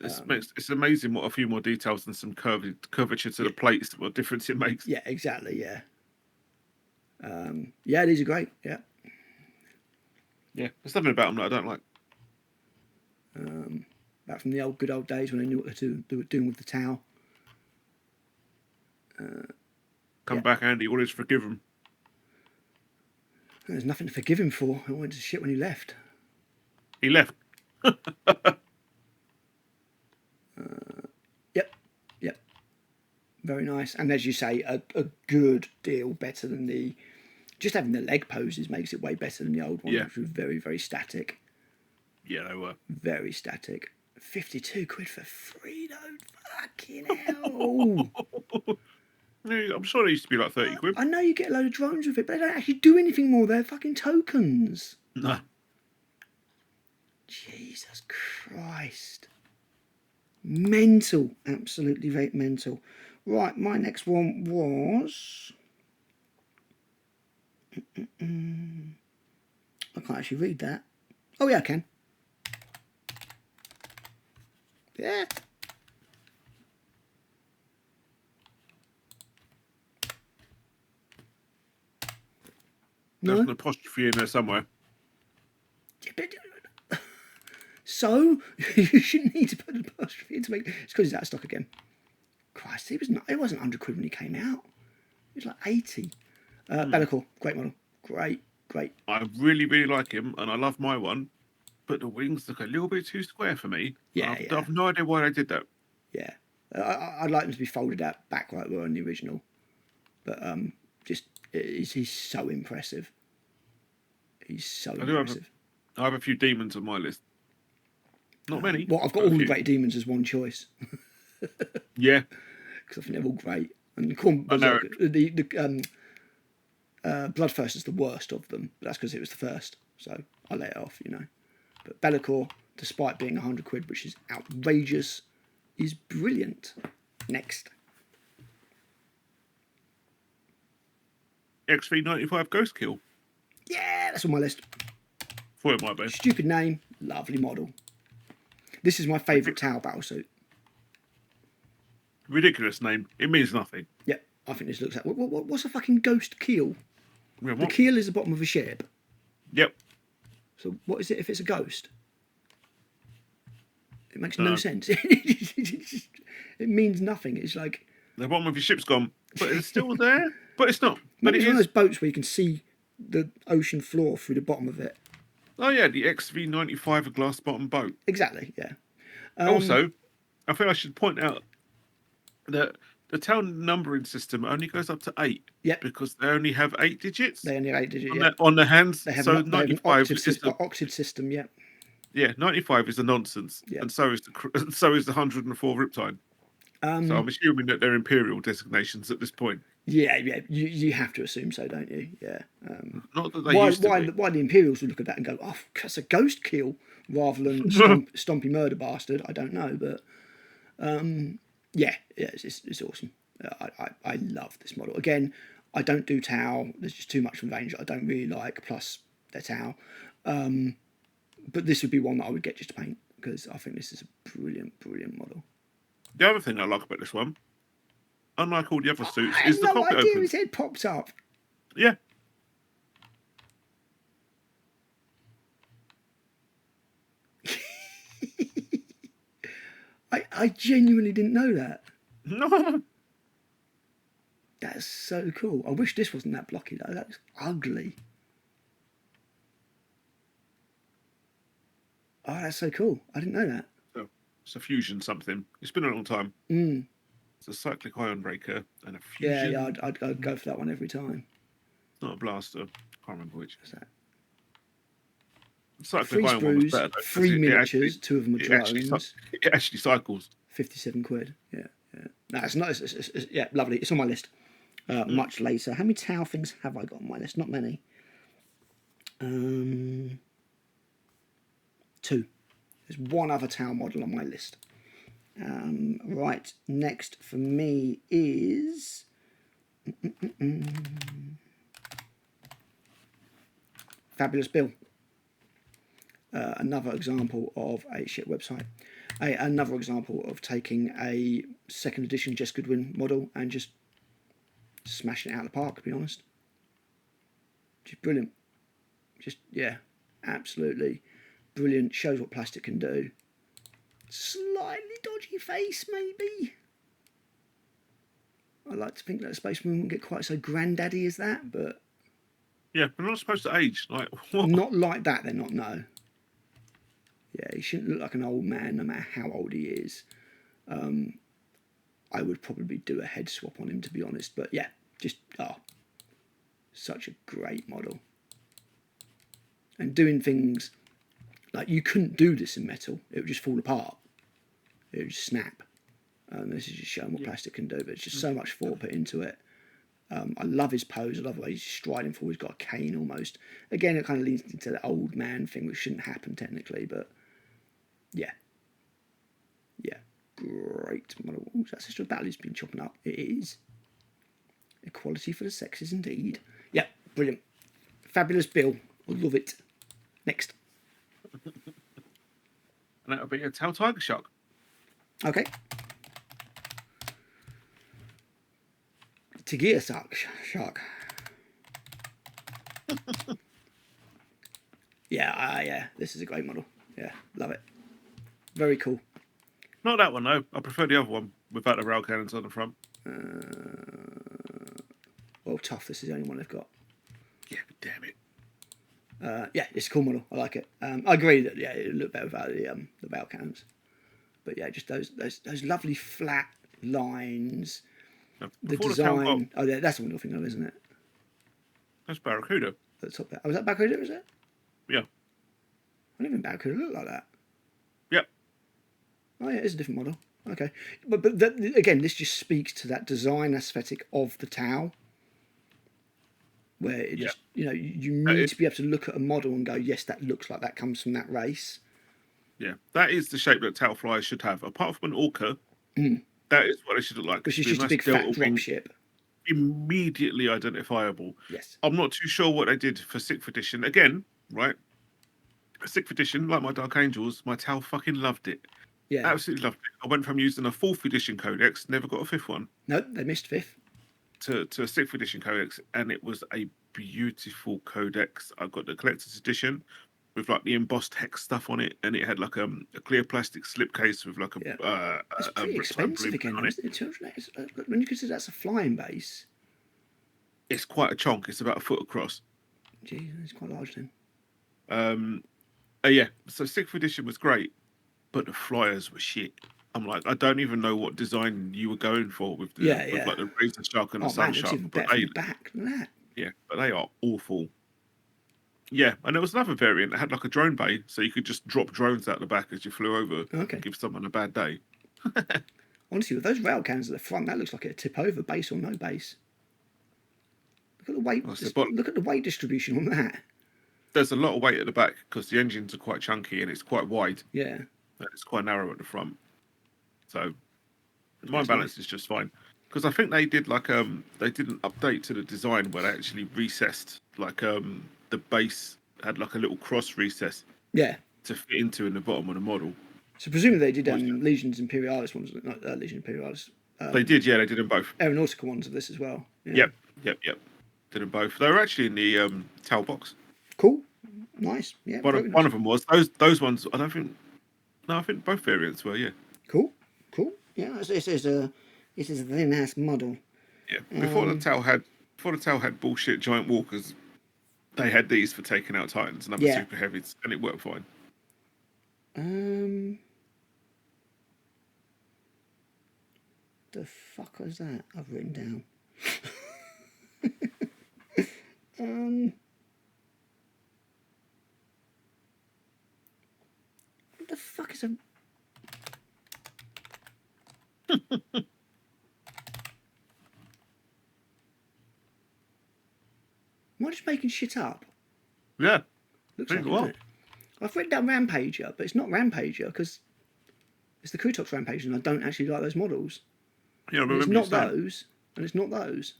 It's amazing what a few more details and some curvature to the plates, what difference it makes. Yeah, exactly, yeah. These are great, yeah. Yeah, there's nothing about them that I don't like. Back from the good old days when they knew what they were doing with the towel. Come back, Andy, always forgive him. There's nothing to forgive him for. He went to shit when he left. He left. Yep. Very nice. And as you say, a good deal better than just having the leg poses makes it way better than the old one, which was very, very static. Yeah, they were. Very static. 52 quid for free though. Fucking hell. I'm sure they used to be like 30 quid. I know you get a load of drones with it, but they don't actually do anything more. They're fucking tokens. No. Jesus Christ. Mental. Absolutely mental. Right, my next one was... I can't actually read that. Oh yeah, I can. Yeah. There's an apostrophe in there somewhere. So you shouldn't need to put an apostrophe in to make. It's because he's out of stock again. Christ, it wasn't 100 quid when he came out. It was like 80. Bellicor, great model, great. I really, really like him, and I love my one, but the wings look a little bit too square for me. I've no idea why they did that. Yeah, I'd like them to be folded out back like they were on the original, but he's so impressive. He's so impressive. I have a few demons on my list. Not many. Well, I've got all the great demons as one choice. Yeah, because I think they're all great. And the Bloodthirst is the worst of them. But that's because it was the first, so I let it off, But Bellicor, despite being 100 quid, which is outrageous, is brilliant. Next. XV95 Ghost Kill. Yeah, that's on my list. Thought it might be. Stupid name, lovely model. This is my favourite Tau battle suit. Ridiculous name. It means nothing. Yeah, I think this looks like... What's a fucking ghost keel? Yeah, the keel is the bottom of a ship. Yep. So what is it if it's a ghost? It makes no sense. It means nothing. It's like... The bottom of your ship's gone, but it's still there. But it's not. Maybe it's one of those boats where you can see the ocean floor through the bottom of it. Oh yeah, the XV95, a glass bottom boat. Exactly, yeah. Also, I think I should point out that the town numbering system only goes up to 8. Yeah. Because they only have 8 digits. They only have 8 digits, on the hands. They have so an 95 octave system, yeah. Yeah, 95 is a nonsense, and so is the 104 Riptide. So I'm assuming that they're Imperial designations at this point. Yeah, you have to assume so, don't you? Yeah. Not that they used to be. Why the Imperials would look at that and go, "Oh, that's a ghost kill," rather than stompy murder bastard? I don't know, but it's awesome. I love this model. Again, I don't do Tau. There's just too much range I don't really like. Plus, they're Tau. But this would be one that I would get just to paint because I think this is a brilliant model. The other thing I like about this one, unlike all the other suits, is the cockpit opens. His head pops up. Yeah. I genuinely didn't know that. No. That's so cool. I wish this wasn't that blocky though. That's ugly. Oh, that's so cool. I didn't know that. Oh, it's a fusion something. It's been a long time. It's a cyclic ion breaker and a fusion. Yeah, I'd go for that one every time. It's not a blaster. I can't remember which. What's that? Cyclic 3 ion one was sprues, better, 3 miniatures, 2 of them are drones. It actually cycles. 57 quid. Yeah. No, it's not. Yeah, lovely. It's on my list. Much later. How many Tau things have I got on my list? Not many. 2. There's one other Tau model on my list. Right, next for me is Fabulous Bill. Another example of a shit website. Another example of taking a second edition Jess Goodwin model and just smashing it out of the park, to be honest. Just brilliant. Just, yeah, absolutely brilliant. Shows what plastic can do. Slightly dodgy face, maybe. I like to think that a Spaceman wouldn't get quite so granddaddy as that, but... Yeah, but not supposed to age. Like, what? Not like that, they're not, no. Yeah, he shouldn't look like an old man, no matter how old he is. I would probably do a head swap on him, to be honest. But yeah, just, such a great model. And doing things, like, you couldn't do this in metal. It would just fall apart. It would just snap. This is just showing what plastic can do, but it's just so much thought put into it. I love his pose. I love the way he's striding forward. He's got a cane almost. Again, it kind of leads into the old man thing, which shouldn't happen technically, but yeah. Great model. Ooh, that Sister of Battle has been chopping up. It is. Equality for the sexes indeed. Yeah, brilliant. Fabulous Bill. I love it. Next. And that'll be a Tau Tiger Shark. Okay. Tigia Shark. Yeah, this is a great model. Yeah, love it. Very cool. Not that one, though. I prefer the other one without the rail cannons on the front. Well, tough. This is the only one they've got. Yeah, but damn it. Yeah, it's a cool model. I like it. I agree that it would look better without the rail cannons. But yeah, just those lovely flat lines. The design. Oh, yeah, that's the one you're thinking of, isn't it? That's Barracuda. At the top there. Oh, was that Barracuda? Was it? Yeah. I didn't even Barracuda look like that. Yep. Oh yeah, it's a different model. Okay, but again, this just speaks to that design aesthetic of the Tau, where it just you need to be able to look at a model and go, yes, that looks like that comes from that race. Yeah, that is the shape that Tau flyers should have. Apart from an Orca, that is what they should look like. Because it's just a big fat drop ship. Immediately identifiable. Yes. I'm not too sure what they did for 6th edition. Again, right? 6th edition, like my Dark Angels, my Tau fucking loved it. Yeah. Absolutely loved it. I went from using a 4th edition codex, never got a 5th one. No, they missed 5th. To a 6th edition codex, and it was a beautiful codex. I got the collector's edition with like the embossed hex stuff on it, and it had like a clear plastic slipcase with like a it's pretty expensive again, isn't it? When you consider that's a flying base, it's quite a chonk. It's about a foot across. Gee, it's quite large then. Yeah, so 6th edition was great, but the flyers were shit. I'm like, I don't even know what design you were going for with the like the Razor Shark and the Sun Shark. But they, back than that. Yeah, but they are awful. Yeah, and there was another variant that had like a drone bay, so you could just drop drones out the back as you flew over and give someone a bad day. Honestly, with those rail cans at the front, that looks like it'd tip over, base or no base. Look at the weight. Look at the weight distribution on that. There's a lot of weight at the back because the engines are quite chunky and it's quite wide. Yeah. And it's quite narrow at the front. So my balance is just fine. Because I think they did they did an update to the design where they actually recessed the base had like a little cross recess. Yeah. To fit into in the bottom of the model. So presumably they did Legions Imperialis ones, not Legion Imperialis. They did, yeah, they did them both. Aeronautical ones of this as well. Yeah. Yep. Did them both. They were actually in the TAL box. Cool, nice. Yeah. One of them was those ones. I don't think. No, I think both variants were. Yeah. Cool. Yeah, this is a very nice model. Yeah. Before the TAL had bullshit giant walkers, they had these for taking out Titans and other super heavies, and it worked fine. The fuck was that I've written down? What the fuck is a... Am I just making shit up? Yeah. Looks like it. I've written down Rampager, but it's not Rampager because it's the Kutox Rampager, and I don't actually like those models. Yeah, it's not those, and it's not those.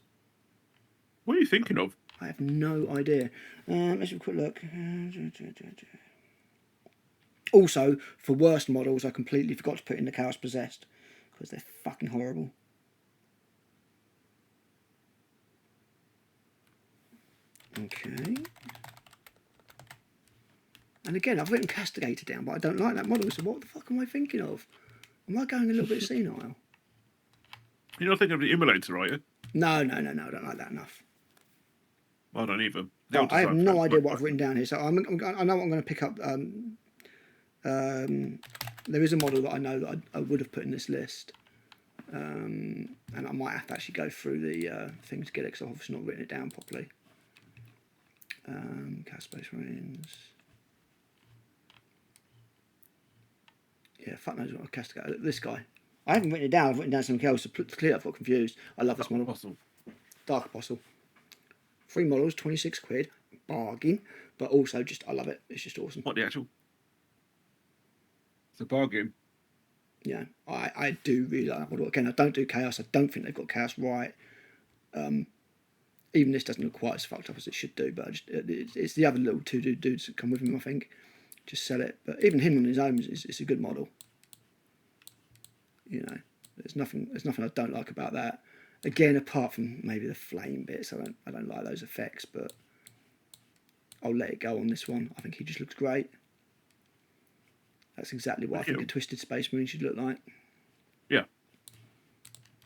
What are you thinking of? I have no idea. Let's have a quick look. Also, for worst models, I completely forgot to put in the Chaos Possessed because they're fucking horrible. Okay. And again, I've written Castigator down, but I don't like that model, so what the fuck am I thinking of? Am I going a little bit senile? You're not thinking of the Immolator, are you? No, I don't like that enough. I don't either. Oh, I have no idea what I've written down here, so I know what I'm going to pick up. There is a model that I know that I would have put in this list, and I might have to actually go through the thing to get it because I've obviously not written it down properly. Space Marines. Yeah, fuck knows what I Castigator. This guy. I haven't written it down. I've written down something else. So clearly I've got confused. I love this model. Apostle. Dark Apostle. 3 models, 26 quid. Bargain. But also just, I love it. It's just awesome. What the actual? It's a bargain. Yeah, I do really like that model. Again, I don't do Chaos. I don't think they've got Chaos right. Even this doesn't look quite as fucked up as it should do, but it's the other little two dudes that come with him, I think. Just sell it. But even him on his own is a good model. You know, there's nothing I don't like about that. Again, apart from maybe the flame bits, I don't like those effects, but I'll let it go on this one. I think he just looks great. That's exactly what I think a Twisted Space Marine should look like. Yeah.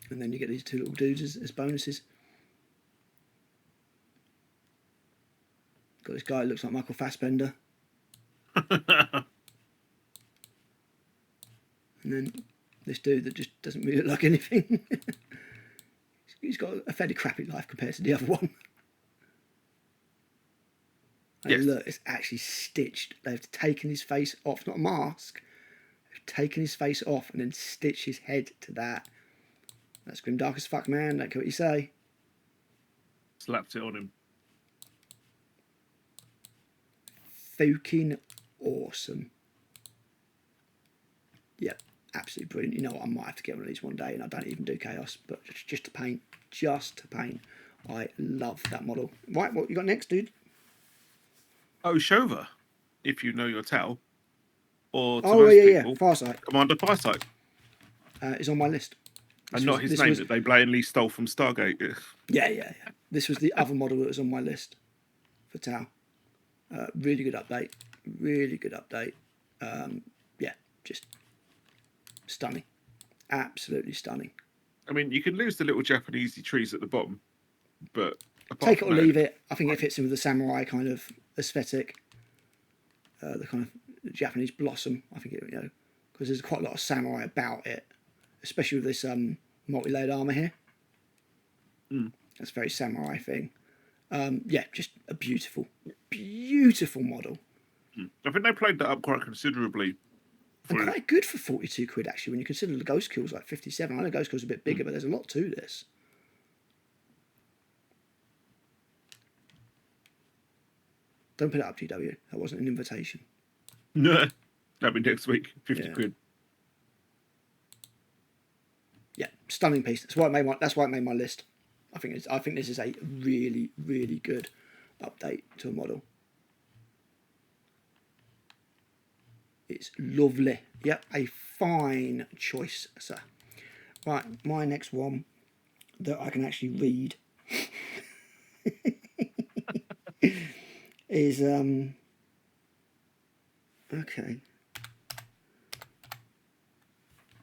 And then you get these two little dudes as bonuses. Got this guy who looks like Michael Fassbender. And then this dude that just doesn't really look like anything. He's got a fairly crappy life compared to the other one. And look, it's actually stitched. They've taken his face off, not a mask. They've taken his face off and then stitched his head to that. That's grimdark as fuck, man. Don't care what you say. Slapped it on him. Fucking awesome. Yeah, absolutely brilliant. You know what? I might have to get one of these one day, and I don't even do Chaos, but just to paint. Just to paint. I love that model. Right, what you got next, dude? Shova, if you know your towel. Or to most people, Farsight. Commander Farsight. Is on my list. And not his name that they blatantly stole from Stargate. Yeah. This was the other model that was on my list for Tau. Really good update. Yeah, just stunning. Absolutely stunning. I mean, you can lose the little Japanese trees at the bottom, but... Take it or leave it. I think it fits in with the samurai kind of aesthetic. The kind of Japanese blossom. I think it, because there's quite a lot of samurai about it, especially with this multi-layered armor here. That's a very samurai thing. Yeah, just a beautiful, beautiful model. I think they played that up quite considerably. And quite good for 42 quid, actually, when you consider the Ghost Kill's like 57. I know Ghost Kill's a bit bigger, but there's a lot to this. Don't put it up, GW. That wasn't an invitation. No, that'll be next week. 50 quid. Yeah, stunning piece. That's why it made my list. I think this is a really, really good update to a model. It's lovely. Yep, a fine choice, sir. Right, my next one that I can actually read is okay.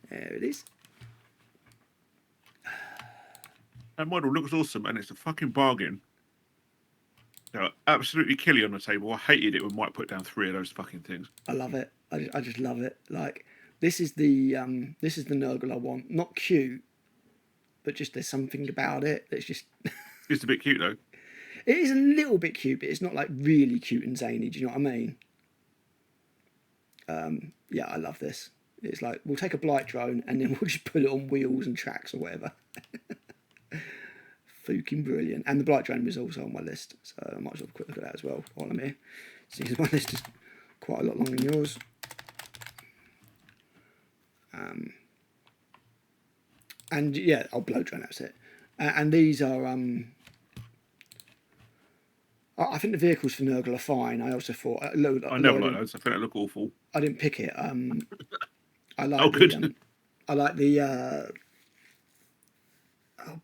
There it is. That model looks awesome, and it's a fucking bargain. They're absolutely killy on the table. I hated it when Mike put down 3 of those fucking things. I love it. I just love it. Like, this is the Nurgle I want. Not cute, but just there's something about it that's just. It's a bit cute though. It is a little bit cute, but it's not like really cute and zany. Do you know what I mean? Yeah, I love this. It's like, we'll take a Blight drone and then we'll just put it on wheels and tracks or whatever. Fucking brilliant. And the Blight drone was also on my list, so I might as well have a quick look at that as well while I'm here. Since my list is quite a lot longer than yours. And yeah, I'll blow drone, that's it. And these are I think the vehicles for Nurgle are fine. I also thought I never like those. I think they look awful. I didn't pick it. I like good. I like the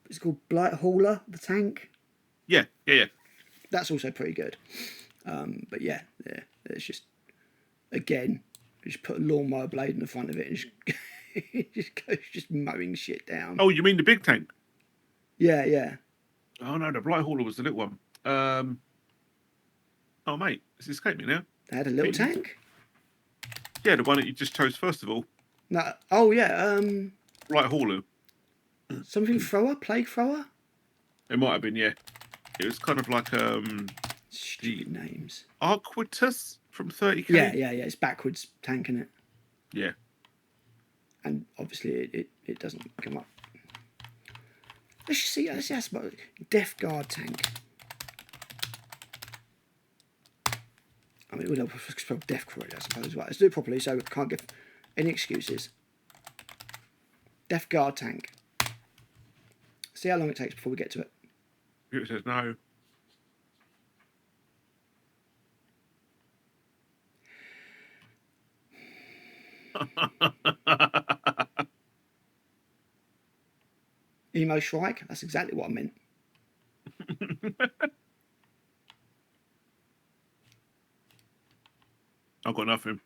it's called Blight Hauler, the tank. Yeah. That's also pretty good. But yeah, it's just, again, just put a lawnmower blade in the front of it and just it just goes just mowing shit down. Oh, you mean the big tank? Yeah. Oh no, the Blight Hauler was the little one. Oh mate, it's escaped me now. They had a little tank? Yeah, the one that you just chose first of all. No. Oh yeah. Blight Hauler. Something thrower, plague thrower. It might have been, yeah. It was kind of like stupid names. Arquitus from 30k. Yeah. It's backwards tank, isn't it? Yeah. And obviously it doesn't come up. Let's see. Let's ask about Death Guard tank. I mean, we'll spell Death correctly, I suppose. Right, let's do it properly, so we can't give any excuses. Death Guard tank. See how long it takes before we get to it. It says no. Emo Shrike, that's exactly what I meant. I've got nothing.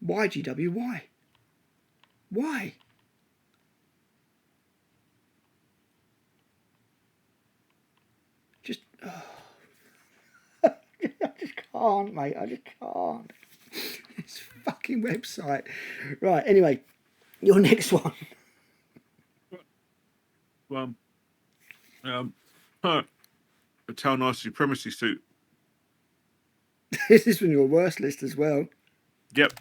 Why, GW? Why? Why? Just, I just can't, mate. I just can't. This fucking website. Right, anyway, your next one. A Town Nice Supremacy suit. This is from your worst list as well. Yep.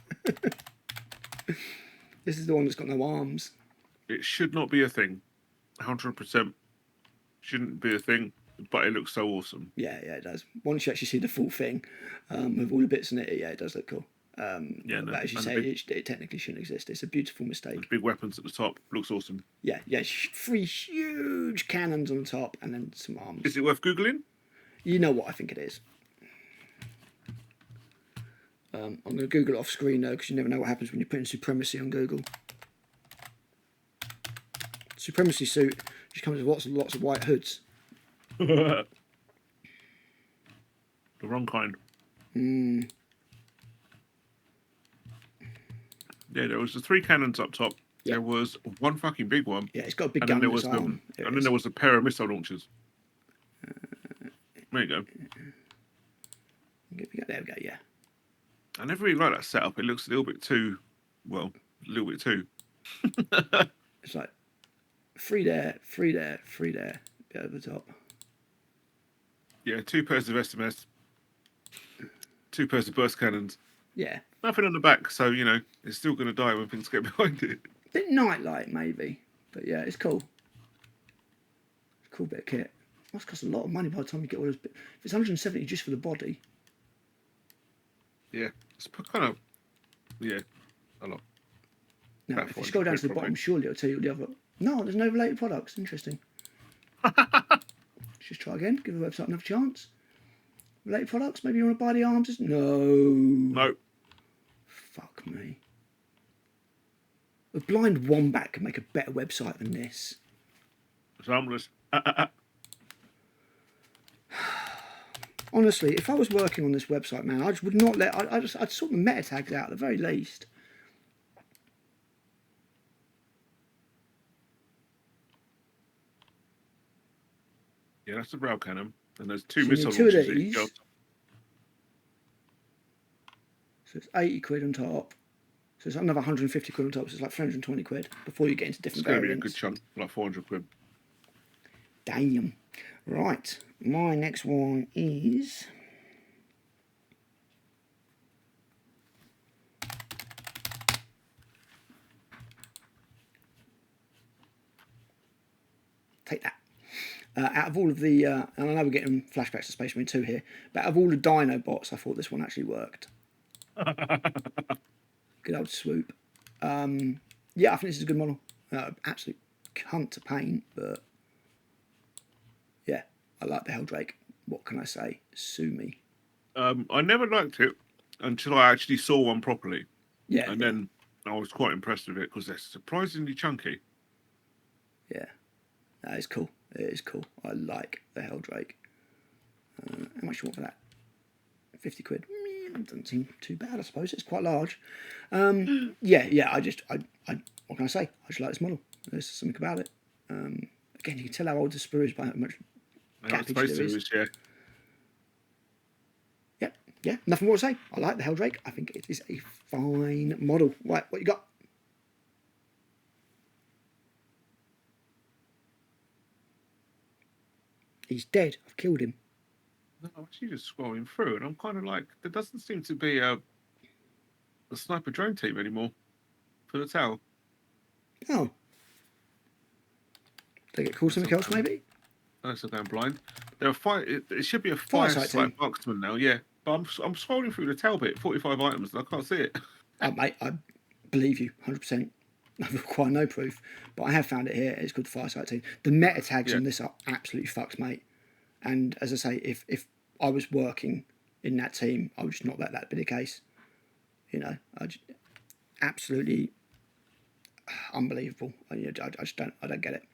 This is the one that's got no arms. It should not be a thing. 100% shouldn't be a thing, but it looks so awesome. Yeah, it does. Once you actually see the full thing, with all the bits in it, yeah, it does look cool. But as you say, it technically shouldn't exist. It's a beautiful mistake. Big weapons at the top. Looks awesome. Yeah. 3 huge cannons on the top and then some arms. Is it worth Googling? You know what I think it is. I'm going to Google it off screen though, because you never know what happens when you're putting Supremacy on Google. Supremacy suit just comes with lots of white hoods. The wrong kind. Yeah, there was the 3 cannons up top. Yep. There was one fucking big one. Yeah, it's got a big gun in its arm. And then there was a pair of missile launchers. There you go. There we go, yeah. I never really like that setup. It looks a little bit too, well, a little bit too. It's like 3 there, 3 there, 3 there, bit over the top. Yeah, 2 pairs of SMS, 2 pairs of burst cannons. Yeah. Nothing on the back, so it's still going to die when things get behind it. Bit nightlight maybe, but yeah, it's cool. It's a cool bit of kit. Must cost a lot of money by the time you get all those bits. If it's 170 just for the body. Yeah, it's kind of a lot. No, if you scroll down to the bottom, surely it'll tell you the other. No, there's no related products. Interesting. Let's just try again. Give the website another chance. Related products? Maybe you want to buy the arms? No. Fuck me. A blind wombat could make a better website than this. It's harmless. Honestly, if I was working on this website, man, I just would not let. I'd sort the meta tags out at the very least. Yeah, that's the rail cannon, and there's 2 missile launchers. 2 of these. So it's 80 quid on top. So it's another 150 quid on top. So it's like 320 quid before you get into different variants. It's going to be a good chunk, like 400 quid. Damn. Right. My next one is. Take that. Out of all of the, and I know we're getting flashbacks to Space Marine 2 here, but out of all the Dino bots, I thought this one actually worked. Good old swoop. Yeah, I think this is a good model. Absolute cunt to paint, but yeah, I like the Helldrake. What can I say? Sue me. I never liked it until I actually saw one properly. Yeah. And then I was quite impressed with it because they're surprisingly chunky. Yeah. That is cool. It is cool. I like the Helldrake. How much do you want for that? 50 quid. Doesn't seem too bad, I suppose. It's quite large. Yeah. I what can I say? I just like this model. There's something about it. Again, you can tell how old the sprue is by how much gappage there is. Yeah. Nothing more to say. I like the Helldrake. I think it is a fine model. Right, what you got? He's dead. I've killed him. No, I'm actually just scrolling through, and I'm kind of like, there doesn't seem to be a sniper drone team anymore for the Tau. Oh. They get called something else, maybe? Unless I'm going blind. It should be a fire-site marksman now, yeah. But I'm scrolling through the Tau bit, 45 items, and I can't see it. Mate, I believe you, 100%. I've required no proof, but I have found it here. It's called the Fireside Team. The meta tags on this are absolutely fucked, mate. And as I say, if I was working in that team, I would just not let that be the case. I just absolutely unbelievable. I just don't get it.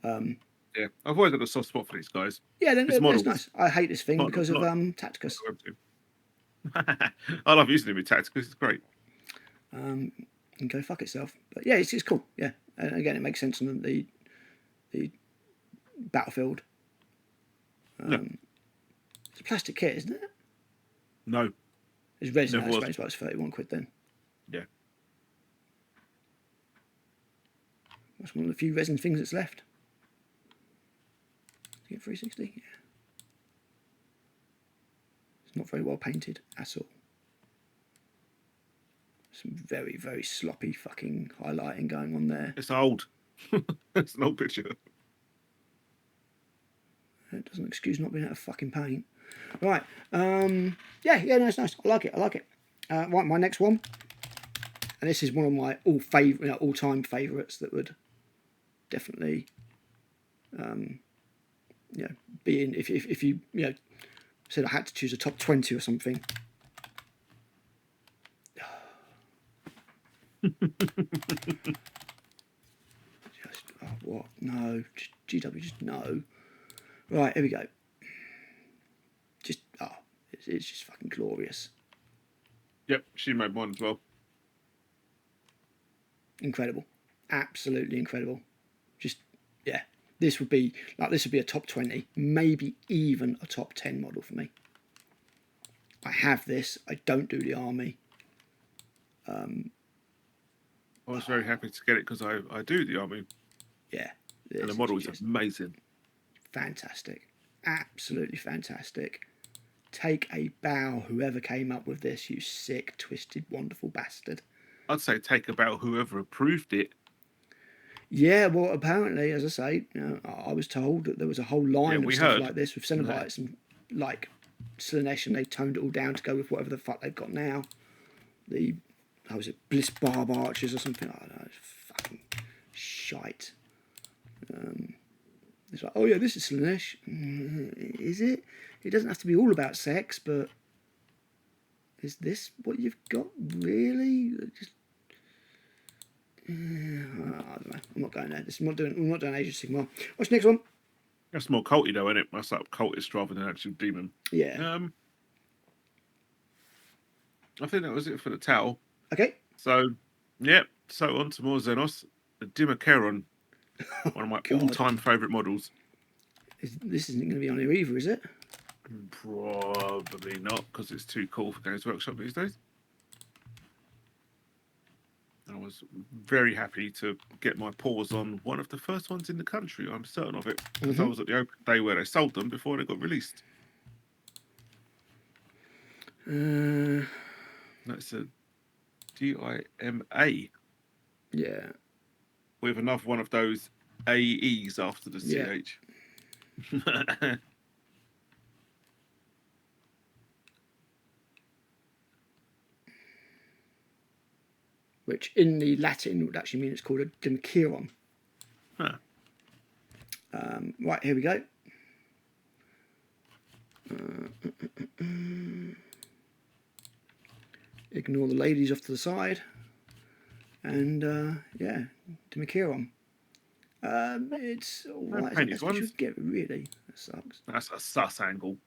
Yeah, I've always got a soft spot for these guys. Yeah, that's nice. I hate this thing because of Tacticus. I love using it with Tacticus. It's great. And go fuck itself. But yeah, it's cool. Yeah, and again, it makes sense on the battlefield. It's a plastic kit, isn't it? No. It's resin. That explains why it's 31 quid then. Yeah. That's one of the few resin things that's left. To get 360. Yeah. It's not very well painted at all. Some very, very sloppy fucking highlighting going on there. It's old. It's an old picture. It doesn't excuse not being out of fucking paint. Right. No, it's nice. I like it. Right, my next one. And this is one of my all-time favourites that would definitely be in if you said I had to choose a top 20 or something. What? No. GW, just no. Right, here we go. It's just fucking glorious. Yep, she made one as well. Incredible. Absolutely incredible. Just, yeah. This would be a top 20, maybe even a top 10 model for me. I have this. I don't do the army. I was very happy to get it because I do the army. Yeah. And the model is amazing. Fantastic. absolutely fantastic. Take a bow, whoever came up with this, you sick, twisted, wonderful bastard. I'd say take a bow, whoever approved it. Yeah, well, apparently, as I say, I was told that there was a whole line of stuff like this with Cenobites and like Slaanesh, and they toned it all down to go with whatever the fuck they've got now. How was it, Bliss Barb Archers or something? I don't know, it's fucking shite. It's like, oh yeah, this is Slaanesh. Is it? It doesn't have to be all about sex, but is this what you've got, really? Just, I don't know. I'm not going there. We're not doing Age of Sigmar. What's the next one? That's more culty though, isn't it? That's like cultist rather than actual demon. Yeah. I think that was it for the towel. Okay. So, yeah. So on to more Xenos. The Dimmerkeron, one of my all-time favourite models. This isn't going to be on here either, is it? Probably not, because it's too cool for Games Workshop these days. I was very happy to get my paws on one of the first ones in the country. I'm certain of it, because I was at the open day where they sold them before they got released. That's a DIMA. Yeah. With another one of those AEs after the CH. Which in the Latin would actually mean it's called a Dimmerkeron. Huh. Right, here we go. Ignore the ladies off to the side. And, yeah, Dimmerkeron. It's alright. That's what you should get, really. That sucks. That's a sus angle.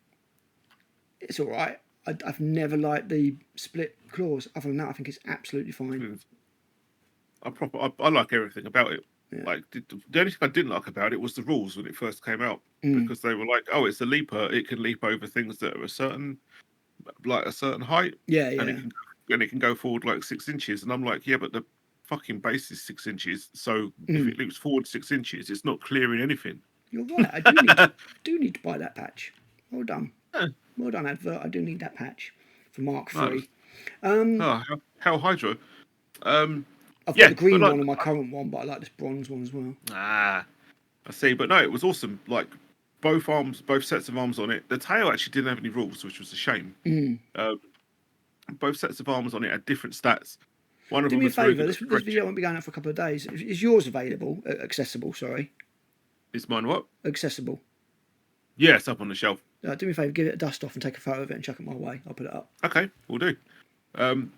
It's alright. I've never liked the split claws. Other than that, I think it's absolutely fine. I like everything about it. Yeah. Like the only thing I didn't like about it was the rules when it first came out, because they were like, "Oh, it's a leaper. It can leap over things that are a certain height. Yeah, and it can go forward like 6 inches." And I'm like, "Yeah, but the fucking base is 6 inches. So if it leaps forward 6 inches, it's not clearing anything." You're right. I do need to buy that patch. Well done. Yeah. Well done, advert. I do need that patch for Mark III. Hell Hydra. I've got the green one on my current one, but I like this bronze one as well. I see. But no, it was awesome. Like both sets of arms on it. The tail actually didn't have any rules, which was a shame. Both sets of arms on it had different stats. One of Do them me a was favour. This video won't be going out for a couple of days. Is yours available? Accessible? Sorry. Is mine what? Accessible. Yeah, it's up on the shelf. Do me a favour, give it a dust off and take a photo of it and chuck it my way. I'll put it up. Okay, we'll do.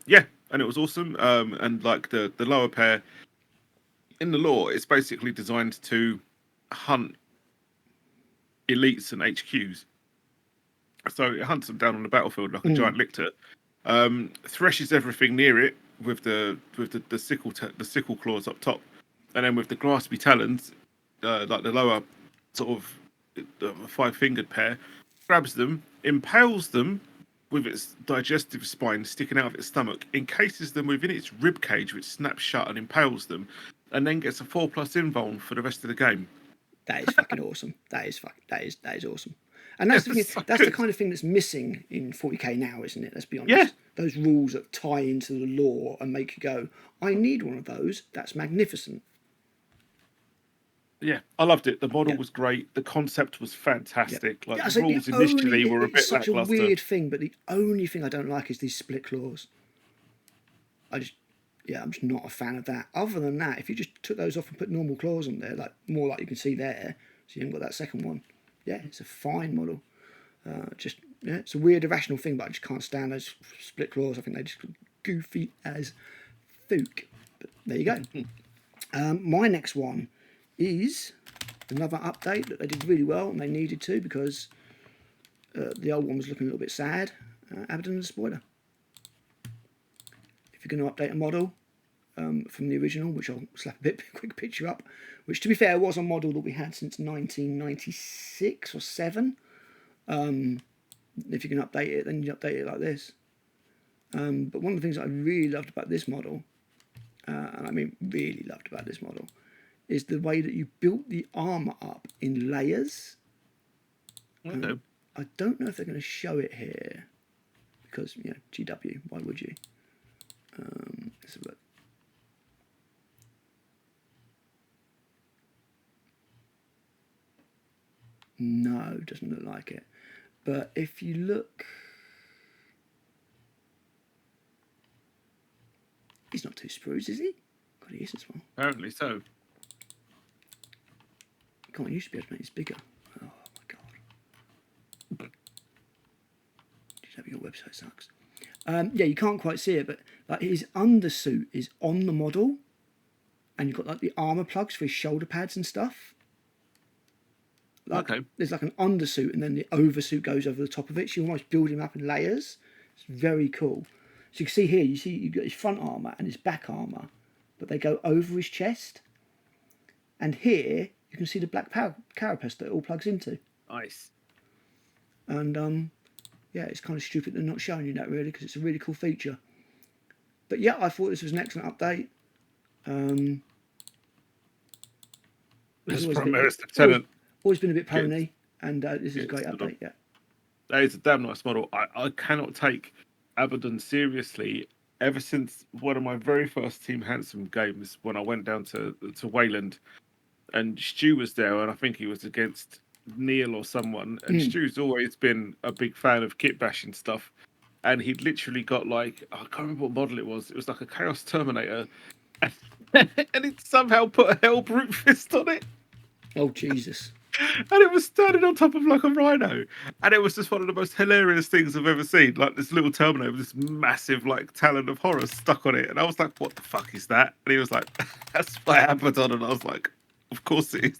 Yeah, and it was awesome. And like the lower pair, in the lore, it's basically designed to hunt elites and HQs. So it hunts them down on the battlefield like a giant lictor. Threshes everything near it with the sickle claws up top, and then with the graspy talons, like the lower sort of 5-fingered pair, grabs them, impales them with its digestive spine sticking out of its stomach, encases them within its rib cage, which snaps shut and impales them, and then gets a 4+ invuln for the rest of the game. That is fucking awesome. That is awesome. And that's the kind of thing that's missing in 40k now, isn't it? Let's be honest. Yeah. Those rules that tie into the lore and make you go, I need one of those. That's magnificent. Yeah, I loved it. The model was great. The concept was fantastic. Like the rules initially were a bit lackluster. It's such a weird thing, but the only thing I don't like is these split claws. I'm just not a fan of that. Other than that, if you just took those off and put normal claws on there, like more like you can see there, so you haven't got that second one. Yeah, it's a fine model. It's a weird, irrational thing, but I just can't stand those split claws. I think they just look goofy as fook. But there you go. My next one is another update that they did really well, and they needed to, because the old one was looking a little bit sad. Abaddon and the Spoiler. If you're going to update a model from the original, which I'll slap a quick picture up, which to be fair was a model that we had since 1996 or 7. If you can update it, then you update it like this. But one of the things that I really loved about this model, and I mean really loved about this model, is the way that you built the armour up in layers. Okay. I don't know if they're going to show it here because GW. Why would you? Let's have a look. No, doesn't look like it. But if you look, he's not too spruce, is he? God, he is as well. Apparently so. Come on, you should be able to make this bigger. Oh my god. Your website sucks. Yeah, you can't quite see it, but like his undersuit is on the model, and you've got like the armor plugs for his shoulder pads and stuff. Like, okay. There's like an undersuit, and then the oversuit goes over the top of it. So you almost build him up in layers. It's very cool. So you can see here, you've got his front armor and his back armor, but they go over his chest. And here you can see the black carapace that it all plugs into. Nice. And yeah, it's kind of stupid they're not showing you that really, because it's a really cool feature. But yeah, I thought this was an excellent update. It's from Lieutenant. Always been a bit pony, and this is a great update. Yeah, that is a damn nice model. I cannot take Abaddon seriously. Ever since one of my very first Team Handsome games, when I went down to Wayland, and Stu was there, and I think he was against Neil or someone. And Stu's always been a big fan of kit bashing stuff, and he'd literally got like, I can't remember what model it was. It was like a Chaos Terminator, and he somehow put a Hell Brute Fist on it. Oh Jesus! And it was standing on top of like a rhino, and it was just one of the most hilarious things I've ever seen. Like this little Terminator with this massive like talon of horror stuck on it, and I was like, "What the fuck is that?" And he was like, "That's my Abaddon," and I was like, "Of course it is."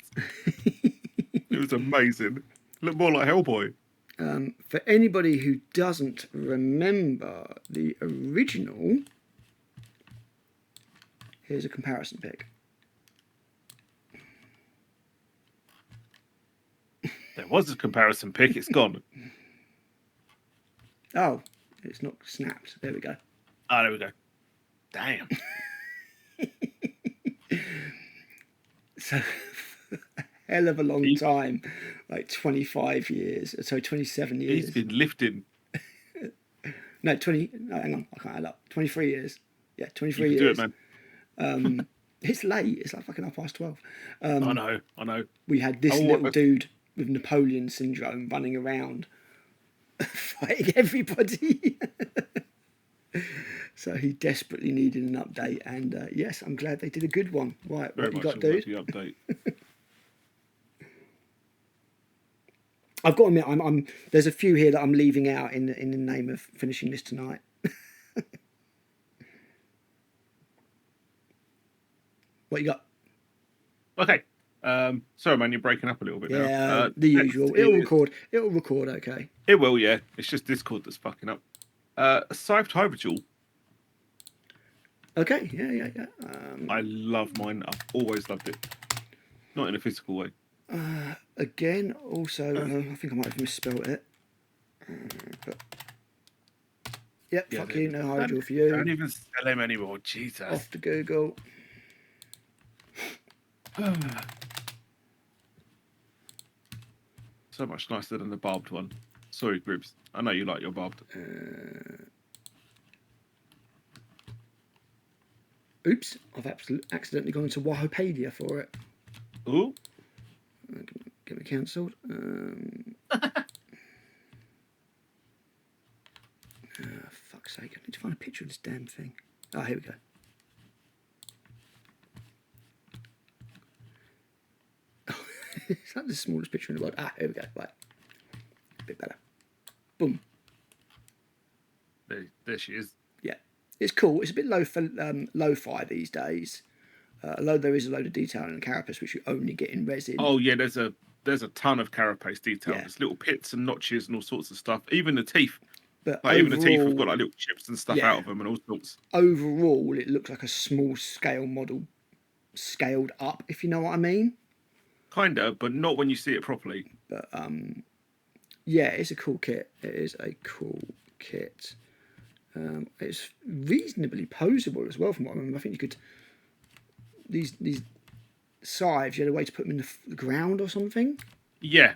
It was amazing. Looked more like Hellboy. For anybody who doesn't remember the original, here's a comparison pic. There was a comparison pic. It's gone. Oh, it's not snapped. There we go. Oh, there we go. Damn. So, a hell of a long time, like 25 years. Sorry, 27 years. He's been lifting. No, 20. No, hang on. I can't add up. 23 years. Yeah, 23 you can years. Do it, man. It's late. It's like fucking 12:30. I know. We had this little dude with Napoleon syndrome running around fighting everybody. So he desperately needed an update, and yes, I'm glad they did a good one. Right, Very what you much got, dude? Update. I've got to admit, I'm there's a few here that I'm leaving out in the name of finishing this tonight. What you got? Okay. Sorry, man, you're breaking up a little bit now. Yeah, the usual. It'll record. It'll record. Okay. It will, yeah. It's just Discord that's fucking up. Scythed Hyperdual. Okay. Yeah. I love mine. I've always loved it. Not in a physical way. Again, also, I think I might have misspelled it. But yep, yeah, fuck you. No Hyperdual for you. Don't even sell him anymore. Jesus. Off to Google. So much nicer than the barbed one. Sorry, Gribs. I know you like your barbed. Oops, I've accidentally gone into Wahopedia for it. Ooh. Get me cancelled. Fuck's sake, I need to find a picture of this damn thing. Oh, here we go. Is that the smallest picture in the world? Ah, here we go. Right. A bit better. Boom. There she is. Yeah. It's cool. It's a bit lo-fi these days. Although there is a load of detail in the carapace, which you only get in resin. Oh, yeah, there's a ton of carapace detail. Yeah. There's little pits and notches and all sorts of stuff. Even the teeth. But like, overall, even the teeth have got like little chips and stuff out of them and all sorts. Overall, it looks like a small scale model scaled up, if you know what I mean. Kinda, but not when you see it properly. But yeah, it's a cool kit. It is a cool kit. It's reasonably posable as well, from what I remember. I think you could these scythes. You had a way to put them in the ground or something. Yeah,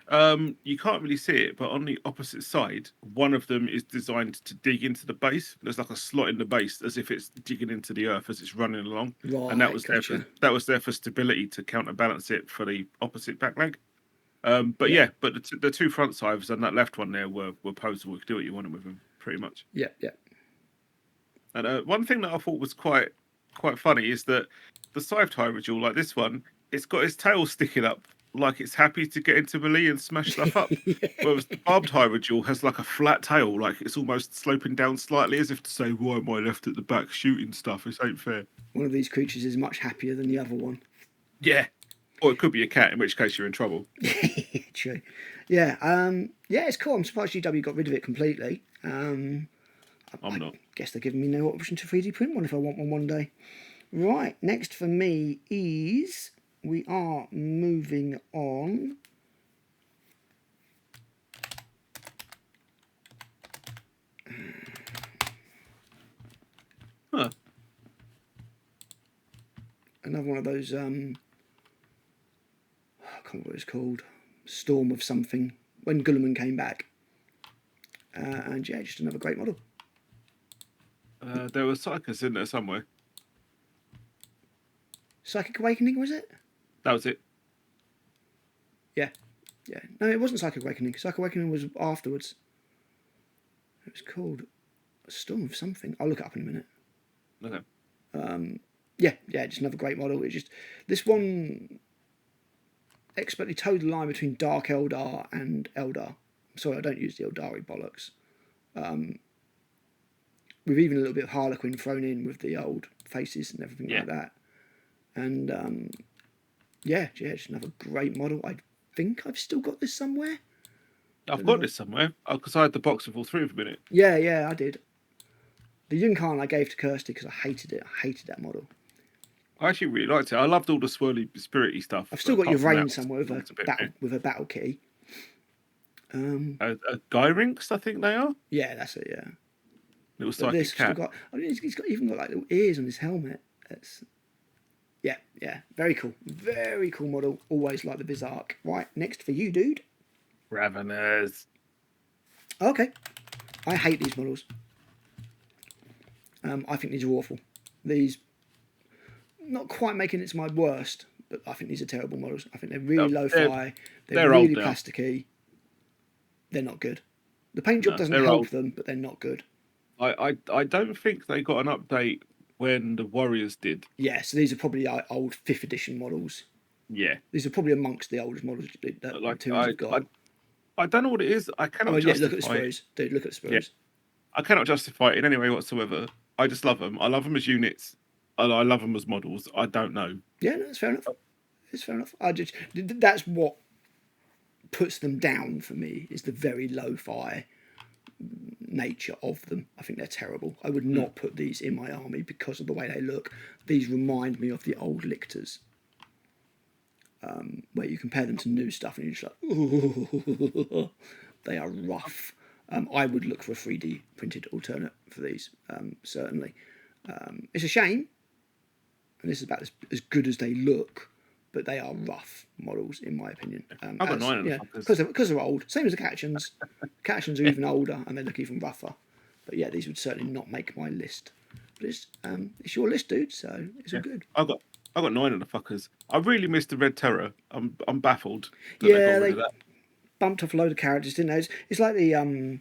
you can't really see it, but on the opposite side, one of them is designed to dig into the base. There's like a slot in the base, as if it's digging into the earth as it's running along, and Right, gotcha. that was there for stability to counterbalance it for the opposite back leg. But Yeah. but the two front sides and that left one there were posable. You could do what you wanted with them, pretty much. Yeah, yeah. And one thing that I thought was quite funny is that the scythe Hyrule, like this one, it's got its tail sticking up like it's happy to get into melee and smash stuff up. Yeah. Whereas the barbed Hyrule has like a flat tail, like it's almost sloping down slightly as if to say, why am I left at the back shooting stuff? This ain't fair. One of these creatures is much happier than the other one. Yeah. Or it could be a cat, in which case you're in trouble. True. Yeah. Yeah, it's cool. I'm surprised GW got rid of it completely. I'm not. Guess they're giving me no option to 3D print one if I want one day. Right, next for me is we are moving on. Huh. Another one of those I can't remember what it's called. Storm of something. When Gulliman came back. And yeah, just another great model. There were Psychers in there somewhere. Psychic Awakening, was it? That was it. Yeah. Yeah. No, it wasn't Psychic Awakening. Psychic Awakening was afterwards. It was called a Storm of something. I'll look it up in a minute. Okay. Yeah, just another great model. It's just this one expertly towed the line between Dark Eldar and Eldar. I'm sorry, I don't use the Eldari bollocks. With even a little bit of Harlequin thrown in with the old faces and everything like that. And yeah, just another great model. I think I've still got this somewhere. I've got this somewhere because I had the box of all three of them in it. Yeah, I did. The Yunkan I gave to Kirsty because I hated it. I hated that model. I actually really liked it. I loved all the swirly, spirity stuff. I've still got your Rain somewhere with a battle key. Gyrinx, I think they are. Yeah, that's it. Yeah. Little psychic cat. He's even got like little ears on his helmet. Yeah, very cool. Very cool model. Always like the Bizarre. Right, next for you, dude. Raveners. Okay. I hate these models. I think these are awful. These, not quite making it to my worst, but I think these are terrible models. I think they're really lo-fi. They're really plasticky. They're not good. The paint job doesn't help them, but they're not good. I don't think they got an update when the Warriors did. Yeah, so these are probably old 5th edition models. Yeah. These are probably amongst the oldest models that like, Toons have got. I don't know what it is. I cannot justify look at the sprues. Dude, look at the sprues. Yeah. I cannot justify it in any way whatsoever. I just love them. I love them as units. And I love them as models. I don't know. Yeah, no, that's fair enough. It's fair enough. That's what puts them down for me, is the very lo-fi nature of them. I think they're terrible. I would not put these in my army because of the way they look. These remind me of the old Lictors, where you compare them to new stuff and you're just like, ooh, they are rough. I would look for a 3D printed alternate for these, certainly. It's a shame, and this is about as good as they look, but they are rough models, in my opinion. I've got 9 of them. Because they're old. Same as the Catchins. Catchins are even older, and they look even rougher. But yeah, these would certainly not make my list. But it's your list, dude, so it's all good. I've got 9 of the fuckers. I really missed the Red Terror. I'm baffled. Yeah, they bumped off a load of characters, didn't they? It's like the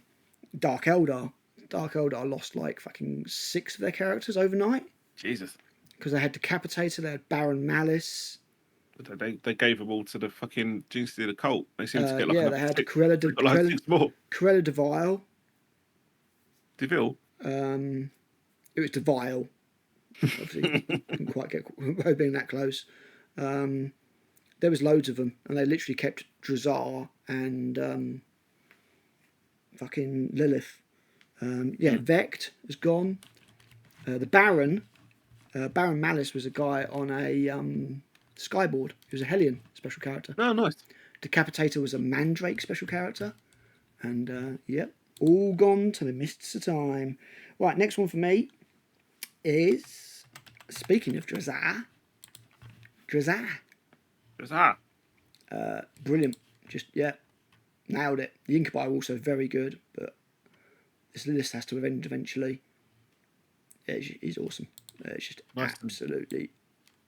Dark Eldar. Dark Eldar lost like fucking 6 of their characters overnight. Jesus. Because they had Decapitator, they had Baron Malice. They gave them all to the fucking Jinx of the Cult. They seem to get like they had Corella Devile. DeVille? It was Devile. Obviously, couldn't quite get being that close. There was loads of them, and they literally kept Drazar and fucking Lilith. Vect is gone. The Baron Malice was a guy on a Skyboard. He was a Hellion special character. Oh, nice. Decapitator was a Mandrake special character. And, all gone to the mists of time. Right, next one for me is, speaking of Drazar. Drazar. Brilliant. Just, yeah, nailed it. The Incubi also very good, but this list has to end eventually. He's awesome. It's just absolutely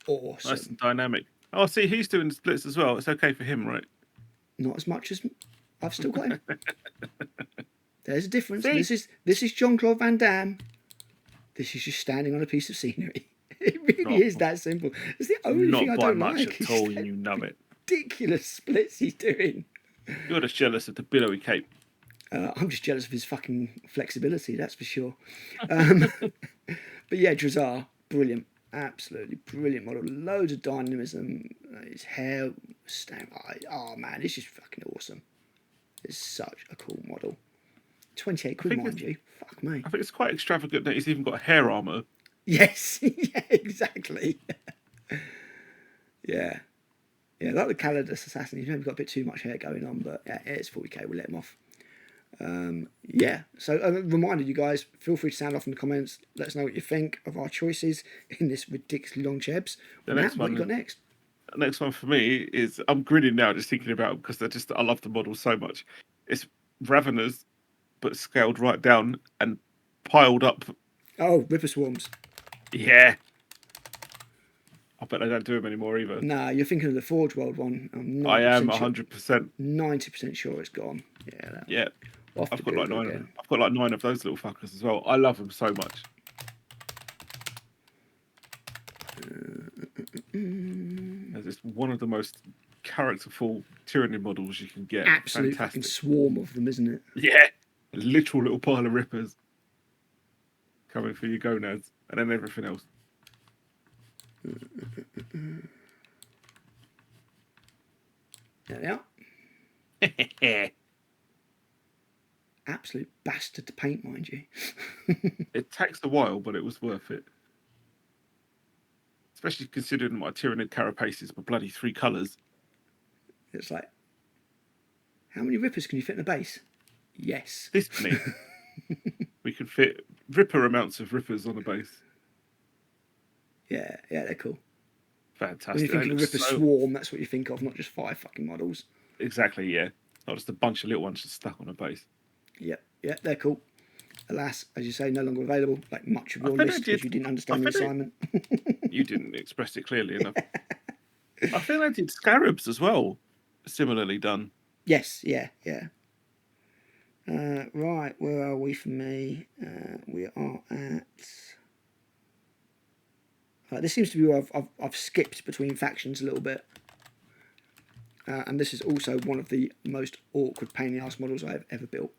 awesome. Nice and dynamic. Oh, see, he's doing splits as well. It's okay for him, right? Not as much as I've still got him. There's a difference. See? This is Jean-Claude Van Damme. This is just standing on a piece of scenery. It really is that simple. It's the only thing I don't like. Not by much at all, you know it. Ridiculous splits he's doing. You're just jealous of the billowy cape. I'm just jealous of his fucking flexibility, that's for sure. But yeah, Drazar, brilliant. Absolutely brilliant model. Loads of dynamism. His hair, oh man, it's just fucking awesome. It's such a cool model. 28 quid, mind you. Fuck me. I think it's quite extravagant that he's even got hair armour. Yes, yeah, exactly. Yeah. Yeah, like the Calidus Assassin, he's maybe got a bit too much hair going on, but yeah, it's 40k, we'll let him off. Yeah, so a reminder, you guys, feel free to sound off in the comments. Let us know what you think of our choices in this ridiculously long C.H.E.B.S. Matt, what you got next? The next one for me is, I'm grinning now just thinking about it because I love the model so much. It's Raveners, but scaled right down and piled up. Oh, Ripper Swarms. Yeah. I bet they don't do them anymore either. Nah, you're thinking of the Forge World one. I am 100%. 90% sure it's gone. Yeah. I've got like 9. I've got like 9 of those little fuckers as well. I love them so much. It's one of the most characterful tyranny models you can get. Absolute fucking swarm of them, isn't it? Yeah, a literal little pile of rippers coming for your gonads, and then everything else. There we are. Absolute bastard to paint, mind you. It takes a while, but it was worth it. Especially considering my Tyrannid Carapace is my bloody 3 colours. It's like, how many rippers can you fit in a base? Yes. This many. We can fit ripper amounts of rippers on a base. Yeah, they're cool. Fantastic. When you think of a ripper swarm, that's what you think of, not just 5 fucking models. Exactly, yeah. Not just a bunch of little ones just stuck on a base. Yep, they're cool. Alas, as you say, no longer available, like much of your list, because you didn't understand the assignment. You didn't express it clearly enough. I think I did Scarabs as well, similarly done. Yes, yeah. Right, where are we for me? We are at... this seems to be where I've skipped between factions a little bit. And this is also one of the most awkward pain in the ass models I have ever built.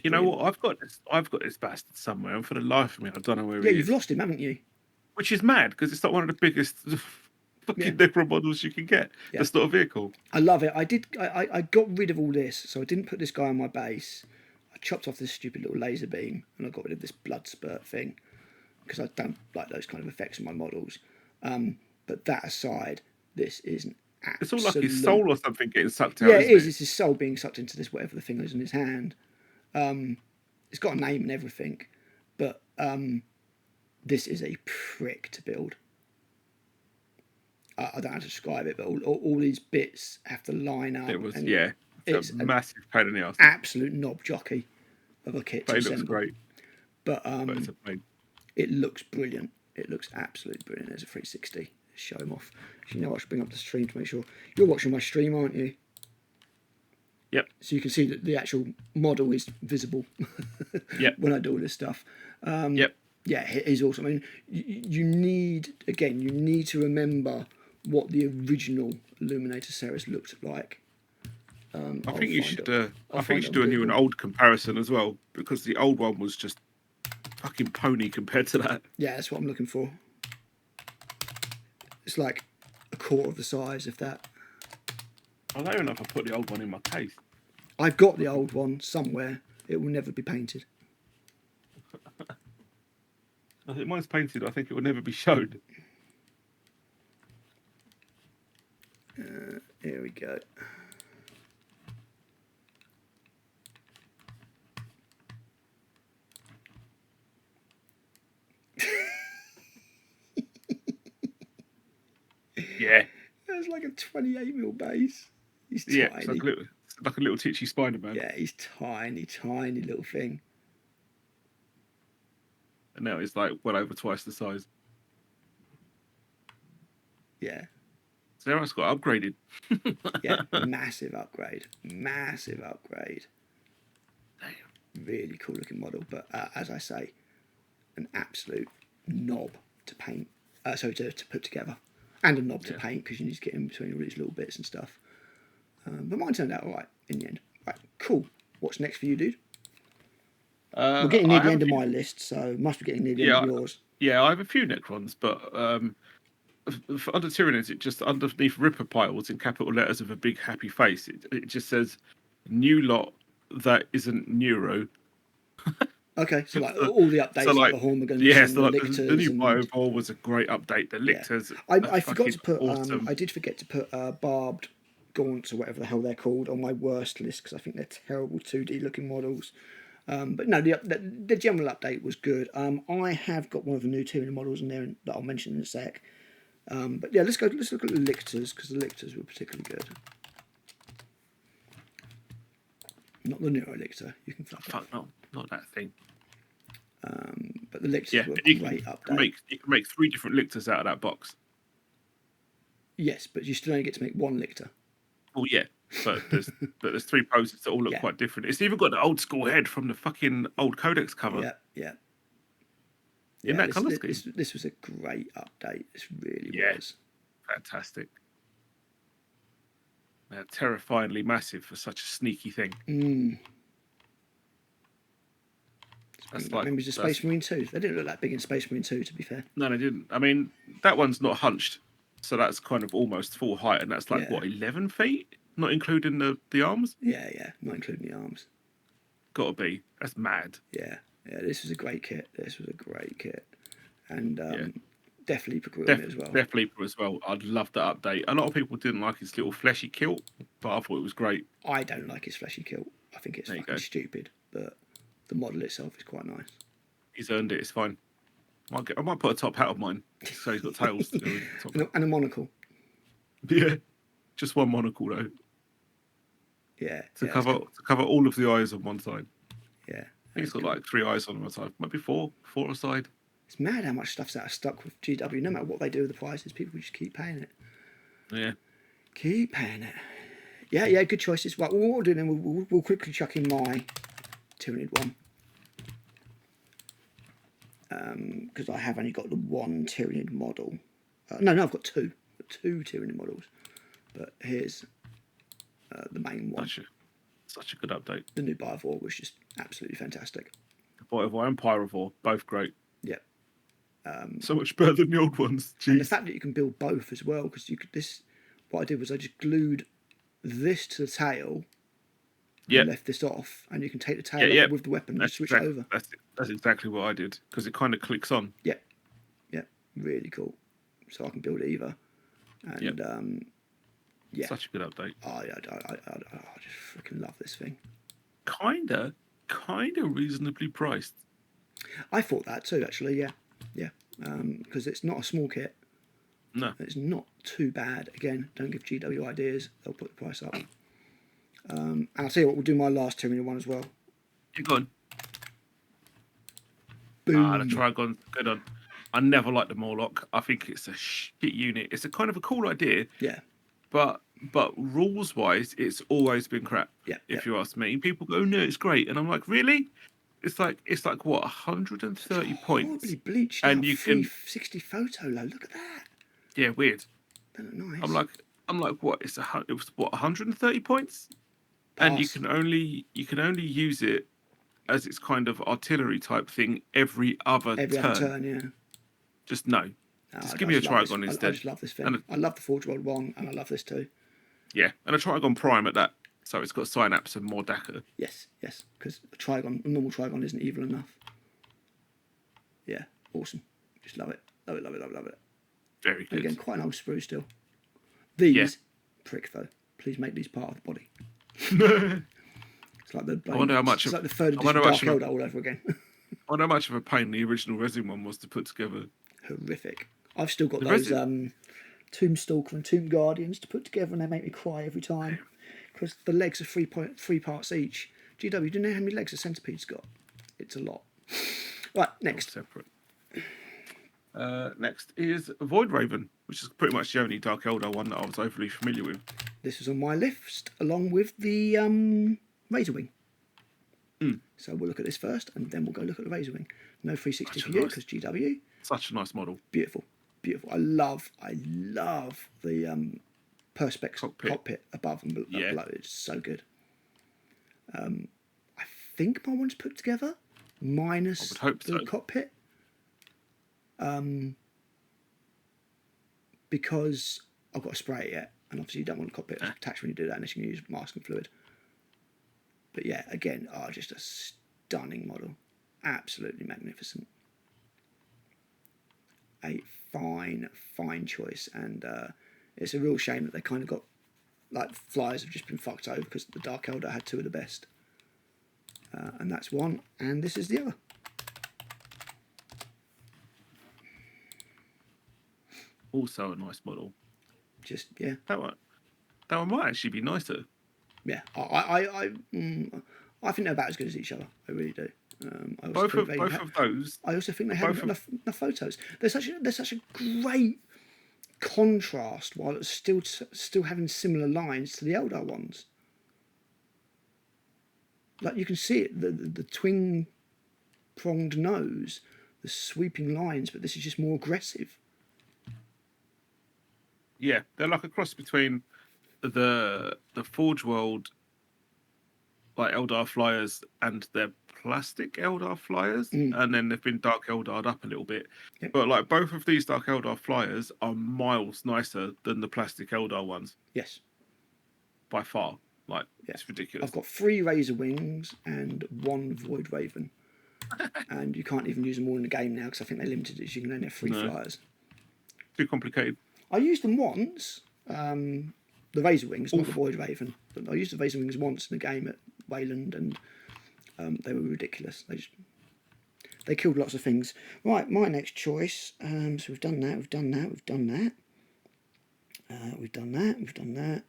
You know what? I've got this bastard somewhere, and for the life of me, I don't know where he is. Yeah, you've lost him, haven't you? Which is mad, because it's not one of the biggest fucking Necro models you can get. Yeah. That's not a vehicle. I love it. I got rid of all this, so I didn't put this guy on my base. I chopped off this stupid little laser beam, and I got rid of this blood spurt thing, because I don't like those kind of effects on my models. But that aside, this is an absolute... It's all like his soul or something getting sucked out. Yeah, it is. It's his soul being sucked into this, whatever the thing is in his hand. It's got a name and everything, but this is a prick to build. I don't know how to describe it, but all these bits have to line up. It's a massive pain in the ass. Absolute knob jockey of a kit. But it looks great. But it's a pain. It looks brilliant. It looks absolutely brilliant. There's a 360. Let's show him off. You know, I should bring up the stream to make sure you're watching my stream, aren't you? Yep. So you can see that the actual model is visible. Yep. When I do all this stuff. Yep. Yeah, it is awesome. I mean, you need to remember what the original Illuminator Ceres looked like. I think you should do a new and old comparison as well, because the old one was just fucking pony compared to that. Yeah, that's what I'm looking for. It's like a quarter of the size of that. I don't even know if I put the old one in my case. I've got the old one somewhere. It will never be painted. I think mine's painted. I think it will never be shown. Here we go. Yeah. That's like a 28mm base. He's tiny. It's like a little titchy Spider-Man. Yeah, he's tiny little thing. And now he's like well over twice the size. Yeah. So now it's got upgraded. Yeah, massive upgrade. Damn. Really cool looking model, but as I say, an absolute knob to paint. To put together, and a knob to paint because you need to get in between all these little bits and stuff. But mine turned out all right in the end. Right, cool. What's next for you, dude? We're getting near the end of my list, so must be getting near the end of yours. Yeah, I have a few Necrons, but for under Tyranids, it just underneath Ripper piles in capital letters with a big happy face. It just says new lot that isn't Neuro. Okay, so like all the updates, like the Hormigans, the Lictors, the new Bioball was a great update. The Lictors, I forgot to put. Awesome. I did forget to put barbed gaunts or whatever the hell they're called on my worst list because I think they're terrible 2D looking models. But no, the general update was good. I have got one of the new Tyranid models in there that I'll mention in a sec. But yeah, let's look at the Lictors because the Lictors were particularly good. Not the Nero Lictor. You can fuck no, not that thing. But the Lictors were a great update. You can make 3 different Lictors out of that box. Yes, but you still only get to make 1 Lictor. Oh yeah, but there's 3 poses that all look quite different. It's even got the old school head from the fucking old Codex cover. Yeah. In that colour scheme. This was a great update. This really was. Fantastic. Terrifyingly massive for such a sneaky thing. That's like members of Space Marine 2. They didn't look that big in Space Marine 2, to be fair. No, they didn't. I mean, that one's not hunched, so that's kind of almost full height, and that's like what 11 feet, not including the arms. Yeah, not including the arms. Gotta be. That's mad. Yeah. This was a great kit. And definitely for Grumpy as well. Definitely as well. I'd love that update. A lot of people didn't like his little fleshy kilt, but I thought it was great. I don't like his fleshy kilt. I think it's fucking stupid, but the model itself is quite nice. He's earned it. It's fine. I might put a top hat on mine, so he's got tails to go with and a monocle. Yeah, just one monocle though. Yeah, to cover all of the eyes on one side. Yeah, he's got like 3 eyes on one side, maybe 4 a side. It's mad how much stuff's out of stock with GW. No matter what they do with the prices, people just keep paying it. Yeah, keep paying it. Yeah, good choices. Right, what we'll do then, we'll quickly chuck in my Tyranid one. Because I have only got the 1 Tyranid model. No, I've got 2. I've got 2 Tyranid models. But here's the main one. Such a good update. The new Biovore was just absolutely fantastic. The Biovore and Pyrovore, both great. Yeah. So much better than the old ones. Jeez. And the fact that you can build both as well, because what I did was I just glued this to the tail. And left this off, and you can take the tail off with the weapon and switch over. That's exactly what I did because it kind of clicks on. Yeah, really cool. So I can build either, and such a good update. I just freaking love this thing. Kinda reasonably priced. I thought that too, actually. Yeah, because it's not a small kit. No, it's not too bad. Again, don't give GW ideas; they'll put the price up. And I'll tell you what, we'll do my last Tyranid one as well. You're good. Boom. The Trigon's good on. I never liked the Morlock. I think it's a shit unit. It's a kind of a cool idea. Yeah. But rules wise, it's always been crap. Yeah. If you ask me, people go, no, it's great, and I'm like, really? It's like what 130 points. Horribly bleached. And out, you can 60 photo low. Look at that. Yeah, weird. They look nice. I'm like, what? It was what 130 points. Pass. And you can only use it as its kind of artillery type thing every other turn. Yeah. Just just give me a Trigon instead. I just love this thing. I love the Forge World 1, and I love this too. Yeah, and a Trigon Prime at that. So it's got Synapse and more Daka. Yes, because a normal Trigon isn't evil enough. Yeah, awesome. Just love it. Love it. Very good. And again, quite an old sprue still. These, prick though. Please make these part of the body. It's like the. I wonder how much. It's like the 3rd edition Dark Eldar all over again. I wonder how much of a pain the original resin one was to put together. Horrific. I've still got those Tomb Stalker and Tomb Guardians to put together, and they make me cry every time. because the legs are three parts each. GW, do you know how many legs a centipede's got? It's a lot. Right, next. Separate. Next is Void Raven, which is pretty much the only Dark Eldar one that I was overly familiar with. This was on my list, along with the Razor Wing. So we'll look at this first, and then we'll go look at the Razor Wing. No 360 for you, because GW. Such a nice model. Beautiful, beautiful. I love the Perspex cockpit above and below. It's so good. I think my one's put together, minus the cockpit. Because I've got to spray it yet, and obviously you don't want the cockpit attached when you do that unless you can use masking fluid. But yeah, again, just a stunning model. Absolutely magnificent. A fine choice. And it's a real shame that they kind of got, like, flyers have just been fucked over because the Dark Eldar had two of the best. And that's one, and this is the other. Also a nice model. Just, yeah. That one might actually be nicer. Yeah, I think they're about as good as each other. I really do. Both of those. I also think they have enough photos. There's such a great contrast while it's still having similar lines to the Eldar ones. Like you can see it, the twin pronged nose, the sweeping lines, but this is just more aggressive. Yeah, they're like a cross between the Forge World like Eldar flyers and their plastic Eldar flyers, and then they've been Dark Eldar'd up a little bit. Yep. But like both of these Dark Eldar flyers are miles nicer than the plastic Eldar ones. Yes. By far. Like, it's ridiculous. I've got 3 Razor Wings and 1 Void Raven. And you can't even use them all in the game now because I think they're limited. You can only have 3 flyers. Too complicated. I used them once, the Razor Wings, not the Void Raven. But I used the Razor Wings once in the game at Wayland, and they were ridiculous. They killed lots of things. Right, my next choice. So we've done that, we've done that, we've done that. We've done that, we've done that.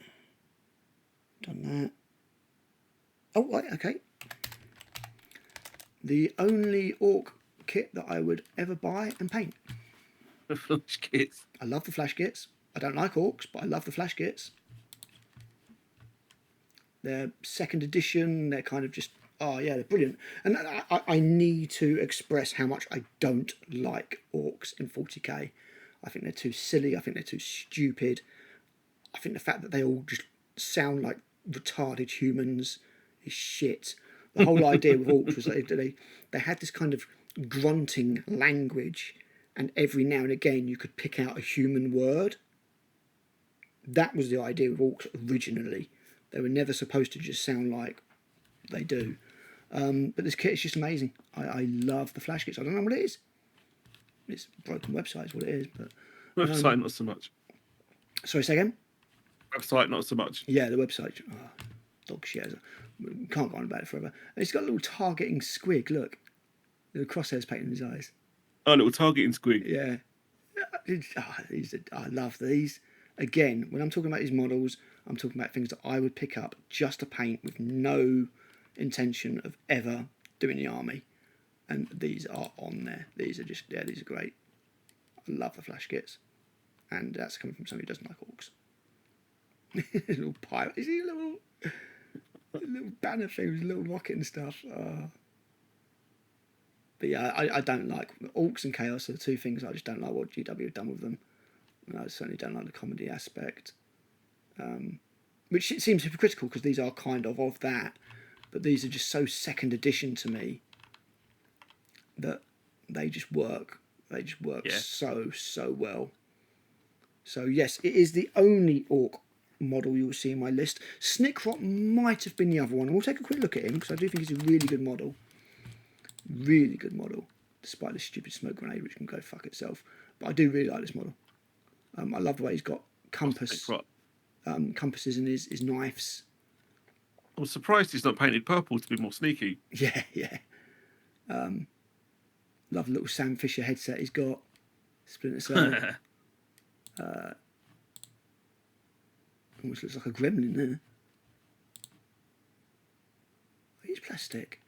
Done that. Oh, right, okay. The only Orc kit that I would ever buy and paint. The flash kits. I love the flash kits. I don't like Orcs, but I love the flash kits. They're 2nd edition. They're kind of just, they're brilliant. And I need to express how much I don't like Orcs in 40k. I think they're too silly. I think they're too stupid. I think the fact that they all just sound like retarded humans is shit. The whole idea with Orcs was they had this kind of grunting language, and every now and again you could pick out a human word. That was the idea with Orcs originally. They were never supposed to just sound like they do. But this kit is just amazing. I love the flash kits. I don't know what it is. It's a broken website is what it is. But website, not so much. Sorry, say again? Website, not so much. Yeah, the website. Dog shit. Can't go on about it forever. And it's got a little targeting squig, look. The crosshairs painted in his eyes. Oh, a little targeting squig. Yeah. I love these. Again, when I'm talking about these models, I'm talking about things that I would pick up just to paint with no intention of ever doing the army. And these are on there. These are just, these are great. I love the flash kits. And that's coming from somebody who doesn't like Orcs. A little pirate. Is he a little banner thing with a little rocket and stuff? But yeah, I don't like Orcs and Chaos are the 2 things I just don't like what GW have done with them. And I certainly don't like the comedy aspect. Which it seems hypocritical because these are kind of that. But these are just so 2nd edition to me that they just work. They just work so well. So yes, it is the only Orc model you will see in my list. Snickrot might have been the other one, and we'll take a quick look at him because I do think he's a really good model. Really good model, despite the stupid smoke grenade which can go fuck itself. But I do really like this model. I love the way he's got compasses in his knives. I was surprised he's not painted purple to be more sneaky. Yeah. Love the little Sam Fisher headset he's got. Splinter Cell. Almost looks like a gremlin there. is plastic.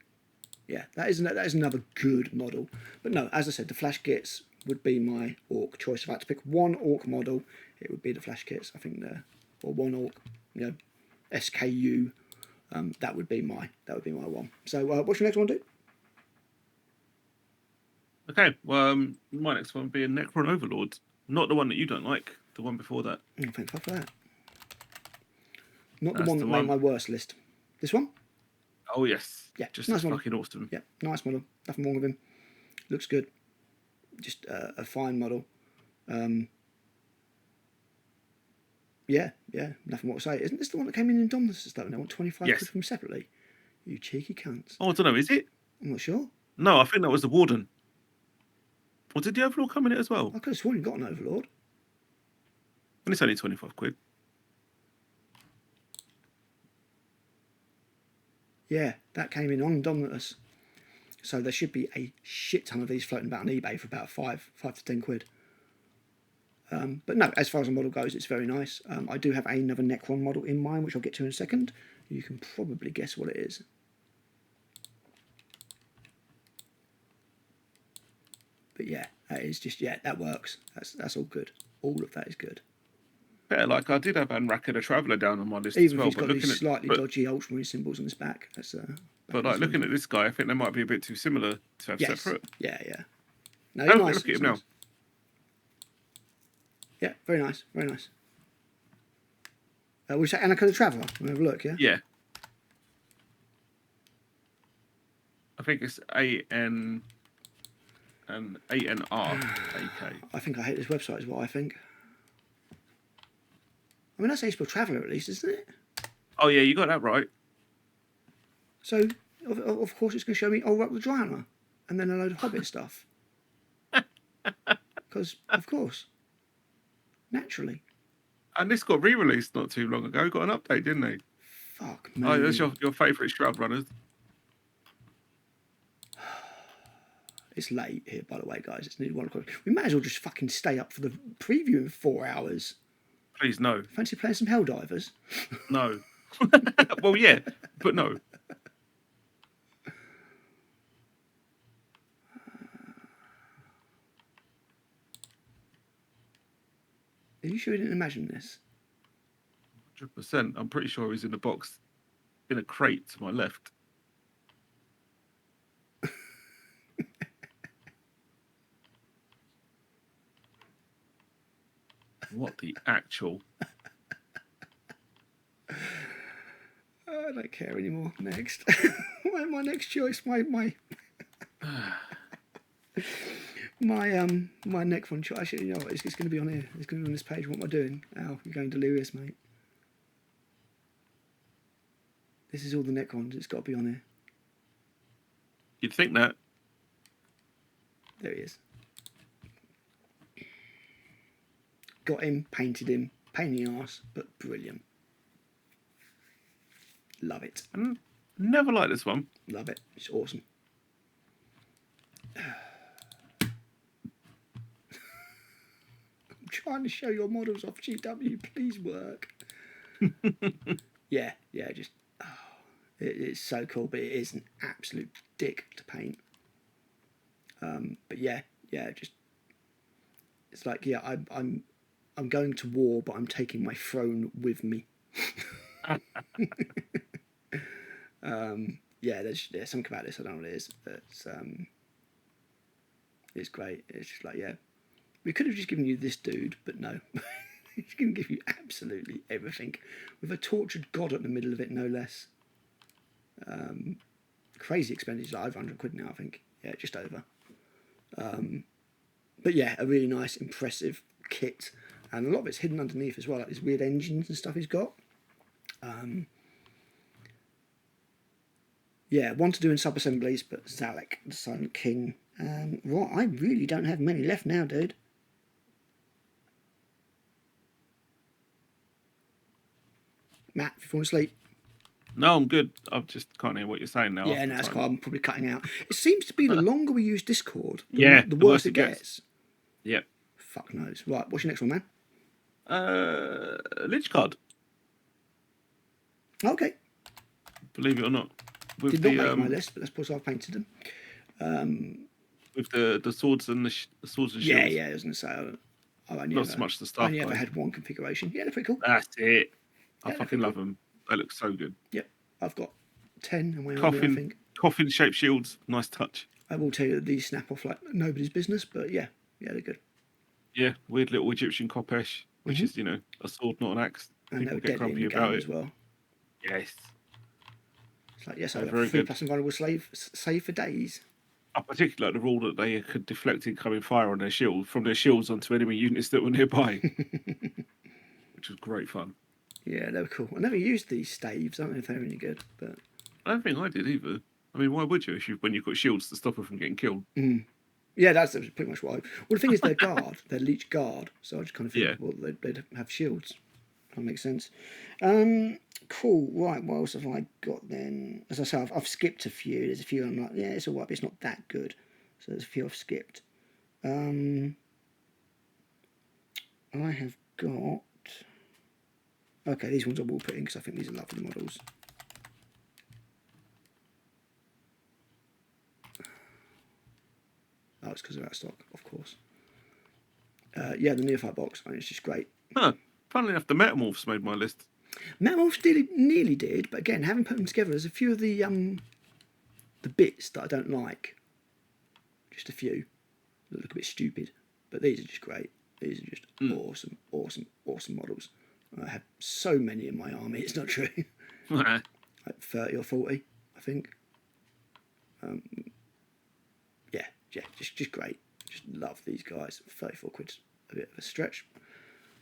Yeah, that is another good model. But no, as I said, the Flash Kits would be my Orc choice. If I had to pick one Orc model, it would be the Flash Kits. I think or one Orc, SKU. That would be my one. So what's your next one, dude? Okay, well, my next one would be a Necron Overlord. Not the one that you don't like, the one before that. Oh, thank God for that. Not the one that made my worst list. This one? Oh, yes. Yeah, just nice model. fucking awesome. Yeah, nice model. Nothing wrong with him. Looks good. Just a fine model. Yeah, nothing more to say. Isn't this the one that came in Dominus though? And I want 25 quid from separately. You cheeky cunts. Oh, I don't know, is it? I'm not sure. No, I think that was the Warden. Or did the Overlord come in it as well? I could have sworn you got an Overlord. And it's only 25 quid. Yeah, that came in on Dominus. So there should be a shit ton of these floating about on eBay for about 5 to 10 quid. But no, as far as the model goes, it's very nice. I do have another Necron model in mind, which I'll get to in a second. You can probably guess what it is. But yeah, that is just, that works. That's all good. All of that is good. Yeah, like I did have Anraka the Traveller down on my list even as well. Even if he's got these slightly dodgy Ultramarine symbols on his back. But like looking at this guy, I think they might be a bit too similar to have separate. Yeah. No, nice. Look at him now. Yeah, very nice, very nice. We say Anarcha the Traveller. We'll have a look, yeah? Yeah. I think it's A-N... and A-N-R-A-K. I think I hate this website is what I think. I mean, that's how you spell Traveller at least, isn't it? Oh yeah, you got that right. So, of course it's going to show me Ulrich the Drowner and then a load of Hobbit stuff. Because, of course. Naturally. And this got re-released not too long ago. Got an update, didn't they? Fuck, man. Oh, that's your favourite Shrub Runners. It's late here, by the way, guys. It's nearly 1 o'clock. We might as well just fucking stay up for the preview in 4 hours. Please, no. Fancy playing some Helldivers? No. Well, yeah, but no. Are you sure you didn't imagine this? 100%. I'm pretty sure he's in the box in a crate to my left. What the actual? I don't care anymore. Next. my next choice. My Necron choice. Actually, you know what? It's going to be on here. It's going to be on this page. What am I doing? Al, you're going delirious, mate. This is all the Necrons. It's got to be on here. You'd think that. There he is. Got him, painted him, pain in the arse, but brilliant. Love it. Never liked this one. Love it. It's awesome. I'm trying to show your models off GW. Please work. yeah, just... Oh, it's so cool, but it is an absolute dick to paint. But yeah, just... It's like, yeah, I'm going to war, but I'm taking my throne with me. There's something about this, I don't know what it is, but it's great. It's just like, yeah, we could have just given you this dude, but no. He's going to give you absolutely everything, with a tortured god at the middle of it, no less. Crazy expenditure, over 100 quid now, I think. Yeah, just over. But yeah, a really nice, impressive kit. And a lot of it's hidden underneath as well, like these weird engines and stuff he's got. One to do in sub-assemblies, but Zalek, the Silent King. Right, I really don't have many left now, dude. Matt, if you fall asleep. No, I'm good. I just can't hear what you're saying now. Yeah, no, that's quite. I'm probably cutting out. It seems to be the longer we use Discord, the worse it gets. Yep. Fuck knows. Right, what's your next one, man? Lich Card. Okay. Believe it or not. with Did not make my list, but that's because I've painted them. With the swords and the swords and shields. Yeah. I was going to say, not so much the staff. I only ever had one configuration. Yeah, they're pretty cool. That's it. I fucking love them. They look so good. Yep, I've got 10 in my army, I think. Coffin-shaped shields, nice touch. I will tell you that these snap off like nobody's business, but yeah, they're good. Yeah, weird little Egyptian Khopesh, which is, a sword, not an axe. And people get grumpy about it as well. Yes. It's like, yes, I have 3+ invulnerable save for days. I particularly like the rule that they could deflect incoming fire on their shield from their shields onto enemy units that were nearby, which was great fun. Yeah, they were cool. I never used these staves. I don't know if they're any good, but I don't think I did either. I mean, why would you when you've got shields to stop them from getting killed? Yeah, that's pretty much what Well, the thing is, they're guard. They're leech guard. So I just kind of think, well, they'd have shields. That makes sense. Cool. Right, what else have I got then? As I say, I've skipped a few. There's a few I'm like, yeah, it's all right, but it's not that good. So there's a few I've skipped. I have got... Okay, these ones I will put in because I think these are lovely models. Oh, it's because they're out of stock, of course. Yeah, the Neophyte box. I mean, it's just great. Huh. Funnily enough, the Metamorphs made my list. Metamorphs nearly did, but again, having put them together, there's a few of the bits that I don't like. Just a few that look a bit stupid, but these are just great. These are just awesome models. I have so many in my army. It's not true. Like 30 or 40, I think. Yeah, just great. Just love these guys. 34 quid's a bit of a stretch.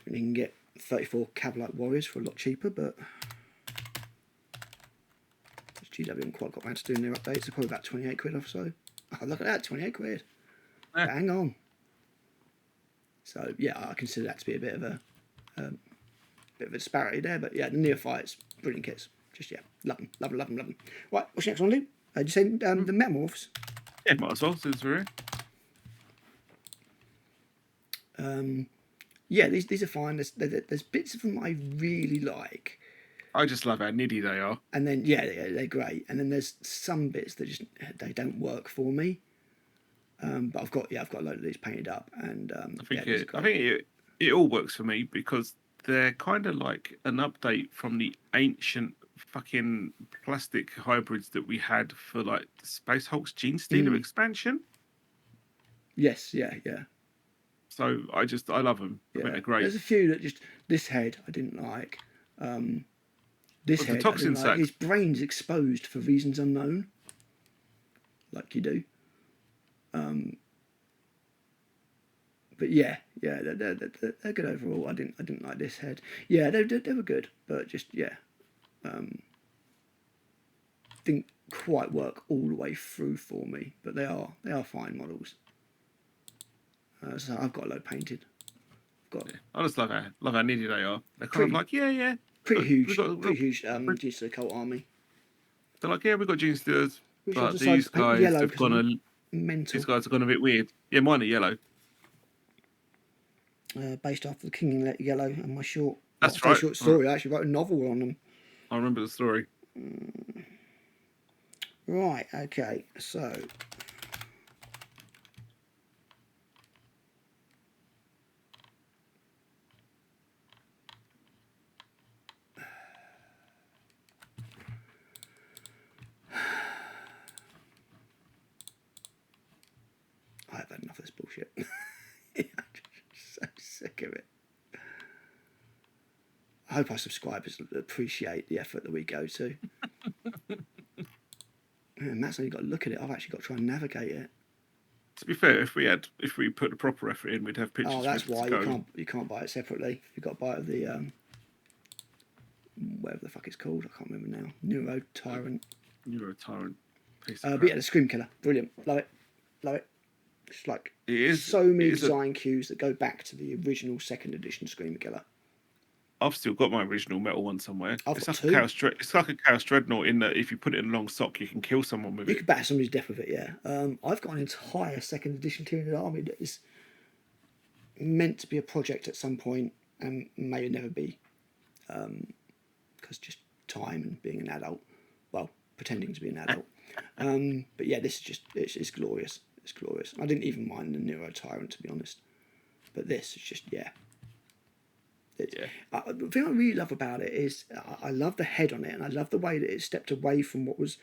And you can get 34 Cavalite Warriors for a lot cheaper, but GW haven't quite got around to doing their updates. They're probably about 28 quid or so. Oh, look at that, 28 quid. Yeah. Hang on. So, yeah, I consider that to be a bit of a disparity there, but yeah, the Neophytes, brilliant kits. Just, yeah, love them. Right, what's the next one, Lou? Did you say the Metamorphs? Yeah, might as well, since we're here. Yeah, these are fine. There's bits of them I really like. I just love how niddy they are. And then yeah, they're great. And then there's some bits that they don't work for me. But I've got a load of these painted up, and I think it all works for me because they're kind of like an update from the ancient fucking plastic hybrids that we had for like the Space Hulk's Gene Stealer expansion. Yes, yeah. So I love them. I think they're great. There's a few that just this head I didn't like. This head, the toxin sac. His brain's exposed for reasons unknown, like you do. But yeah, they're good overall. I didn't like this head. Yeah, they were good, but just didn't quite work all the way through for me. But they are fine models. So I've got a load painted. I just love how needy they are. They're kind of like pretty huge Genius of the Cult army. They're like, yeah, we've got Genius Stealers, but these guys have gone mental. These guys have gone a bit weird. Yeah, mine are yellow. Based after the King Yellow and my short. That's right. Short story. I actually wrote a novel on them. I remember the story. Right. Okay. So. I've had enough of this bullshit. I'm so sick of it. I hope our subscribers appreciate the effort that we go to. And Matt's only got to look at it. I've actually got to try and navigate it. To be fair, if we put the proper effort in, we'd have pictures. Oh, that's why you can't buy it separately. You've got to buy it of the whatever the fuck it's called. I can't remember now. Neuro Tyrant. But yeah, the Scream Killer, brilliant. Love it. It's like so many design cues that go back to the original 2nd edition Scream Killer. I've still got my original metal one somewhere. It's like a Chaos Dreadnought in that if you put it in a long sock, you can kill someone with it. You can batter somebody's death with it, yeah. I've got an entire 2nd edition Tyranid army that is meant to be a project at some point and may never be. Because just time and being an adult. Well, pretending to be an adult. But yeah, this is just it's glorious. It's glorious. I didn't even mind the Nero Tyrant, to be honest. But this is just the thing I really love about it is I love the head on it, and I love the way that it stepped away from what was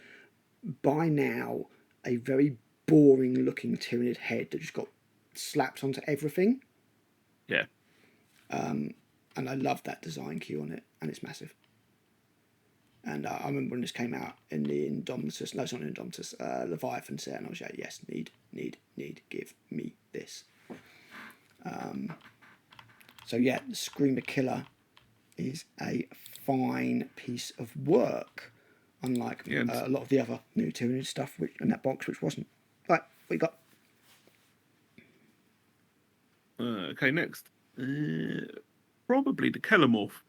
by now a very boring looking Tyranid head that just got slapped onto everything. Yeah. And I love that design cue on it, and it's massive. And I remember when this came out in the Indomitus, no, it's not Indomitus, Leviathan set, and I was like, yes, need, give me this. So yeah, the Screamer Killer is a fine piece of work, unlike a lot of the other new Tyranid stuff in that box, which wasn't. Right, what you got? Okay, next. Probably the Kellamorph,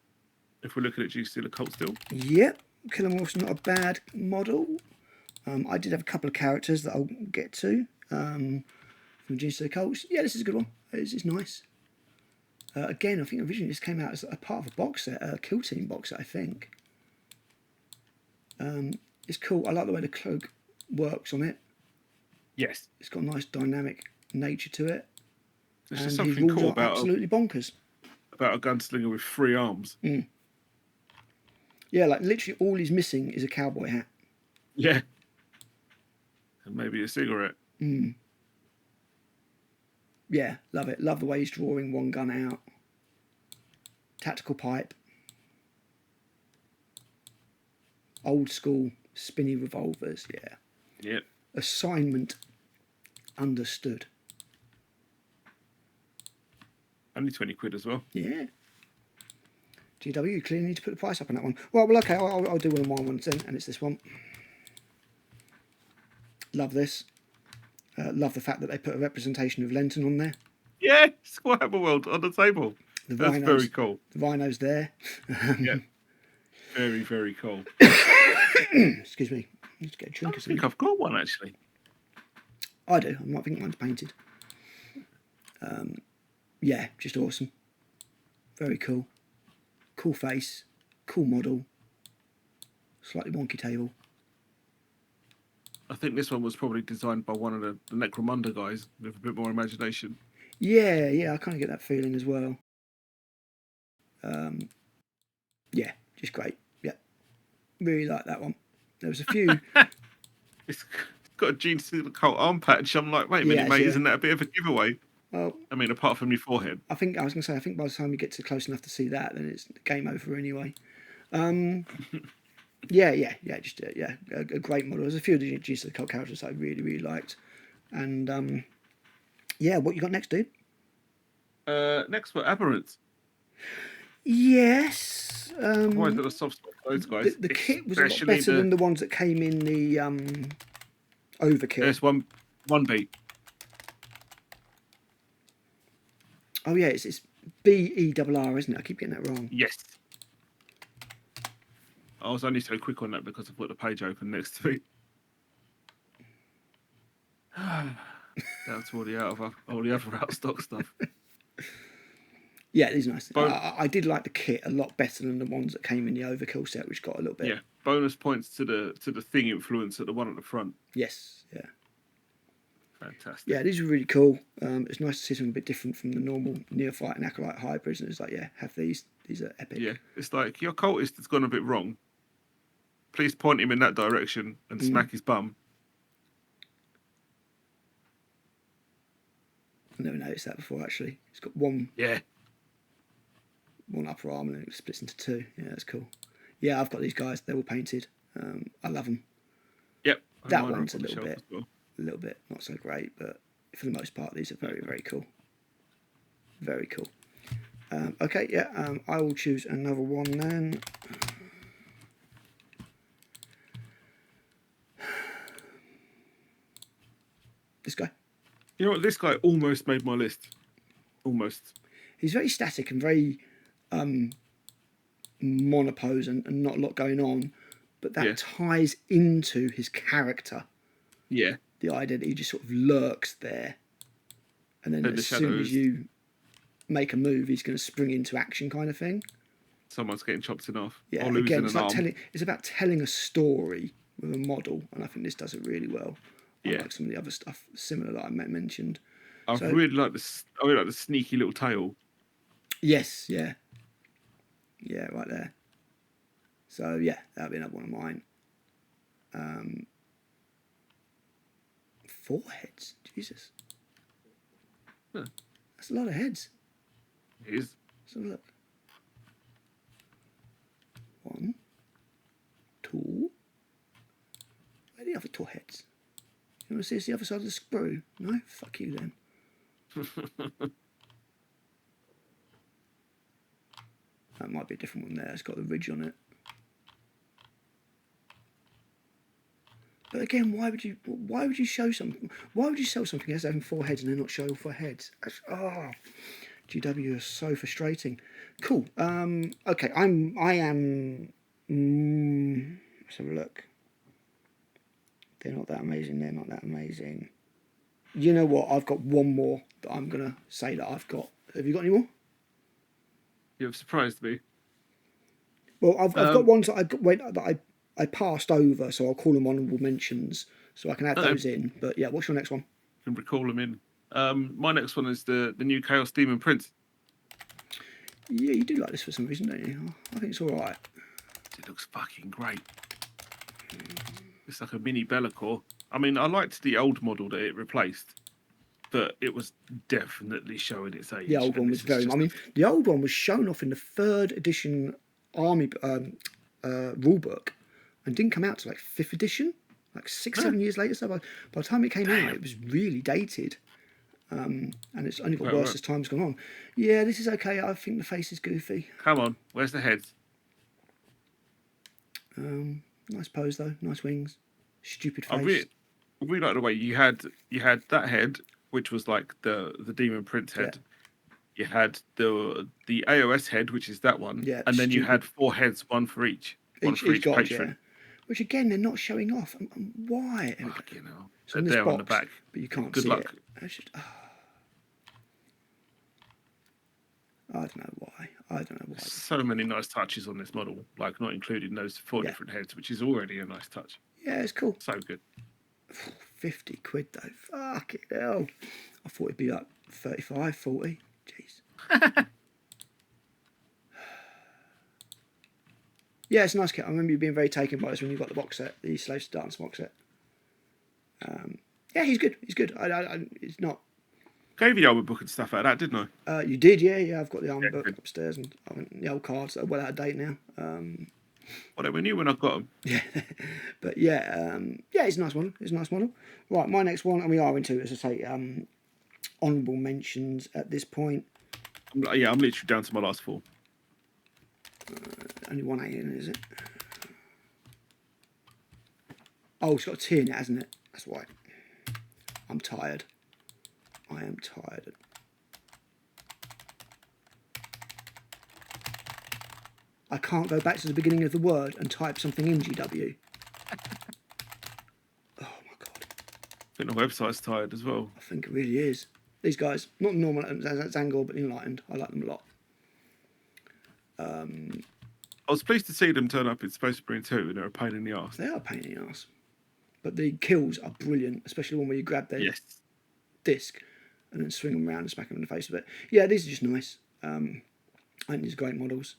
if we're looking at GC Occult still. Yep, Kellamorph's not a bad model. I did have a couple of characters that I'll get to from GC Occult. Yeah, this is a good one. It's nice. Again, I think originally this came out as a part of a box set, a Kill Team box set, I think. It's cool. I like the way the cloak works on it. Yes. It's got a nice dynamic nature to it. There's just something cool about absolutely bonkers. About a gunslinger with 3 arms. Mm. Yeah, like literally all he's missing is a cowboy hat. Yeah. And maybe a cigarette. Mm. Yeah, love it. Love the way he's drawing one gun out. Tactical pipe. Old school spinny revolvers, yeah. Yep. Assignment understood. Only 20 quid as well. Yeah. GW, you clearly need to put the price up on that one. Well, okay, I'll do one of my ones then, and it's this one. Love this. Love the fact that they put a representation of Lenton on there. Yeah, Warhammer World on the table. That's very cool. The Rhino's there. Yeah. Very, very cool. Excuse me. I need to get a drink. I think I've got one, actually. I do. I might think mine's painted. Yeah, just awesome. Very cool. Cool face. Cool model. Slightly wonky table. I think this one was probably designed by one of the Necromunda guys with a bit more imagination. Yeah, I kind of get that feeling as well. Yeah, just great. Yeah, really like that one. There was a few. It's got a Gene Steeler Cult arm patch. I'm like, wait a minute, mate, isn't that a bit of a giveaway? Well, I mean, apart from your forehead. I think by the time you get to close enough to see that, then it's game over anyway. Yeah, just a great model. There's a few of the Gene Steeler Cult characters I really, really liked, and yeah, what you got next, dude? Next were Aberrants. Yes. Why is there a soft spot for those guys? The kit was a lot better than the ones that came in the Overkill. There's one beat. Oh yeah, it's BERR, isn't it? I keep getting that wrong. Yes. I was only so quick on that because I put the page open next to me. That's all the other out of stock stuff. Yeah, it is nice. I did like the kit a lot better than the ones that came in the Overkill set, which got a little bit. Yeah, bonus points to the thing influence at the one at the front. Yes, yeah. Fantastic. Yeah, these are really cool. It's nice to see something a bit different from the normal Neophyte and Acolyte hybrids, and it's like, yeah, have these. These are epic. Yeah, it's like your cultist has gone a bit wrong. Please point him in that direction and smack his bum. I never noticed that before, actually. It's got one upper arm and it splits into two. Yeah, that's cool. Yeah, I've got these guys. They're all painted. I love them. Yep. That one's a little bit not so great, but for the most part, these are very, very cool. Very cool. Okay, yeah, I will choose another one then. This guy. You know what? This guy almost made my list. Almost. He's very static and very monopose and not a lot going on, but that ties into his character. Yeah. The identity just sort of lurks there. And then as soon as you make a move, he's going to spring into action kind of thing. Someone's getting chopped in half. Yeah, again, it's about telling a story with a model, and I think this does it really well. I like some of the other stuff similar that I mentioned. I really like this. I really like the sneaky little tail. Yes, yeah, right there. So yeah, that'll be another one of mine. 4 heads, Jesus, that's a lot of heads. It is. So look, 1, 2. Where are the other 2 heads? You want to see us the other side of the sprue? No, fuck you then. That might be a different one there. It's got the ridge on it. But again, why would you show something? Why would you sell something as having 4 heads and then not show all 4 heads? GW is so frustrating. Cool. Okay, I am. Let's have a look. They're not that amazing. You know what? I've got one more that I'm gonna say that I've got. Have you got any more? You've surprised me. Well, I've got ones that I passed over, so I'll call them honourable mentions, so I can add those in. But yeah, what's your next one? You can recall them in. My next one is the new Chaos Demon Prince. Yeah, you do like this for some reason, don't you? I think it's all right. It looks fucking great. It's like a mini Bellacore. I mean, I liked the old model that it replaced, but it was definitely showing its age. The old one was very. I mean, the old one was shown off in the 3rd edition Army rulebook, and didn't come out to like 5th edition, like 6-7 years later. So by the time it came out, it was really dated. And it's only got worse as time's gone on. Yeah, this is okay. I think the face is goofy. Come on, where's the heads? Nice pose though. Nice wings. Stupid face. I really like the way you had that head, which was like the Demon Prince head. Yeah. You had the AOS head, which is that one. Yeah. And then you had 4 heads, one for each. One for each patron. Yeah. Which again, they're not showing off. Why? Fucking hell. So in this box, on the back. But you can't see it. I don't know why. So many nice touches on this model, like not including those 4 different heads, which is already a nice touch. Yeah, it's cool. So good. 50 quid though. Fuck it hell. I thought it'd be like 35, 40. Jeez. Yeah, it's a nice kit. I remember you being very taken by this when you got the box set, the Slaves to Dance box set. Yeah, he's good. It's not. Gave you the album book and stuff like that, didn't I? You did, yeah. I've got the album book upstairs, and the old cards are well out of date now. Well, they were new when I got them. Yeah, but yeah, it's a nice model. Right, my next one, and we are into, as I say, honourable mentions at this point. Yeah, I'm literally down to my last 4. Only 1 8 in, is it? Oh, it's got a T in it, hasn't it? That's why. I'm tired. I am tired. I can't go back to the beginning of the word and type something in GW. Oh my god. I think the website's tired as well. I think it really is. These guys, not normal Zangor, but enlightened. I like them a lot. I was pleased to see them turn up in Space Marine 2, and they're a pain in the arse. They are a pain in the arse. But the kills are brilliant, especially one where you grab their disc and then swing them around and smack them in the face with it. Yeah, these are just nice. I think these are great models.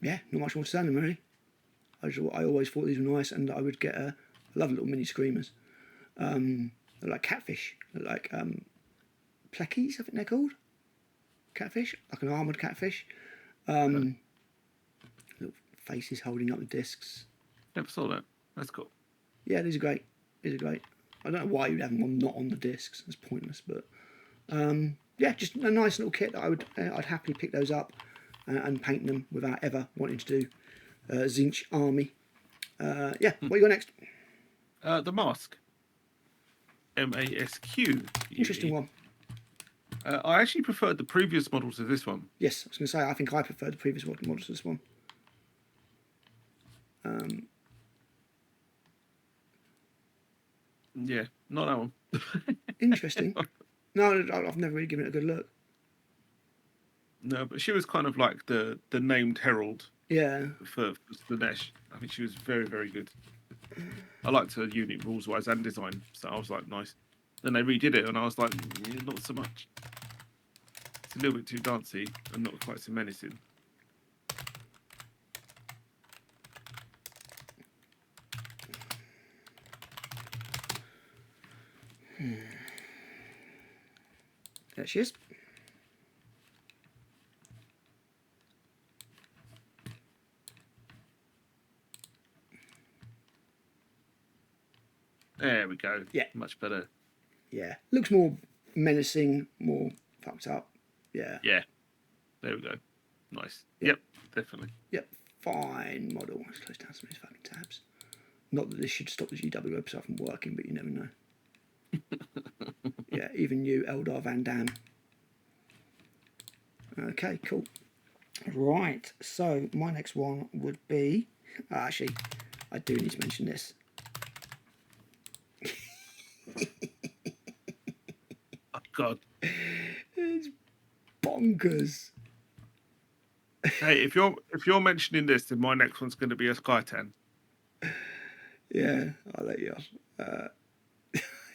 Yeah, not much more to say on them, really. I always thought these were nice, and I would get I love little mini screamers. They're like catfish. They're like pleckies, I think they're called. Catfish, like an armoured catfish. Little faces holding up the discs. Never saw that. That's cool. Yeah, these are great. I don't know why you'd have them not on the discs. It's pointless, but yeah, just a nice little kit that I'd happily pick those up and paint them without ever wanting to do Tzeentch Army. Yeah, what you got next? The Mask. MASQ. Interesting one. I actually preferred the previous model to this one. Yes, I was going to say, I think I preferred the previous model to this one. Yeah, not that one. Interesting. No, I've never really given it a good look. No, but she was kind of like the named herald Yeah. For Slanesh. I think she was very, very good. I liked her unit rules wise and design, so I was like, nice. Then they redid it, and I was like, yeah, not so much. It's a little bit too dancey and not quite so menacing. There she is. There we go. Yeah. Much better. Yeah. Looks more menacing, more fucked up. Yeah. Yeah. There we go. Nice. Yep, definitely. Yep. Fine model. Let's close down some of these fucking tabs. Not that this should stop the GW website from working, but you never know. Yeah, even you, Eldar Van Dam. Okay, cool. Right, so my next one would be... actually, I do need to mention this. Oh, God. It's bonkers. Hey, if you're mentioning this, then my next one's going to be a Skytan. Yeah, I'll let you off.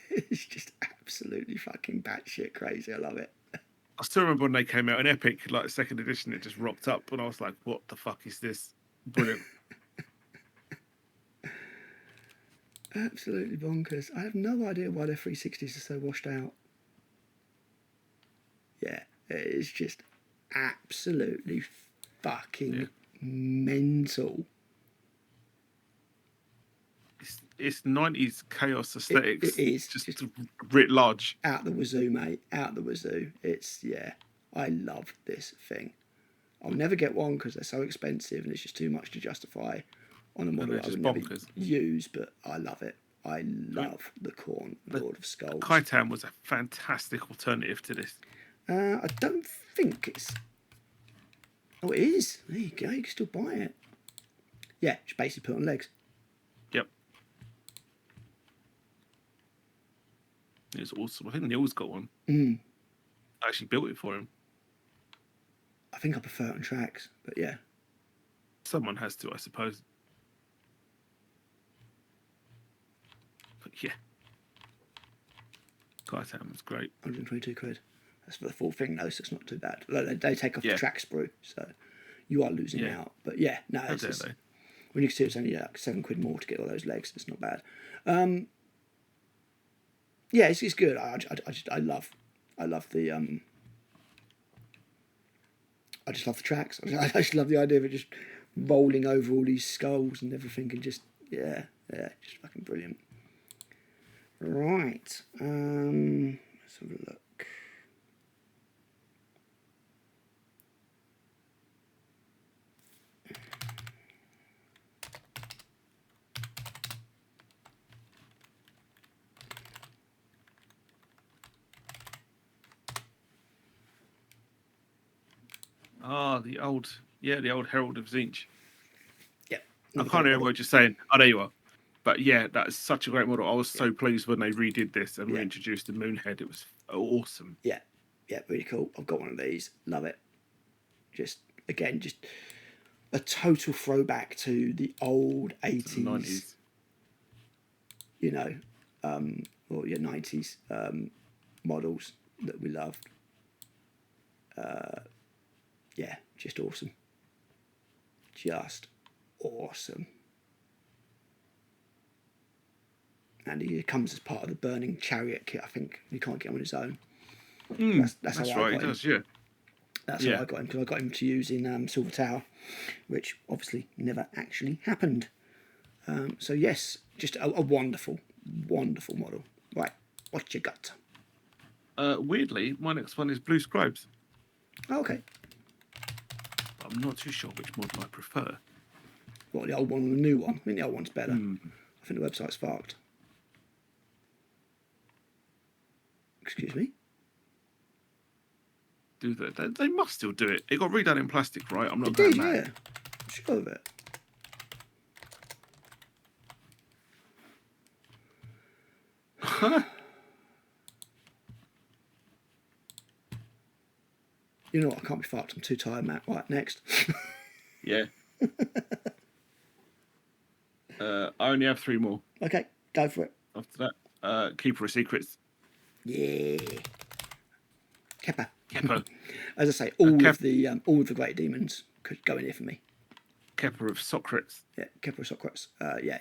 It's just absolutely fucking batshit crazy. I love it. I still remember when they came out in Epic, like second edition, it just rocked up, and I was like, "What the fuck is this?" Brilliant. Absolutely bonkers. I have no idea why their 360s are so washed out. Yeah, it's just absolutely fucking mental. It's 90s chaos aesthetics. It is just writ large. Out the wazoo, mate. Out the wazoo. It's, yeah, I love this thing. I'll never get one because they're so expensive and it's just too much to justify on a model I would never use, but I love it. I love the Khorne Lord of Skulls. Khitan was a fantastic alternative to this. I don't think it's... Oh, it is. There you go. You can still buy it. Yeah, just basically put on legs. Yep. It's awesome. I think Neil's got one. I actually built it for him. I think I prefer it on tracks, but yeah. Someone has to, I suppose. But yeah. Khitan was great. 122 quid. That's for the full thing, though, so it's not too bad. They take off the track sprue, so you are losing out. But yeah, no, it's just, when you can see it's only like £7 more to get all those legs, it's not bad. Yeah, it's good. I love the I just love the tracks. I just love the idea of it just rolling over all these skulls and everything, and just just fucking brilliant. Right, let's have a look. The old Herald of Tzeentch. Yeah. I can't remember what you're saying. Oh, there you are. But yeah, that is such a great model. I was so pleased when they redid this and reintroduced the Moonhead. It was awesome. Yeah, really cool. I've got one of these. Love it. Just a total throwback to the old 80s. 90s. You know, 90s models that we loved. Just awesome. Just awesome. And he comes as part of the Burning Chariot kit. I think you can't get him on his own. That's how right. I got him. Yeah. That's how I got him, because I got him to use in Silver Tower, which obviously never actually happened. So yes, just a wonderful, wonderful model. Right, what you got? Weirdly, my next one is Blue Scribes. Oh, okay. I'm not too sure which model I prefer. What, the old one or the new one? I think the old one's better. I think the website's fucked. Excuse me? Do they must still do it. It got redone in plastic, right? I'm not going mad. Yeah. Sure of it. You know what? I can't be fucked. I'm too tired, Matt. Right, next. Yeah. I only have 3 more. Okay, go for it. After that, Keeper of Secrets. Yeah. Kepper. Kepper. As I say, all of the great demons could go in here for me. Kepper of Socrates. Yeah, Kepper of Socrates. Yeah.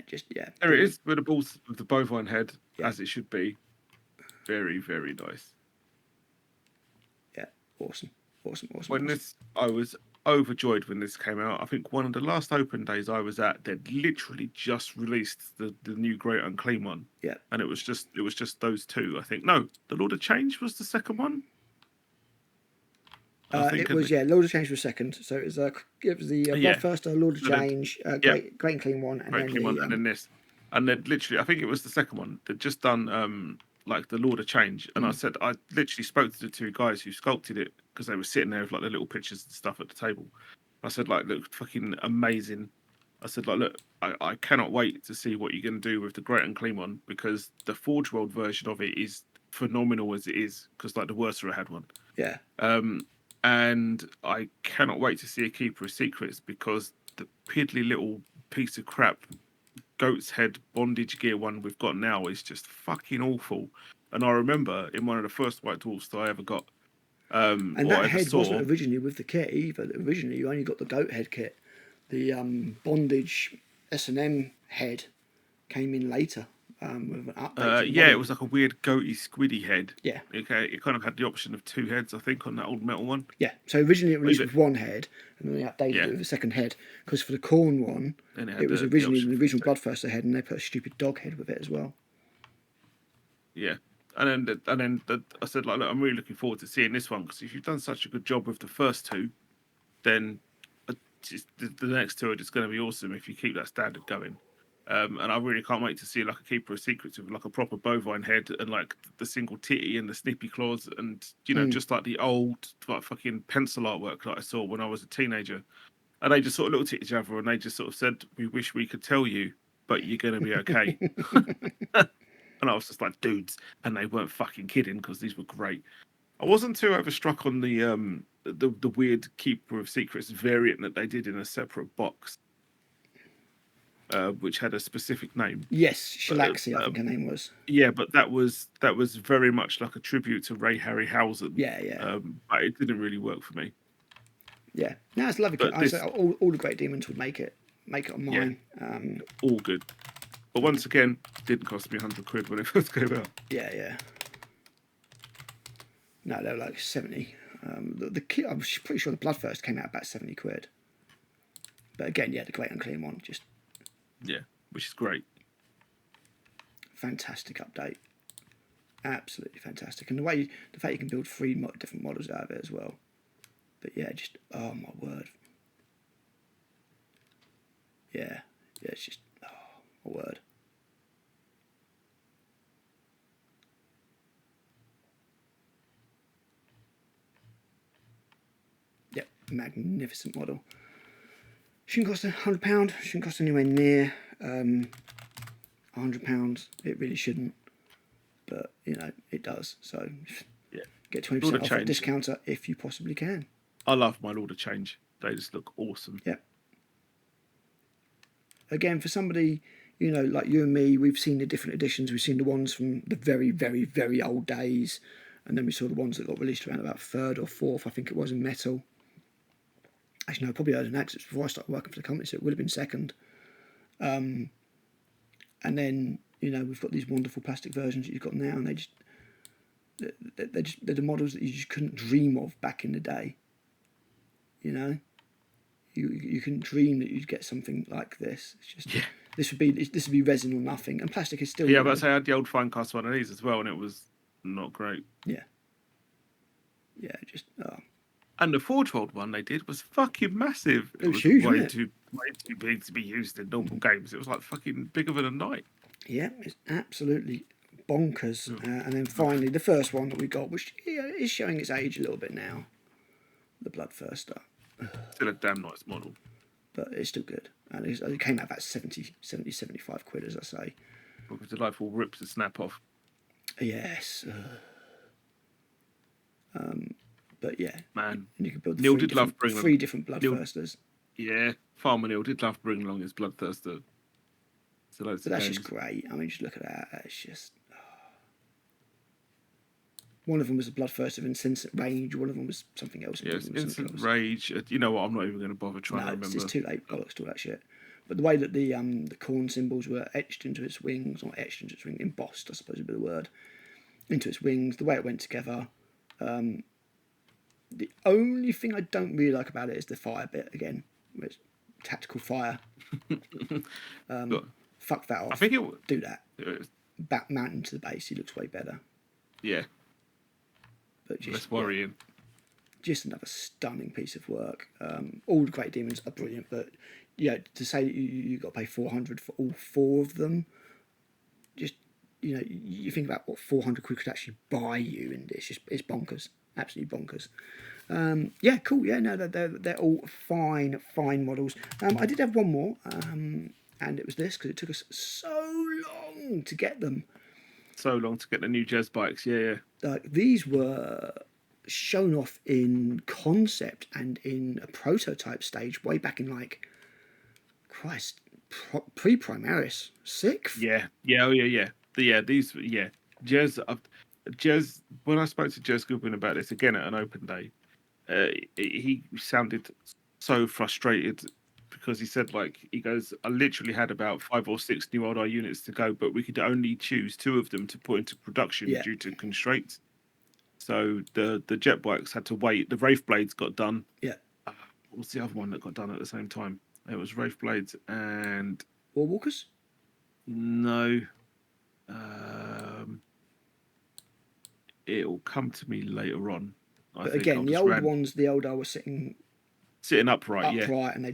There it is, with the balls with the bovine head, as it should be. Very, very nice. Yeah, awesome. I was overjoyed when this came out. I think one of the last open days I was at, they'd literally just released the new Great Unclean one. Yeah. And it was just those two, I think. No, the Lord of Change was the second one. It was Lord of Change was second, so it was the Bloodthirster, Lord of Change, Great and Clean one, and then this, and then literally I think it was the second one. They'd just done like the Lord of Change, and I literally spoke to the 2 guys who sculpted it because they were sitting there with like the little pictures and stuff at the table. I said, like, look, fucking amazing. I said, like, look, I cannot wait to see what you're going to do with the Great Unclean one, because the Forge World version of it is phenomenal as it is, because like the Worcester had one. Yeah. And I cannot wait to see a Keeper of Secrets, because the piddly little piece of crap goat's head bondage gear one we've got now is just fucking awful. And I remember in one of the first White Dwarfs that I ever got, and that head wasn't originally with the kit either. Originally, you only got the goat head kit. The bondage S&M head came in later. With an update it was like a weird goaty squiddy head. Yeah. Okay, it kind of had the option of 2 heads, I think, on that old metal one. Yeah, so originally it released with 1 head, and then they updated it with a second head, because for the Khorne one, it was originally the original Bloodthirster head, and they put a stupid dog head with it as well. Yeah, and then I said, like, look, I'm really looking forward to seeing this one, because if you've done such a good job with the first 2, then the next 2 are just going to be awesome if you keep that standard going. And I really can't wait to see like a Keeper of Secrets with like a proper bovine head and like the single titty and the snippy claws, and just like the old like fucking pencil artwork that I saw when I was a teenager. And they just sort of looked at each other and they just sort of said, "We wish we could tell you, but you're going to be okay." And I was just like, dudes, and they weren't fucking kidding, because these were great. I wasn't too overstruck on the weird Keeper of Secrets variant that they did in a separate box. Which had a specific name. Yes, Shalaxi, I think her name was. Yeah, but that was very much like a tribute to Ray Harryhausen. Yeah. But it didn't really work for me. Yeah, no, it's lovely. I say all the great demons would make it on mine. Yeah. All good. But once again, it didn't cost me £100 when it first came out. Yeah. No, they were like 70. The kit, I'm pretty sure the Bloodthirst came out about £70. But again, the Great Unclean one just. Yeah, which is great. Fantastic update. Absolutely fantastic. And the fact you can build 3 different models out of it as well. But yeah, just, oh my word. Yeah, it's just, oh my word. Yep, magnificent model. Shouldn't cost £100. Shouldn't cost anywhere near £100. It really shouldn't, but it does. So get 20% off at discounter if you possibly can. I love my Lord of Change. They just look awesome. Yeah. Again, for somebody like you and me, we've seen the different editions. We've seen the ones from the very, very, very old days, and then we saw the ones that got released around about 3rd or 4th, I think it was, in metal. Actually, no, probably heard an Axis before I started working for the company, so it would have been 2nd. And then, we've got these wonderful plastic versions that you've got now, and they're the models that you just couldn't dream of back in the day. You couldn't dream that you'd get something like this. It's just this would be resin or nothing, and plastic is still. Yeah, but I had the old Finecast one of these as well, and it was not great. Yeah, just. And the Forge World one they did was fucking massive. It was huge, way too big to be used in normal games. It was like fucking bigger than a night. Yeah, it's absolutely bonkers. And then finally, the first one that we got, which is showing its age a little bit now, the Bloodthirster. Still a damn nice model. But it's still good. And it came out about 70, 75 quid, as I say. With delightful rips and snap off. Yes. But yeah, man, and you can build Neil did love bringing 3 different Bloodthirsters. Yeah, Farmer Neil did love bringing along his Bloodthirster. So but that's just great. I mean, just look at that. It's just. One of them was a Bloodthirster of Insensate Rage. One of them was something else. Yes, Instant Rage. You know what? I'm not even going to bother trying to remember. It's too late. Bollocks to all that shit. But the way that the corn symbols were etched into its wings, not etched into its wings, embossed, I suppose would be the word, into its wings, the way it went together. The only thing I don't really like about it is the fire bit again. It's tactical fire. Fuck that off. I think it do that. Back mountain to the base, he looks way better. Yeah. But just, less worrying. Just another stunning piece of work. All the Great Demons are brilliant, but yeah, to say you got to pay 400 for all 4 of them, just you think about what 400 quid could actually buy you in this. It's bonkers, absolutely bonkers. Yeah, cool. Yeah, no, they're all fine models. I did have one more, and it was this because it took us so long to get them. So long to get the new C.H.E.B.S bikes, yeah. These were shown off in concept and in a prototype stage way back in pre-Primaris, 6th. Yeah. These, C.H.E.B S. When I spoke to C.H.E.B S Goodwin about this again at an open day, he sounded so frustrated. Because he said, he goes, I literally had about 5 or 6 new Old Eye units to go, but we could only choose 2 of them to put into production due to constraints. So the jet bikes had to wait. The Wraith Blades got done. Yeah. What was the other one that got done at the same time? It was Wraith Blades and Warwalkers? No. It'll come to me later on. But again, the old ones, the Old Eye were sitting upright, and they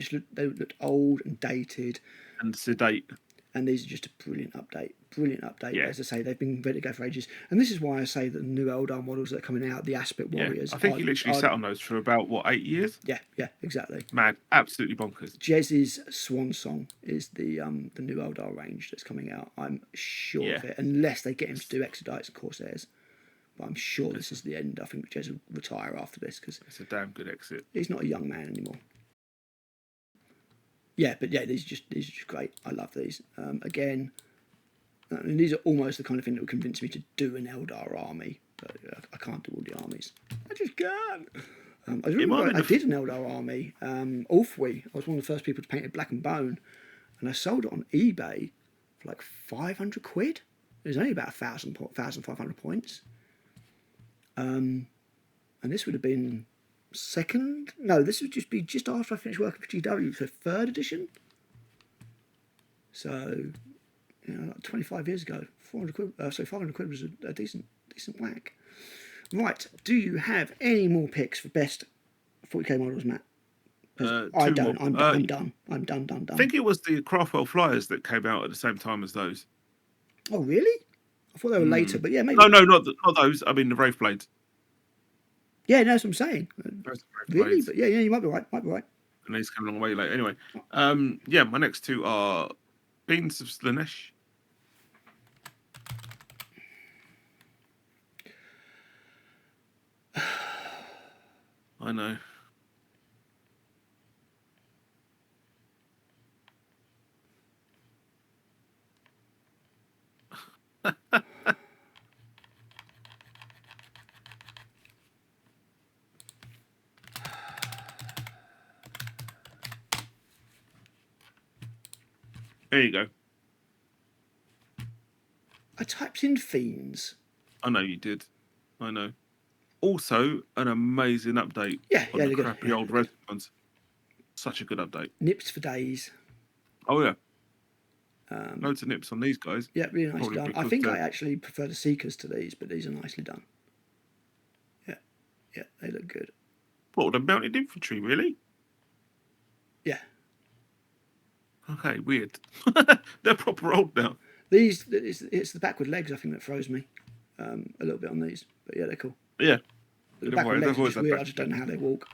looked old and dated and sedate. And these are just a brilliant update. Yeah. As I say, they've been ready to go for ages, and this is why I say that the new Eldar models that are coming out, the Aspect Warriors. I think he literally sat on those for about 8 years. Yeah, exactly. Mad, absolutely bonkers. C.H.E.B.'s swan song is the new Eldar range that's coming out. I'm sure of it, unless they get him to do Exodites and Corsairs. But I'm sure this is the end. I think C.H.E.B.S will retire after this because it's a damn good exit. He's not a young man anymore. Yeah, but yeah, these are just great. I love these. Again, and these are almost the kind of thing that would convince me to do an Eldar army, but I can't do all the armies. I just can't. I did an Eldar army. Ulfwe. I was one of the first people to paint it black and bone, and I sold it on eBay for 500 quid. It was only about 1,500 points. And this would have been second. No, this would just be just after I finished working for GW, so 3rd edition. So, 25 years ago, 500 quid was a decent whack. Right, do you have any more picks for best 40k models, Matt? I don't. I'm done. I'm done. I think it was the Craftwell Flyers that came out at the same time as those. Oh, really? I thought they were later, but yeah, maybe. No, not those. I mean the Wraith Blades. Yeah, that's what I'm saying. Really? But yeah, you might be right. And these came a long way later. Anyway, my next 2 are Beans of Slanesh. I know. There you go. I typed in Fiends. I know you did. I know. Also, an amazing update. On the crappy old red ones. Such a good update. Nips for days. Oh yeah. Loads of nips on these guys. Yeah, really nicely done. I think I actually prefer the Seekers to these, but these are nicely done. Yeah, they look good. What, the mounted infantry, really? Yeah. Okay, weird. They're proper old now. These, it's the backward legs, I think, that throws me a little bit on these. But yeah, they're cool. Yeah. The backward legs are just weird. I just don't know how they walk.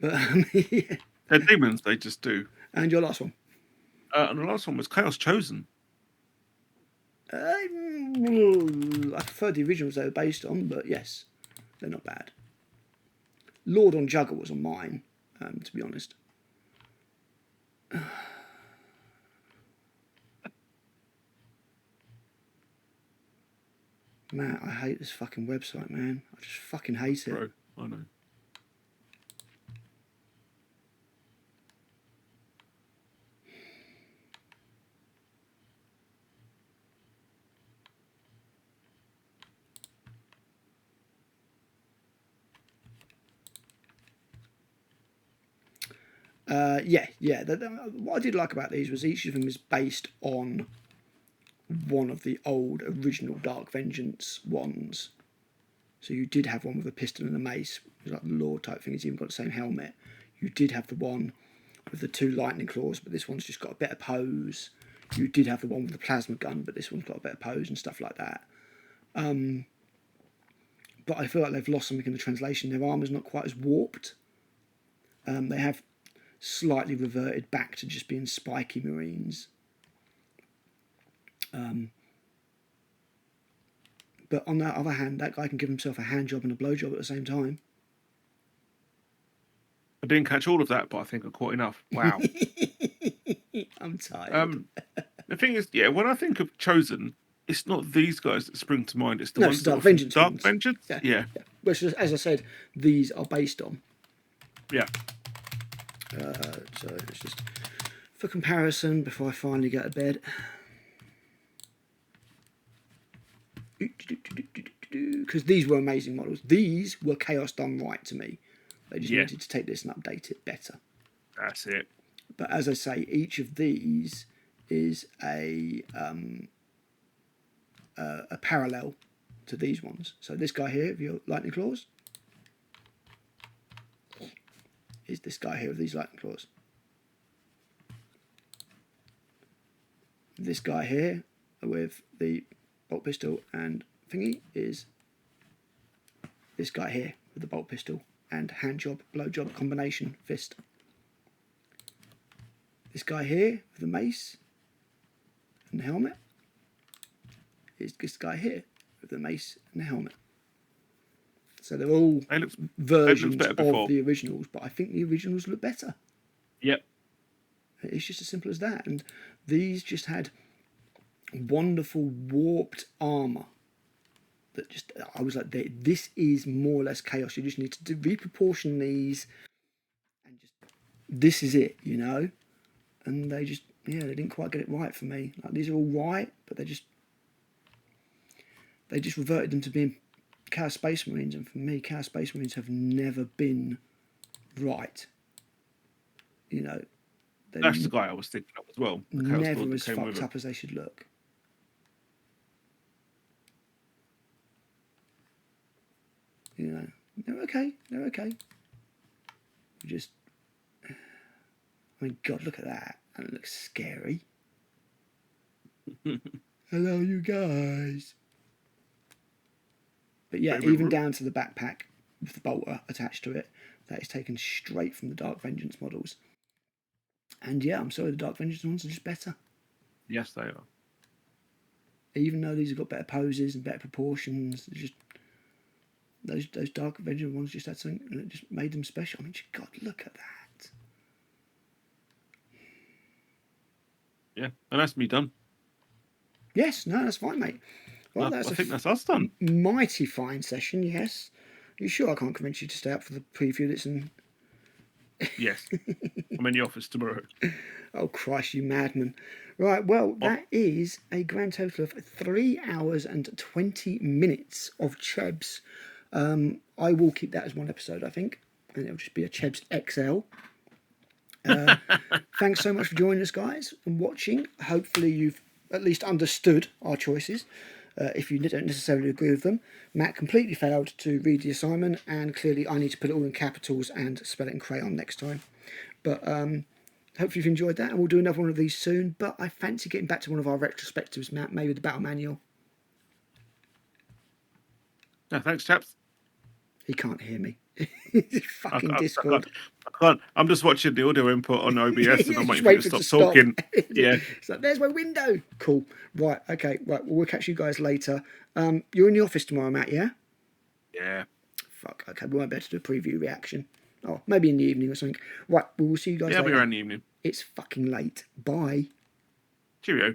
But yeah. They're demons, they just do. And your last one? And the last one was Chaos Chosen. I prefer the originals they were based on, but yes, they're not bad. Lord on Jugger was on mine, to be honest. Matt, I hate this fucking website, man. I just fucking hate it. Bro, I know. Yeah. What I did like about these was each of them is based on one of the old original Dark Vengeance ones. So you did have one with a pistol and a mace, it was like the Lord type thing. It's even got the same helmet. You did have the one with the 2 lightning claws, but this one's just got a better pose. You did have the one with the plasma gun, but this one's got a better pose and stuff like that. But I feel like they've lost something in the translation. Their armour's not quite as warped. They have slightly reverted back to just being spiky Marines. But on the other hand, that guy can give himself a hand job and a blow job at the same time. I didn't catch all of that, but I think I caught enough. Wow. I'm tired. The thing is, yeah, when I think of Chosen, it's not these guys that spring to mind. It's the ones it's Dark Vengeance. Dark Vengeance? Yeah. Which, as I said, these are based on. Yeah. So it's just for comparison before I finally go to bed. Because these were amazing models. These were Chaos done right to me. They just needed to take this and update it better. That's it. But as I say, each of these is a parallel to these ones. So this guy here, with your lightning claws, is this guy here with these lightning claws. This guy here with the bolt pistol and thingy is this guy here with the bolt pistol and hand job, blow job combination fist. This guy here with the mace and the helmet is this guy here with the mace and the helmet. So they're all versions of the originals, but I think the originals look better. Yep. It's just as simple as that. And these just had wonderful warped armour that just, I was like, this is more or less Chaos. You just need to reproportion these and just, this is it, you know? And they just, they didn't quite get it right for me. Like, these are all right, but they just reverted them to being Chaos Space Marines, and for me, Chaos Space Marines have never been right. You know, that's the guy I was thinking of as well. Never as fucked up as they should look. You know, they're okay. They're okay. Just, I mean, God, look at that. And it looks scary. Hello, you guys. But yeah, even down to the backpack with the bolter attached to it, that is taken straight from the Dark Vengeance models. And yeah, I'm sorry, the Dark Vengeance ones are just better. Yes, they are. Even though these have got better poses and better proportions, just those Dark Vengeance ones just had something, and it just made them special. I mean, God, look at that. Yeah, and that's me done. Yes, no, that's fine, mate. Well, I think that's us done. Mighty fine session, yes. You sure I can't convince you to stay up for the preview that's in... Yes. I'm in the office tomorrow. Oh, Christ, you madman. Right, well, that is a grand total of 3 hours and 20 minutes of C.H.E.B.S. I will keep that as one episode, I think, and it'll just be a C.H.E.B.S XL. Thanks so much for joining us, guys, and watching. Hopefully you've at least understood our choices. If you don't necessarily agree with them. Matt completely failed to read the assignment, and clearly I need to put it all in capitals and spell it in crayon next time. But hopefully you've enjoyed that, and we'll do another one of these soon. But I fancy getting back to one of our retrospectives, Matt, maybe the Battle Manual. No, thanks, chaps. He can't hear me. Fucking Discord. I can't. I'm just watching the audio input on OBS and I'm waiting for you to stop talking. Yeah. So there's my window. Cool. Right. Okay. Right. Well, we'll catch you guys later. You're in the office tomorrow, Matt, yeah? Yeah. Fuck. Okay. We won't be able to do a preview reaction. Oh, maybe in the evening or something. Right, we'll see you guys later. Yeah, we're in the evening. It's fucking late. Bye. Cheerio.